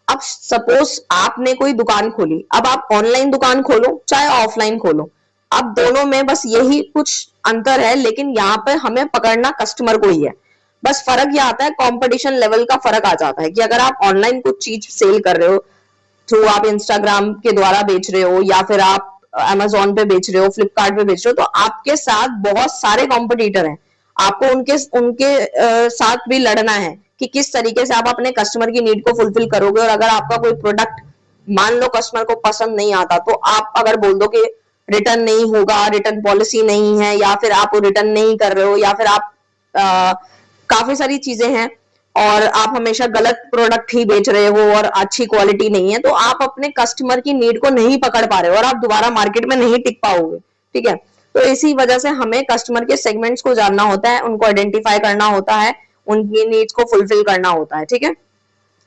अब सपोज आपने कोई दुकान खोली, अब आप ऑनलाइन दुकान खोलो चाहे ऑफलाइन खोलो, अब दोनों में बस यही कुछ अंतर है, लेकिन यहाँ पे हमें पकड़ना कस्टमर को ही है। बस फर्क यह आता है, कंपटीशन लेवल का फर्क आ जाता है कि अगर आप ऑनलाइन कुछ चीज सेल कर रहे हो, थ्रू आप इंस्टाग्राम के द्वारा बेच रहे हो या फिर आप अमेजोन पे बेच रहे हो, फ्लिपकार्ट पे बेच रहे हो, तो आपके साथ बहुत सारे कॉम्पिटिटर हैं। आपको उनके उनके साथ भी लड़ना है कि किस तरीके से आप अपने कस्टमर की नीड को फुलफिल करोगे। और अगर आपका कोई प्रोडक्ट मान लो कस्टमर को पसंद नहीं आता, तो आप अगर बोल दो कि रिटर्न नहीं होगा, रिटर्न पॉलिसी नहीं है, या फिर आप रिटर्न नहीं कर रहे हो, या फिर आप काफी सारी चीजें हैं और आप हमेशा गलत प्रोडक्ट ही बेच रहे हो और अच्छी क्वालिटी नहीं है, तो आप अपने कस्टमर की नीड को नहीं पकड़ पा रहे हो और आप दोबारा मार्केट में नहीं टिक पाओगे। ठीक है, तो इसी वजह से हमें कस्टमर के सेगमेंट्स को जानना होता है, उनको आइडेंटिफाई करना होता है, उनकी नीड्स को फुलफिल करना होता है। ठीक है,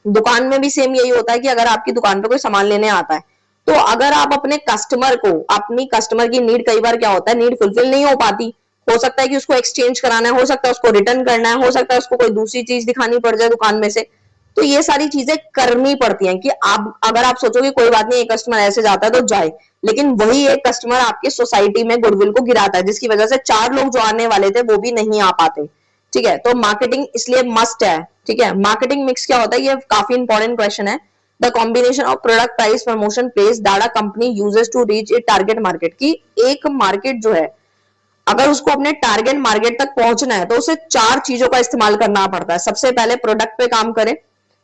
दुकान में भी सेम यही होता है कि अगर आपकी दुकान पे कोई सामान लेने आता है, तो अगर आप अपने कस्टमर को, अपनी कस्टमर की नीड, कई बार क्या होता है नीड फुलफिल नहीं हो पाती, हो सकता है कि उसको एक्सचेंज कराना है, हो सकता है उसको रिटर्न करना है, हो सकता है उसको कोई दूसरी चीज दिखानी पड़ जाए दुकान में से, तो ये सारी चीजें करनी पड़ती हैं। कि आप अगर आप सोचोगे कोई बात नहीं, एक कस्टमर ऐसे जाता है तो जाए, लेकिन वही एक कस्टमर आपकी सोसाइटी में गुडविल को गिराता है, जिसकी वजह से 4 लोग जो आने वाले थे वो भी नहीं आ पाते। ठीक है, तो मार्केटिंग इसलिए मस्ट है। ठीक है, मार्केटिंग मिक्स क्या होता है, ये काफी इंपॉर्टेंट क्वेश्चन है। The combination of product, price, promotion, place that a company uses to reach a target market. की एक मार्केट जो है, अगर उसको अपने टारगेट मार्केट तक पहुंचना है तो उसे 4 चीजों का इस्तेमाल करना पड़ता है। सबसे पहले प्रोडक्ट पे काम करे,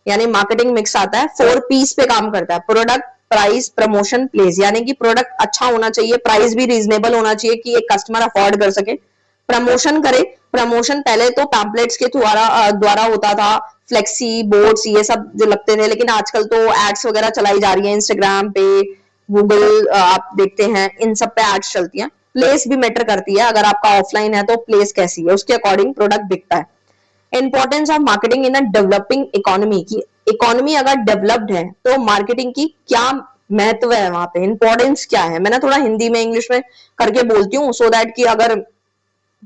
यानी मार्केटिंग मिक्स आता है। 4 पीस पे काम करता है, प्रोडक्ट, प्राइस, प्रमोशन, प्लेस, यानी कि प्रोडक्ट अच्छा होना चाहिए, प्राइस भी रीजनेबल होना चाहिए कि एक कस्टमर अफोर्ड कर सके। प्रमोशन करे, प्रमोशन पहले तो पैम्पलेट्स के द्वारा होता था, फ्लेक्सी बोर्ड्स ये सब जो लगते थे, लेकिन आजकल तो एड्स वगैरह चलाई जा रही है, इंस्टाग्राम पे, गूगल आप देखते हैं, इन सब पे एड्स चलती हैं। प्लेस भी मैटर करती है, अगर आपका ऑफलाइन है तो प्लेस कैसी है, उसके अकॉर्डिंग प्रोडक्ट बिकता है। Importance of marketing in a developing economy, की इकोनॉमी अगर डेवलप्ड है तो मार्केटिंग की क्या महत्व है, वहां पे इंपॉर्टेंस क्या है। मैं ना थोड़ा हिंदी में इंग्लिश में करके बोलती हूँ, सो दैट कि अगर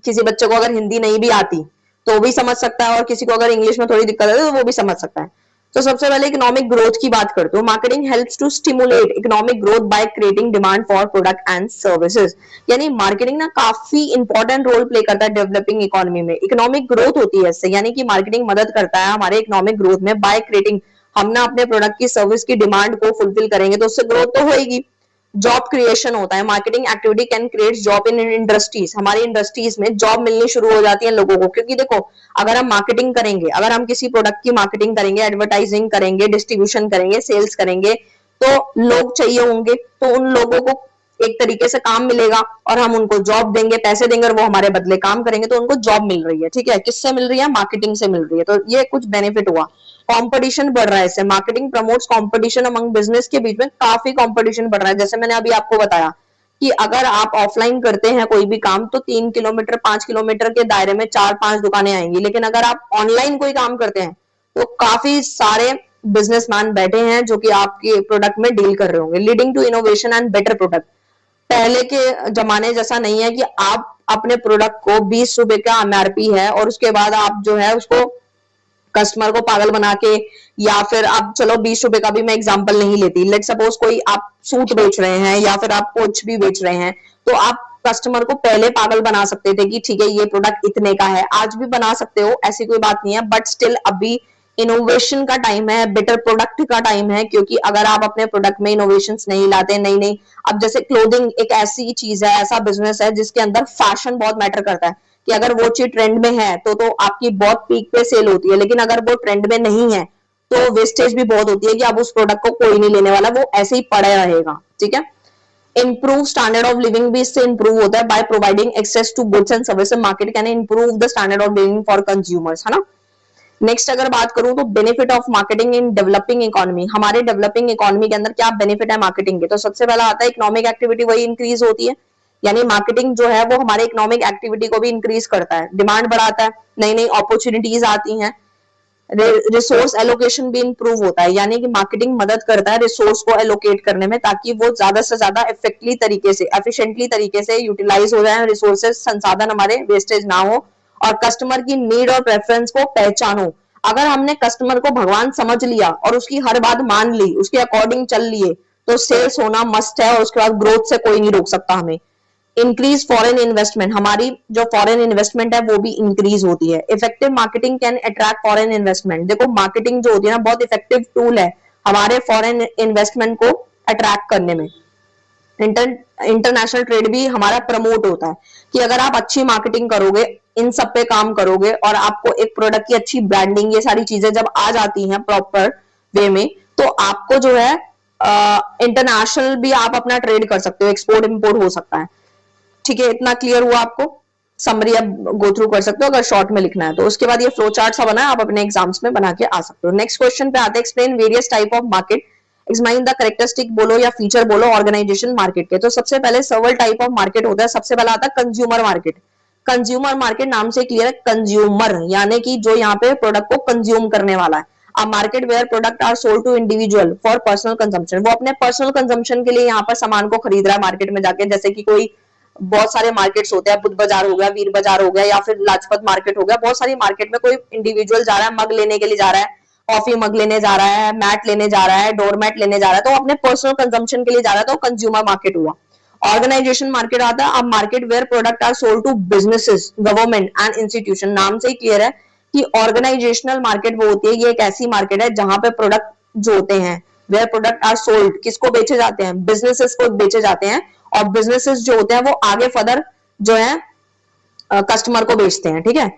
किसी बच्चे को अगर हिंदी नहीं भी आती तो वो भी समझ सकता है, और किसी को अगर इंग्लिश में थोड़ी दिक्कत है तो वो भी समझ सकता है। तो सबसे पहले इकोनॉमिक ग्रोथ की बात करते हो। Marketing helps to stimulate economic growth by creating demand for product and services. यानी मार्केटिंग ना काफी इंपॉर्टेंट रोल प्ले करता है डेवलपिंग इकोनॉमी में। इकोनॉमिक ग्रोथ होती है इससे, यानी कि मार्केटिंग मदद करता है हमारे इकोनॉमिक ग्रोथ में बाय क्रिएटिंग। हम ना अपने प्रोडक्ट की, सर्विस की डिमांड को फुलफिल करेंगे तो उससे ग्रोथ तो होगी। जॉब क्रिएशन होता है, marketing activity can create job in industries. हमारी इंडस्ट्रीज में जॉब मिलनी शुरू हो जाती है लोगों को, क्योंकि देखो अगर हम मार्केटिंग करेंगे, अगर हम किसी प्रोडक्ट की मार्केटिंग करेंगे, एडवर्टाइजिंग करेंगे, डिस्ट्रीब्यूशन करेंगे, सेल्स करेंगे, तो लोग चाहिए होंगे, तो उन लोगों को एक तरीके से काम मिलेगा और हम उनको जॉब देंगे, पैसे देंगे और वो हमारे बदले काम करेंगे, तो उनको जॉब मिल रही है। ठीक है, किससे मिल रही है, मार्केटिंग से मिल रही है, तो ये कुछ बेनिफिट हुआ। कंपटीशन बढ़ रहा है इससे, marketing promotes competition among business, के बीच में काफी कंपटीशन बढ़ रहा है। जैसे मैंने अभी आपको बताया कि अगर आप ऑफलाइन करते हैं कोई भी काम तो 3 किलोमीटर 5 किलोमीटर के दायरे में 4-5 दुकानें आएंगी, लेकिन अगर आप ऑनलाइन कोई काम करते हैं तो काफी सारे बिजनेसमैन बैठे हैं जो कि आपके प्रोडक्ट में डील कर रहे होंगे। Leading to innovation and better product. पहले के जमाने जैसा नहीं है कि आप अपने प्रोडक्ट को 20 रुपए का एमआरपी है और उसके बाद आप जो है उसको कस्टमर को पागल बना के, या फिर आप चलो 20 रुपए का भी मैं एग्जांपल नहीं लेती, लेट सपोज कोई आप सूट बेच रहे हैं या फिर आप कुछ भी बेच रहे हैं, तो आप कस्टमर को पहले पागल बना सकते थे कि ठीक है ये प्रोडक्ट इतने का है, आज भी बना सकते हो, ऐसी कोई बात नहीं है, बट स्टिल अभी इनोवेशन का टाइम है, बेटर प्रोडक्ट का टाइम है। क्योंकि अगर आप अपने प्रोडक्ट में इनोवेशन नहीं लाते, नहीं नहीं, अब जैसे क्लोथिंग एक ऐसी चीज है, ऐसा बिजनेस है जिसके अंदर फैशन बहुत मैटर करता है, कि अगर वो चीज ट्रेंड में है तो आपकी बहुत पीक पे सेल होती है, लेकिन अगर वो ट्रेंड में नहीं है तो वेस्टेज भी बहुत होती है कि अब उस प्रोडक्ट को कोई नहीं लेने वाला, वो ऐसे ही पड़ा रहेगा। ठीक है, इम्प्रूव स्टैंडर्ड ऑफ लिविंग भी इससे इंप्रूव होता है by providing access to goods and services, market can improve the standard of living for consumers, है ना। नेक्स्ट अगर बात करूं तो benefit of marketing in developing economy, हमारे डेवलपिंग इकोनॉमी के अंदर क्या बेनिफिट है मार्केटिंग के, तो सबसे पहला आता है इकोनॉमिक एक्टिविटी वही इंक्रीज होती है, यानी मार्केटिंग जो है वो हमारे इकोनॉमिक एक्टिविटी को भी इंक्रीज करता है, डिमांड बढ़ाता है, नई नई अपॉर्चुनिटीज आती हैं, रिसोर्स एलोकेशन भी इंप्रूव होता है, यानी कि मार्केटिंग मदद करता है रिसोर्स को एलोकेट करने में ताकि वो ज्यादा से ज्यादा इफेक्टिवली तरीके से एफिशिएंटली तरीके से यूटिलाइज हो जाए, रिसोर्सेज संसाधन हमारे वेस्टेज ना हो, और कस्टमर की नीड और प्रेफरेंस को पहचानो। अगर हमने कस्टमर को भगवान समझ लिया और उसकी हर बात मान ली, उसके अकॉर्डिंग चल लिए, तो सेल्स होना मस्ट है, और उसके बाद ग्रोथ से कोई नहीं रोक सकता हमें। इंक्रीज फॉरेन इन्वेस्टमेंट, हमारी जो फॉरेन इन्वेस्टमेंट है वो भी इंक्रीज होती है। Effective marketing can attract foreign investment, देखो मार्केटिंग जो होती है ना बहुत इफेक्टिव टूल है हमारे फॉरेन इन्वेस्टमेंट को अट्रैक्ट करने में। इंटरनेशनल ट्रेड भी हमारा प्रमोट होता है कि अगर आप अच्छी मार्केटिंग करोगे, इन सब पे काम करोगे, और आपको एक प्रोडक्ट की अच्छी ब्रांडिंग, ये सारी चीजें जब आ जाती हैं प्रॉपर वे में, तो आपको जो है इंटरनेशनल भी आप अपना ट्रेड कर सकते हो, एक्सपोर्ट इंपोर्ट हो सकता है। ठीक है, इतना क्लियर हुआ आपको, समरी अब गो थ्रू कर सकते हो अगर शॉर्ट में लिखना है तो। उसके बाद ये फ्लो चार्ट सा बना है, आप अपने एग्जाम्स में बना के आ सकते हो। नेक्स्ट क्वेश्चन पे आते हैं, explain various type of market, explain the characteristic बोलो या फीचर बोलो ऑर्गेनाइजेशन मार्केट के। तो सबसे पहले सर्वल टाइप ऑफ मार्केट होता है, सबसे पहला आता है कंज्यूमर मार्केट। कंज्यूमर मार्केट नाम से क्लियर है, कंज्यूमर यानी कि जो यहाँ पे प्रोडक्ट को कंज्यूम करने वाला है। A market where product are sold to individual for personal consumption, वो अपने पर्सनल कंजम्पशन के लिए यहाँ पर सामान को खरीद रहा है मार्केट में जाके, जैसे कि कोई बहुत सारे मार्केट्स होते हैं, बुद्ध बाजार हो गया, वीर बाजार हो गया, या फिर लाजपत मार्केट हो गया, बहुत सारी मार्केट में कोई इंडिविजुअल जा रहा है, मग लेने के लिए जा रहा है, कॉफी मग लेने जा रहा है, मैट लेने जा रहा है, डोर मैट लेने जा रहा है, तो अपने पर्सनल कंजम्पशन के लिए जा रहा है, तो कंज्यूमर मार्केट हुआ। ऑर्गेनाइजेशन मार्केट आता है, अब market where product are sold to businesses, government and institution, नाम से ही क्लियर है कि ऑर्गेनाइजेशनल मार्केट वो होती है, ये एक ऐसी मार्केट है जहां पे प्रोडक्ट जो होते हैं, वेयर प्रोडक्ट आर सोल्ड, किसको बेचे जाते हैं, बिजनेसेस को बेचे जाते हैं, और बिजनेसेस जो होते हैं वो आगे फर्दर जो है कस्टमर को बेचते हैं। ठीक है,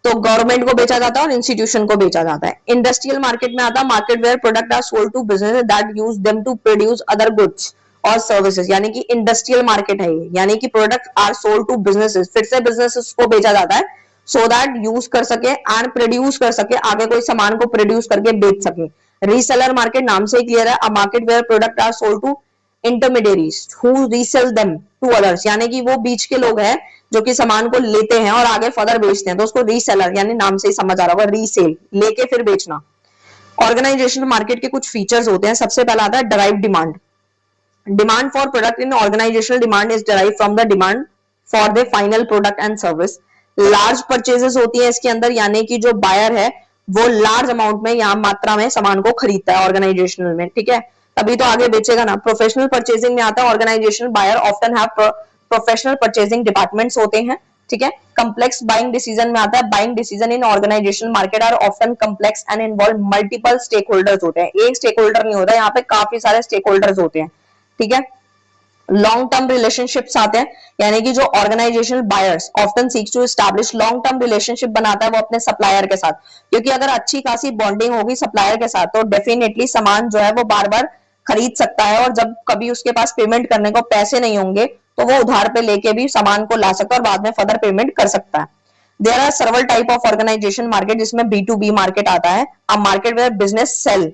तो गवर्नमेंट को बेचा जाता है और इंस्टीट्यूशन को बेचा जाता है। इंडस्ट्रियल मार्केट में आता है, market where product are sold to business that use them to produce other goods और सर्विसेज, यानी कि इंडस्ट्रियल मार्केट है ये, यानी कि product are sold to businesses, फिर से बिजनेसेस को बेचा जाता है सो दैट यूज कर सके एंड प्रोड्यूस कर सके, आगे कोई सामान को प्रोड्यूस करके बेच सके। रीसेलर मार्केट नाम से ही क्लियर है, a market where product are sold to intermediaries who resell them to others, यानी कि वो बीच के लोग हैं जो कि सामान को लेते हैं और आगे फर्दर बेचते हैं, तो उसको रीसेलर, यानी नाम से ही समझ आ रहा होगा, रीसेल लेके फिर बेचना। ऑर्गेनाइजेशन मार्केट के कुछ फीचर्स होते हैं, सबसे पहला आता है derived demand. Demand for product in organisational demand is derived from the demand for the final product and service. Large purchases होती है इसके अंदर, यानी कि जो बायर है वो लार्ज अमाउंट में, यहाँ मात्रा में सामान को खरीदता है ऑर्गेनाइजेशनल में। ठीक है, तभी तो आगे बेचेगा ना। प्रोफेशनल परचेजिंग में आता है, organisational buyer often have professional purchasing departments होते हैं। ठीक है, कम्प्लेक्स बाइंग डिसीजन में आता है, buying decision in organisational market are often complex and involve multiple stakeholders होते हैं, एक स्टेक होल्डर नहीं होता, यहाँ पे काफी सारे स्टेक होल्डर्स होते हैं। ठीक है, लॉन्ग टर्म रिलेशनशिप्स आते हैं, यानी कि जो organisational buyers often seeks to establish long term relationship बनाता है वो अपने सप्लायर के साथ, क्योंकि अगर अच्छी खासी बॉन्डिंग होगी सप्लायर के साथ तो डेफिनेटली सामान जो है वो बार बार खरीद सकता है, और जब कभी उसके पास पेमेंट करने को पैसे नहीं होंगे तो वो उधार पे लेके भी सामान को ला सकता है और बाद में फर्दर पेमेंट कर सकता है। There are several type of organisation market, जिसमें B2B मार्केट आता है, a market where business sell,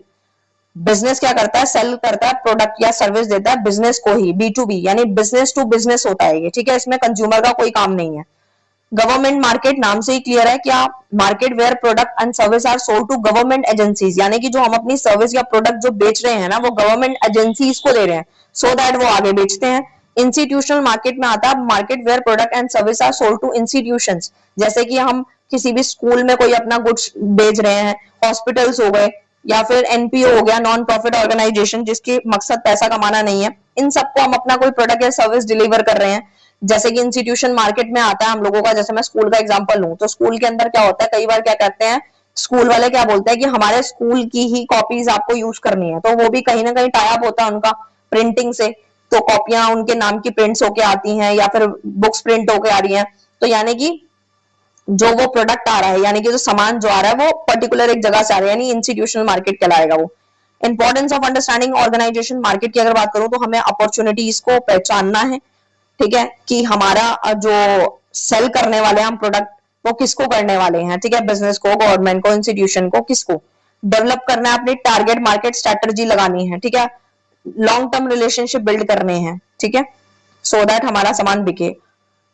business क्या करता है, सेल करता है, प्रोडक्ट या सर्विस देता है बिजनेस को ही, B2B यानी बिजनेस टू बिजनेस होता है ये। ठीक है, इसमें कंज्यूमर का कोई काम नहीं है। गवर्नमेंट मार्केट नाम से ही क्लियर है, क्या market where product and service are sold to government agencies, यानी कि जो हम अपनी सर्विस या प्रोडक्ट जो बेच रहे हैं ना वो गवर्नमेंट एजेंसीज को दे रहे हैं सो दैट वो आगे बेचते हैं। इंस्टीट्यूशनल मार्केट में आता है, market where product and service are sold to institutions, जैसे कि हम किसी भी स्कूल में कोई अपना गुड्स बेच रहे हैं, हॉस्पिटल्स हो गए, या फिर NPO हो गया, नॉन प्रॉफिट ऑर्गेनाइजेशन, जिसकी मकसद पैसा कमाना नहीं है, इन सबको हम अपना कोई प्रोडक्ट या सर्विस डिलीवर कर रहे हैं। जैसे कि इंस्टीट्यूशन मार्केट में आता है हम लोगों का, जैसे मैं स्कूल का एग्जांपल लूं तो स्कूल के अंदर क्या होता है, कई बार क्या कहते हैं स्कूल वाले, क्या बोलते हैं कि हमारे स्कूल की ही कॉपीज आपको यूज करनी है, तो वो भी कहीं ना कहीं टाई अप होता है उनका प्रिंटिंग से, तो कॉपियां उनके नाम की प्रिंट्स होके आती हैं या फिर बुक्स प्रिंट होके आ रही हैं, तो यानी कि जो वो प्रोडक्ट आ रहा है, यानी कि जो सामान जो आ रहा है वो पर्टिकुलर एक जगह से आ रहा है, यानी इंस्टीट्यूशनल मार्केट कहलाएगा वो। Importance of understanding organisation market की अगर बात करूं तो हमें अपॉर्चुनिटीज को पहचानना है, ठीक है, कि हमारा जो सेल करने वाले हम प्रोडक्ट वो किसको करने वाले हैं, ठीक है, बिजनेस को, गवर्नमेंट को, इंस्टीट्यूशन को, किसको डेवलप करना है, अपनी टारगेट मार्केट स्ट्रेटजी लगानी है, ठीक है, लॉन्ग टर्म रिलेशनशिप बिल्ड करने हैं, ठीक है, सो दैट हमारा सामान बिके,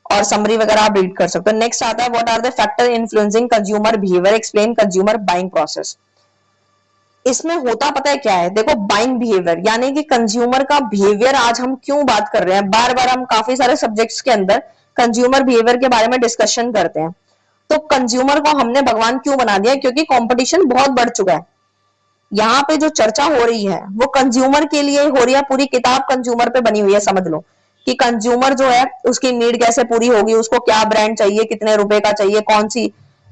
और समरी वगैरह आप बिल्ड कर सकते हो। नेक्स्ट आता है what are the factor influencing consumer behaviour, explain consumer buying process. इसमें होता पता है क्या है, देखो बाइंग बिहेवियर यानी कि कंज्यूमर का बिहेवियर, आज हम क्यों बात कर रहे हैं, बार बार हम काफी सारे सब्जेक्ट्स के अंदर कंज्यूमर बिहेवियर के बारे में डिस्कशन करते हैं। तो कंज्यूमर को हमने भगवान क्यों बना दिया, क्योंकि कंपटीशन बहुत बढ़ चुका है। यहाँ पे जो चर्चा हो रही है वो कंज्यूमर के लिए हो रही है, पूरी किताब कंज्यूमर पे बनी हुई है। समझ लो कि कंज्यूमर जो है उसकी नीड कैसे पूरी होगी, उसको क्या ब्रांड चाहिए, कितने रुपए का चाहिए, कौन सी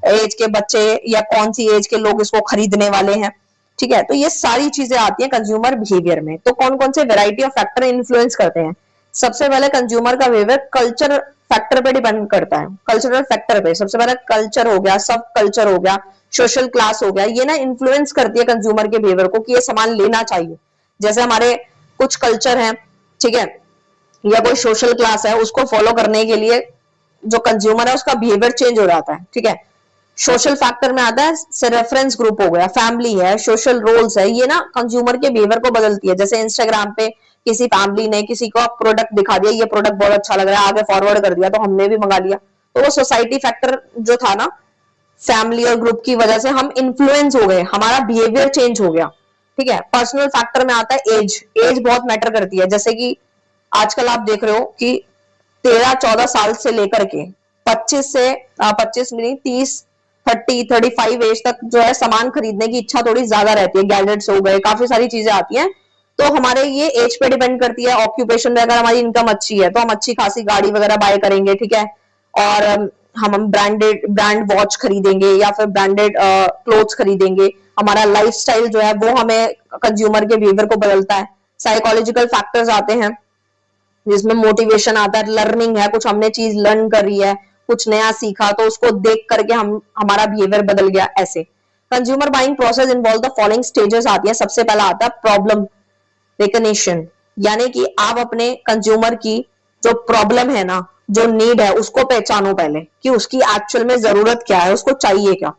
एज के बच्चे या कौन सी एज के लोग इसको खरीदने वाले हैं, ठीक है। तो ये सारी चीजें आती हैं कंज्यूमर बिहेवियर में। तो कौन कौन से वैरायटी ऑफ फैक्टर इन्फ्लुएंस करते हैं। सबसे पहले कंज्यूमर का बिहेवियर कल्चर फैक्टर पे डिपेंड करता है, कल्चरल फैक्टर पे। सबसे पहले कल्चर हो गया, सब कल्चर हो गया, सोशल क्लास हो गया, ये ना इन्फ्लुएंस करती है कंज्यूमर के बिहेवियर को कि ये सामान लेना चाहिए। जैसे हमारे कुछ कल्चर है, ठीक है, या कोई सोशल क्लास है, उसको फॉलो करने के लिए जो कंज्यूमर है उसका बिहेवियर चेंज हो जाता है, ठीक है। सोशल फैक्टर में आता है रेफरेंस ग्रुप हो गया, फैमिली है, सोशल रोल्स है, ये ना कंज्यूमर के बिहेवियर को बदलती है। जैसे इंस्टाग्राम पे किसी फैमिली ने किसी को प्रोडक्ट दिखा दिया, ये प्रोडक्ट बहुत अच्छा लग रहा है, आगे फॉरवर्ड कर दिया तो हमने भी मंगा लिया। तो वो सोसाइटी फैक्टर जो था ना, फैमिली और ग्रुप की वजह से हम इन्फ्लुएंस हो गए, हमारा बिहेवियर चेंज हो गया, ठीक है। पर्सनल फैक्टर में आता है एज, एज बहुत मैटर करती है। जैसे कि आजकल आप देख रहे हो कि 13-14 साल से लेकर के 25 नहीं 30 35 एज तक जो है सामान खरीदने की इच्छा थोड़ी ज्यादा रहती है। गैजेट्स हो गए, काफी सारी चीजें आती हैं। तो हमारे ये एज पे डिपेंड करती है। ऑक्यूपेशन में अगर हमारी इनकम अच्छी है तो हम अच्छी खासी गाड़ी वगैरह बाय करेंगे, ठीक है, और हम ब्रांड वॉच खरीदेंगे या फिर ब्रांडेड क्लोथ्स खरीदेंगे। हमारा लाइफस्टाइल जो है वो हमें कंज्यूमर के बिहेवियर को बदलता है। साइकोलॉजिकल फैक्टर्स आते हैं जिसमें मोटिवेशन आता है, लर्निंग है, कुछ हमने चीज लर्न करी है, कुछ नया सीखा तो उसको देख करके हमारा बिहेवियर बदल गया। ऐसे consumer buying process involve the following stages आती है। सबसे पहला आता है प्रॉब्लम रिकग्निशन, यानी कि आप अपने कंज्यूमर की जो प्रॉब्लम है ना, जो नीड है, उसको पहचानो पहले कि उसकी एक्चुअल में जरूरत क्या है, उसको चाहिए क्या।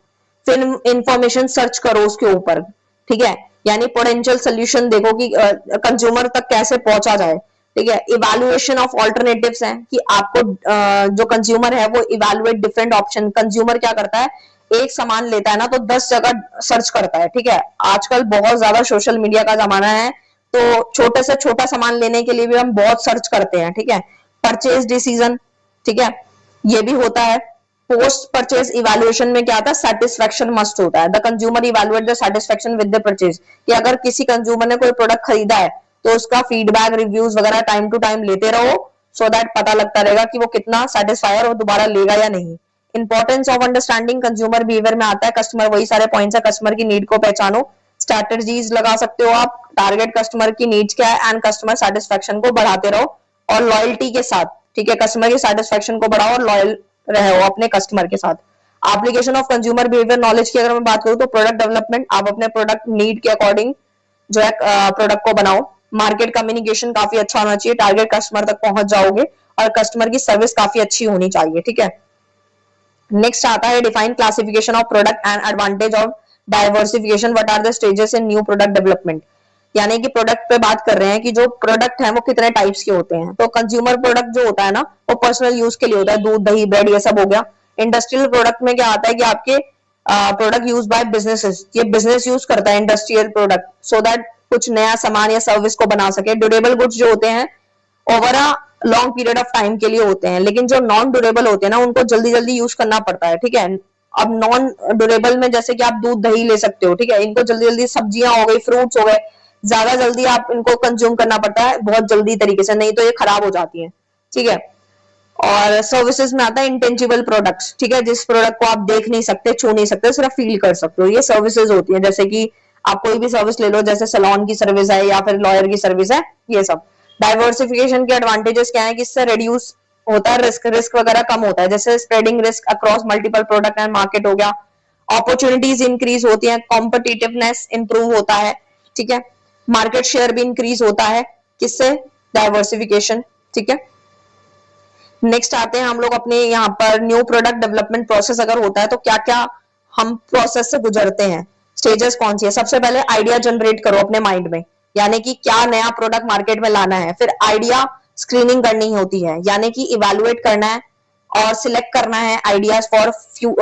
फिर इंफॉर्मेशन सर्च करो उसके ऊपर, ठीक है, यानी पोटेंशियल सोल्यूशन देखो कि कंज्यूमर तक कैसे पहुंचा जाए, ठीक है। इवैल्यूएशन ऑफ ऑल्टरनेटिव्स है कि आपको जो कंज्यूमर है वो इवैल्यूएट डिफरेंट ऑप्शन। कंज्यूमर क्या करता है, एक सामान लेता है ना तो 10 जगह सर्च करता है, ठीक है। आजकल बहुत ज्यादा सोशल मीडिया का जमाना है, तो छोटे से छोटा सामान लेने के लिए भी हम बहुत सर्च करते हैं, ठीक है। परचेज डिसीजन, ठीक है, ये भी होता है। पोस्ट परचेज इवैल्यूएशन में क्या आता है, सेटिस्फेक्शन मस्ट होता है। The consumer evaluate the satisfaction with the purchase, कि अगर किसी कंज्यूमर ने कोई प्रोडक्ट खरीदा है तो उसका फीडबैक, रिव्यूज वगैरह टाइम टू टाइम लेते रहो, सो दैट पता लगता रहेगा कि वो कितना सेटिस्फायर और दोबारा लेगा या नहीं। Importance of understanding consumer behaviour में आता है कस्टमर, वही सारे पॉइंट्स है, कस्टमर की नीड को पहचानो, स्ट्रैटेजीज लगा सकते हो आप, टारगेट कस्टमर की नीड्स क्या है, एंड कस्टमर सेटिस्फेक्शन को बढ़ाते रहो और लॉयल्टी के साथ, ठीक है, कस्टमर की सेटिस्फेक्शन को बढ़ाओ और लॉयल रहो अपने कस्टमर के साथ। Application of consumer behaviour knowledge की अगर मैं बात करूं तो प्रोडक्ट डेवलपमेंट, आप अपने प्रोडक्ट नीड के अकॉर्डिंग जो है प्रोडक्ट को बनाओ। मार्केट कम्युनिकेशन काफी अच्छा होना चाहिए, टारगेट कस्टमर तक पहुंच जाओगे, और कस्टमर की सर्विस काफी अच्छी होनी चाहिए, ठीक है। नेक्स्ट आता है define classification of product and advantage of diversification, what are the stages in new product development. यानी कि प्रोडक्ट पे बात कर रहे हैं कि जो प्रोडक्ट है वो कितने टाइप्स के होते हैं। तो कंज्यूमर प्रोडक्ट जो होता है ना वो पर्सनल यूज के लिए होता है, दूध दही ब्रेड ये सब हो गया। इंडस्ट्रियल प्रोडक्ट में क्या आता है कि आपके प्रोडक्ट यूज बाय बिजनेसेस, ये बिजनेस यूज करता है इंडस्ट्रियल प्रोडक्ट, सो दैट कुछ नया सामान या सर्विस को बना सके। ड्यूरेबल गुड्स जो होते हैं over a long period of time के लिए होते हैं, लेकिन जो नॉन ड्यूरेबल होते हैं ना उनको जल्दी जल्दी यूज करना पड़ता है, ठीक है। अब नॉन ड्यूरेबल में जैसे कि आप दूध दही ले सकते हो, ठीक है, इनको जल्दी जल्दी, सब्जियां हो गई, फ्रूट्स हो गए, ज्यादा जल्दी आप इनको कंज्यूम करना पड़ता है बहुत जल्दी तरीके से, नहीं तो ये खराब हो जाती है, ठीक है। और सर्विसेज में आता है इंटेंजिबल प्रोडक्ट्स, ठीक है, जिस प्रोडक्ट को आप देख नहीं सकते, छू नहीं सकते, सिर्फ फील कर सकते हो, ये सर्विसेज होती है। जैसे कि आप कोई भी सर्विस ले लो, जैसे सैलून की सर्विस है या फिर लॉयर की सर्विस है, ये सब। डाइवर्सिफिकेशन के एडवांटेजेस क्या है कि इससे रिड्यूस होता है रिस्क वगैरह कम होता है, जैसे spreading risk across multiple product and market हो गया। अपॉर्चुनिटीज इंक्रीज होती है, कॉम्पिटिटिवनेस इंप्रूव होता है, ठीक है। मार्केट शेयर भी इंक्रीज होता है, किससे? डाइवर्सिफिकेशन, ठीक है। नेक्स्ट आते हैं हम लोग अपने यहाँ पर न्यू प्रोडक्ट डेवलपमेंट प्रोसेस अगर होता है तो क्या क्या हम प्रोसेस से गुजरते हैं, स्टेजेस कौन सी है। सबसे पहले आइडिया जनरेट करो अपने माइंड में, यानी कि क्या नया प्रोडक्ट मार्केट में लाना है। फिर आइडिया स्क्रीनिंग करनी होती है, यानी कि इवेलुएट करना है और सिलेक्ट करना है आइडियाज फॉर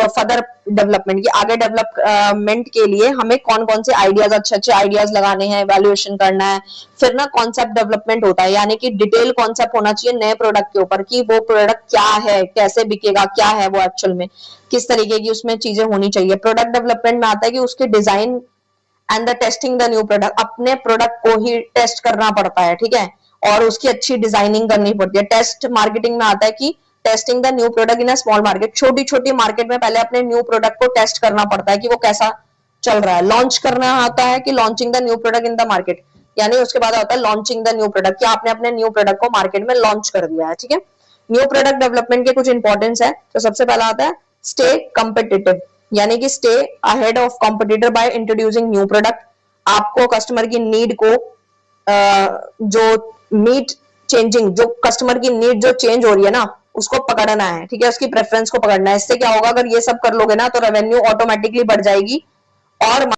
फर्दर डेवलपमेंट, ये आगे डेवलपमेंट के लिए हमें कौन कौन से आइडियाज, अच्छे अच्छे आइडियाज लगाने हैं, इवेल्युएशन करना है। फिर ना कॉन्सेप्ट डेवलपमेंट होता है, यानी कि डिटेल कॉन्सेप्ट होना चाहिए नए प्रोडक्ट के ऊपर कि वो प्रोडक्ट क्या है, कैसे बिकेगा, क्या है वो एक्चुअल में, किस तरीके की उसमें चीजें होनी चाहिए। प्रोडक्ट डेवलपमेंट में आता है कि उसके design and the testing the new product, अपने प्रोडक्ट को ही टेस्ट करना पड़ता है, ठीक है, और उसकी अच्छी डिजाइनिंग करनी पड़ती है। टेस्ट मार्केटिंग में आता है कि testing the new product in a small market, छोटी छोटी मार्केट में पहले अपने न्यू प्रोडक्ट को टेस्ट करना पड़ता है कि वो कैसा चल रहा है। लॉन्च करना आता है कि launching the new product in the market, यानी उसके बाद आता है लॉन्चिंग द न्यू प्रोडक्ट, कि आपने अपने न्यू प्रोडक्ट को मार्केट में लॉन्च कर दिया है, ठीक है। न्यू प्रोडक्ट डेवलपमेंट के कुछ इंपॉर्टेंस है, तो सबसे पहला आता है स्टे कम्पिटिटिव, यानी कि stay ahead of competitor by introducing new product. आपको कस्टमर की नीड को जो नीड चेंजिंग, जो कस्टमर की नीड जो चेंज हो रही है ना, उसको पकड़ना है, ठीक है, उसकी प्रेफरेंस को पकड़ना है। इससे क्या होगा, अगर ये सब कर लोगे ना तो रेवेन्यू ऑटोमेटिकली बढ़ जाएगी और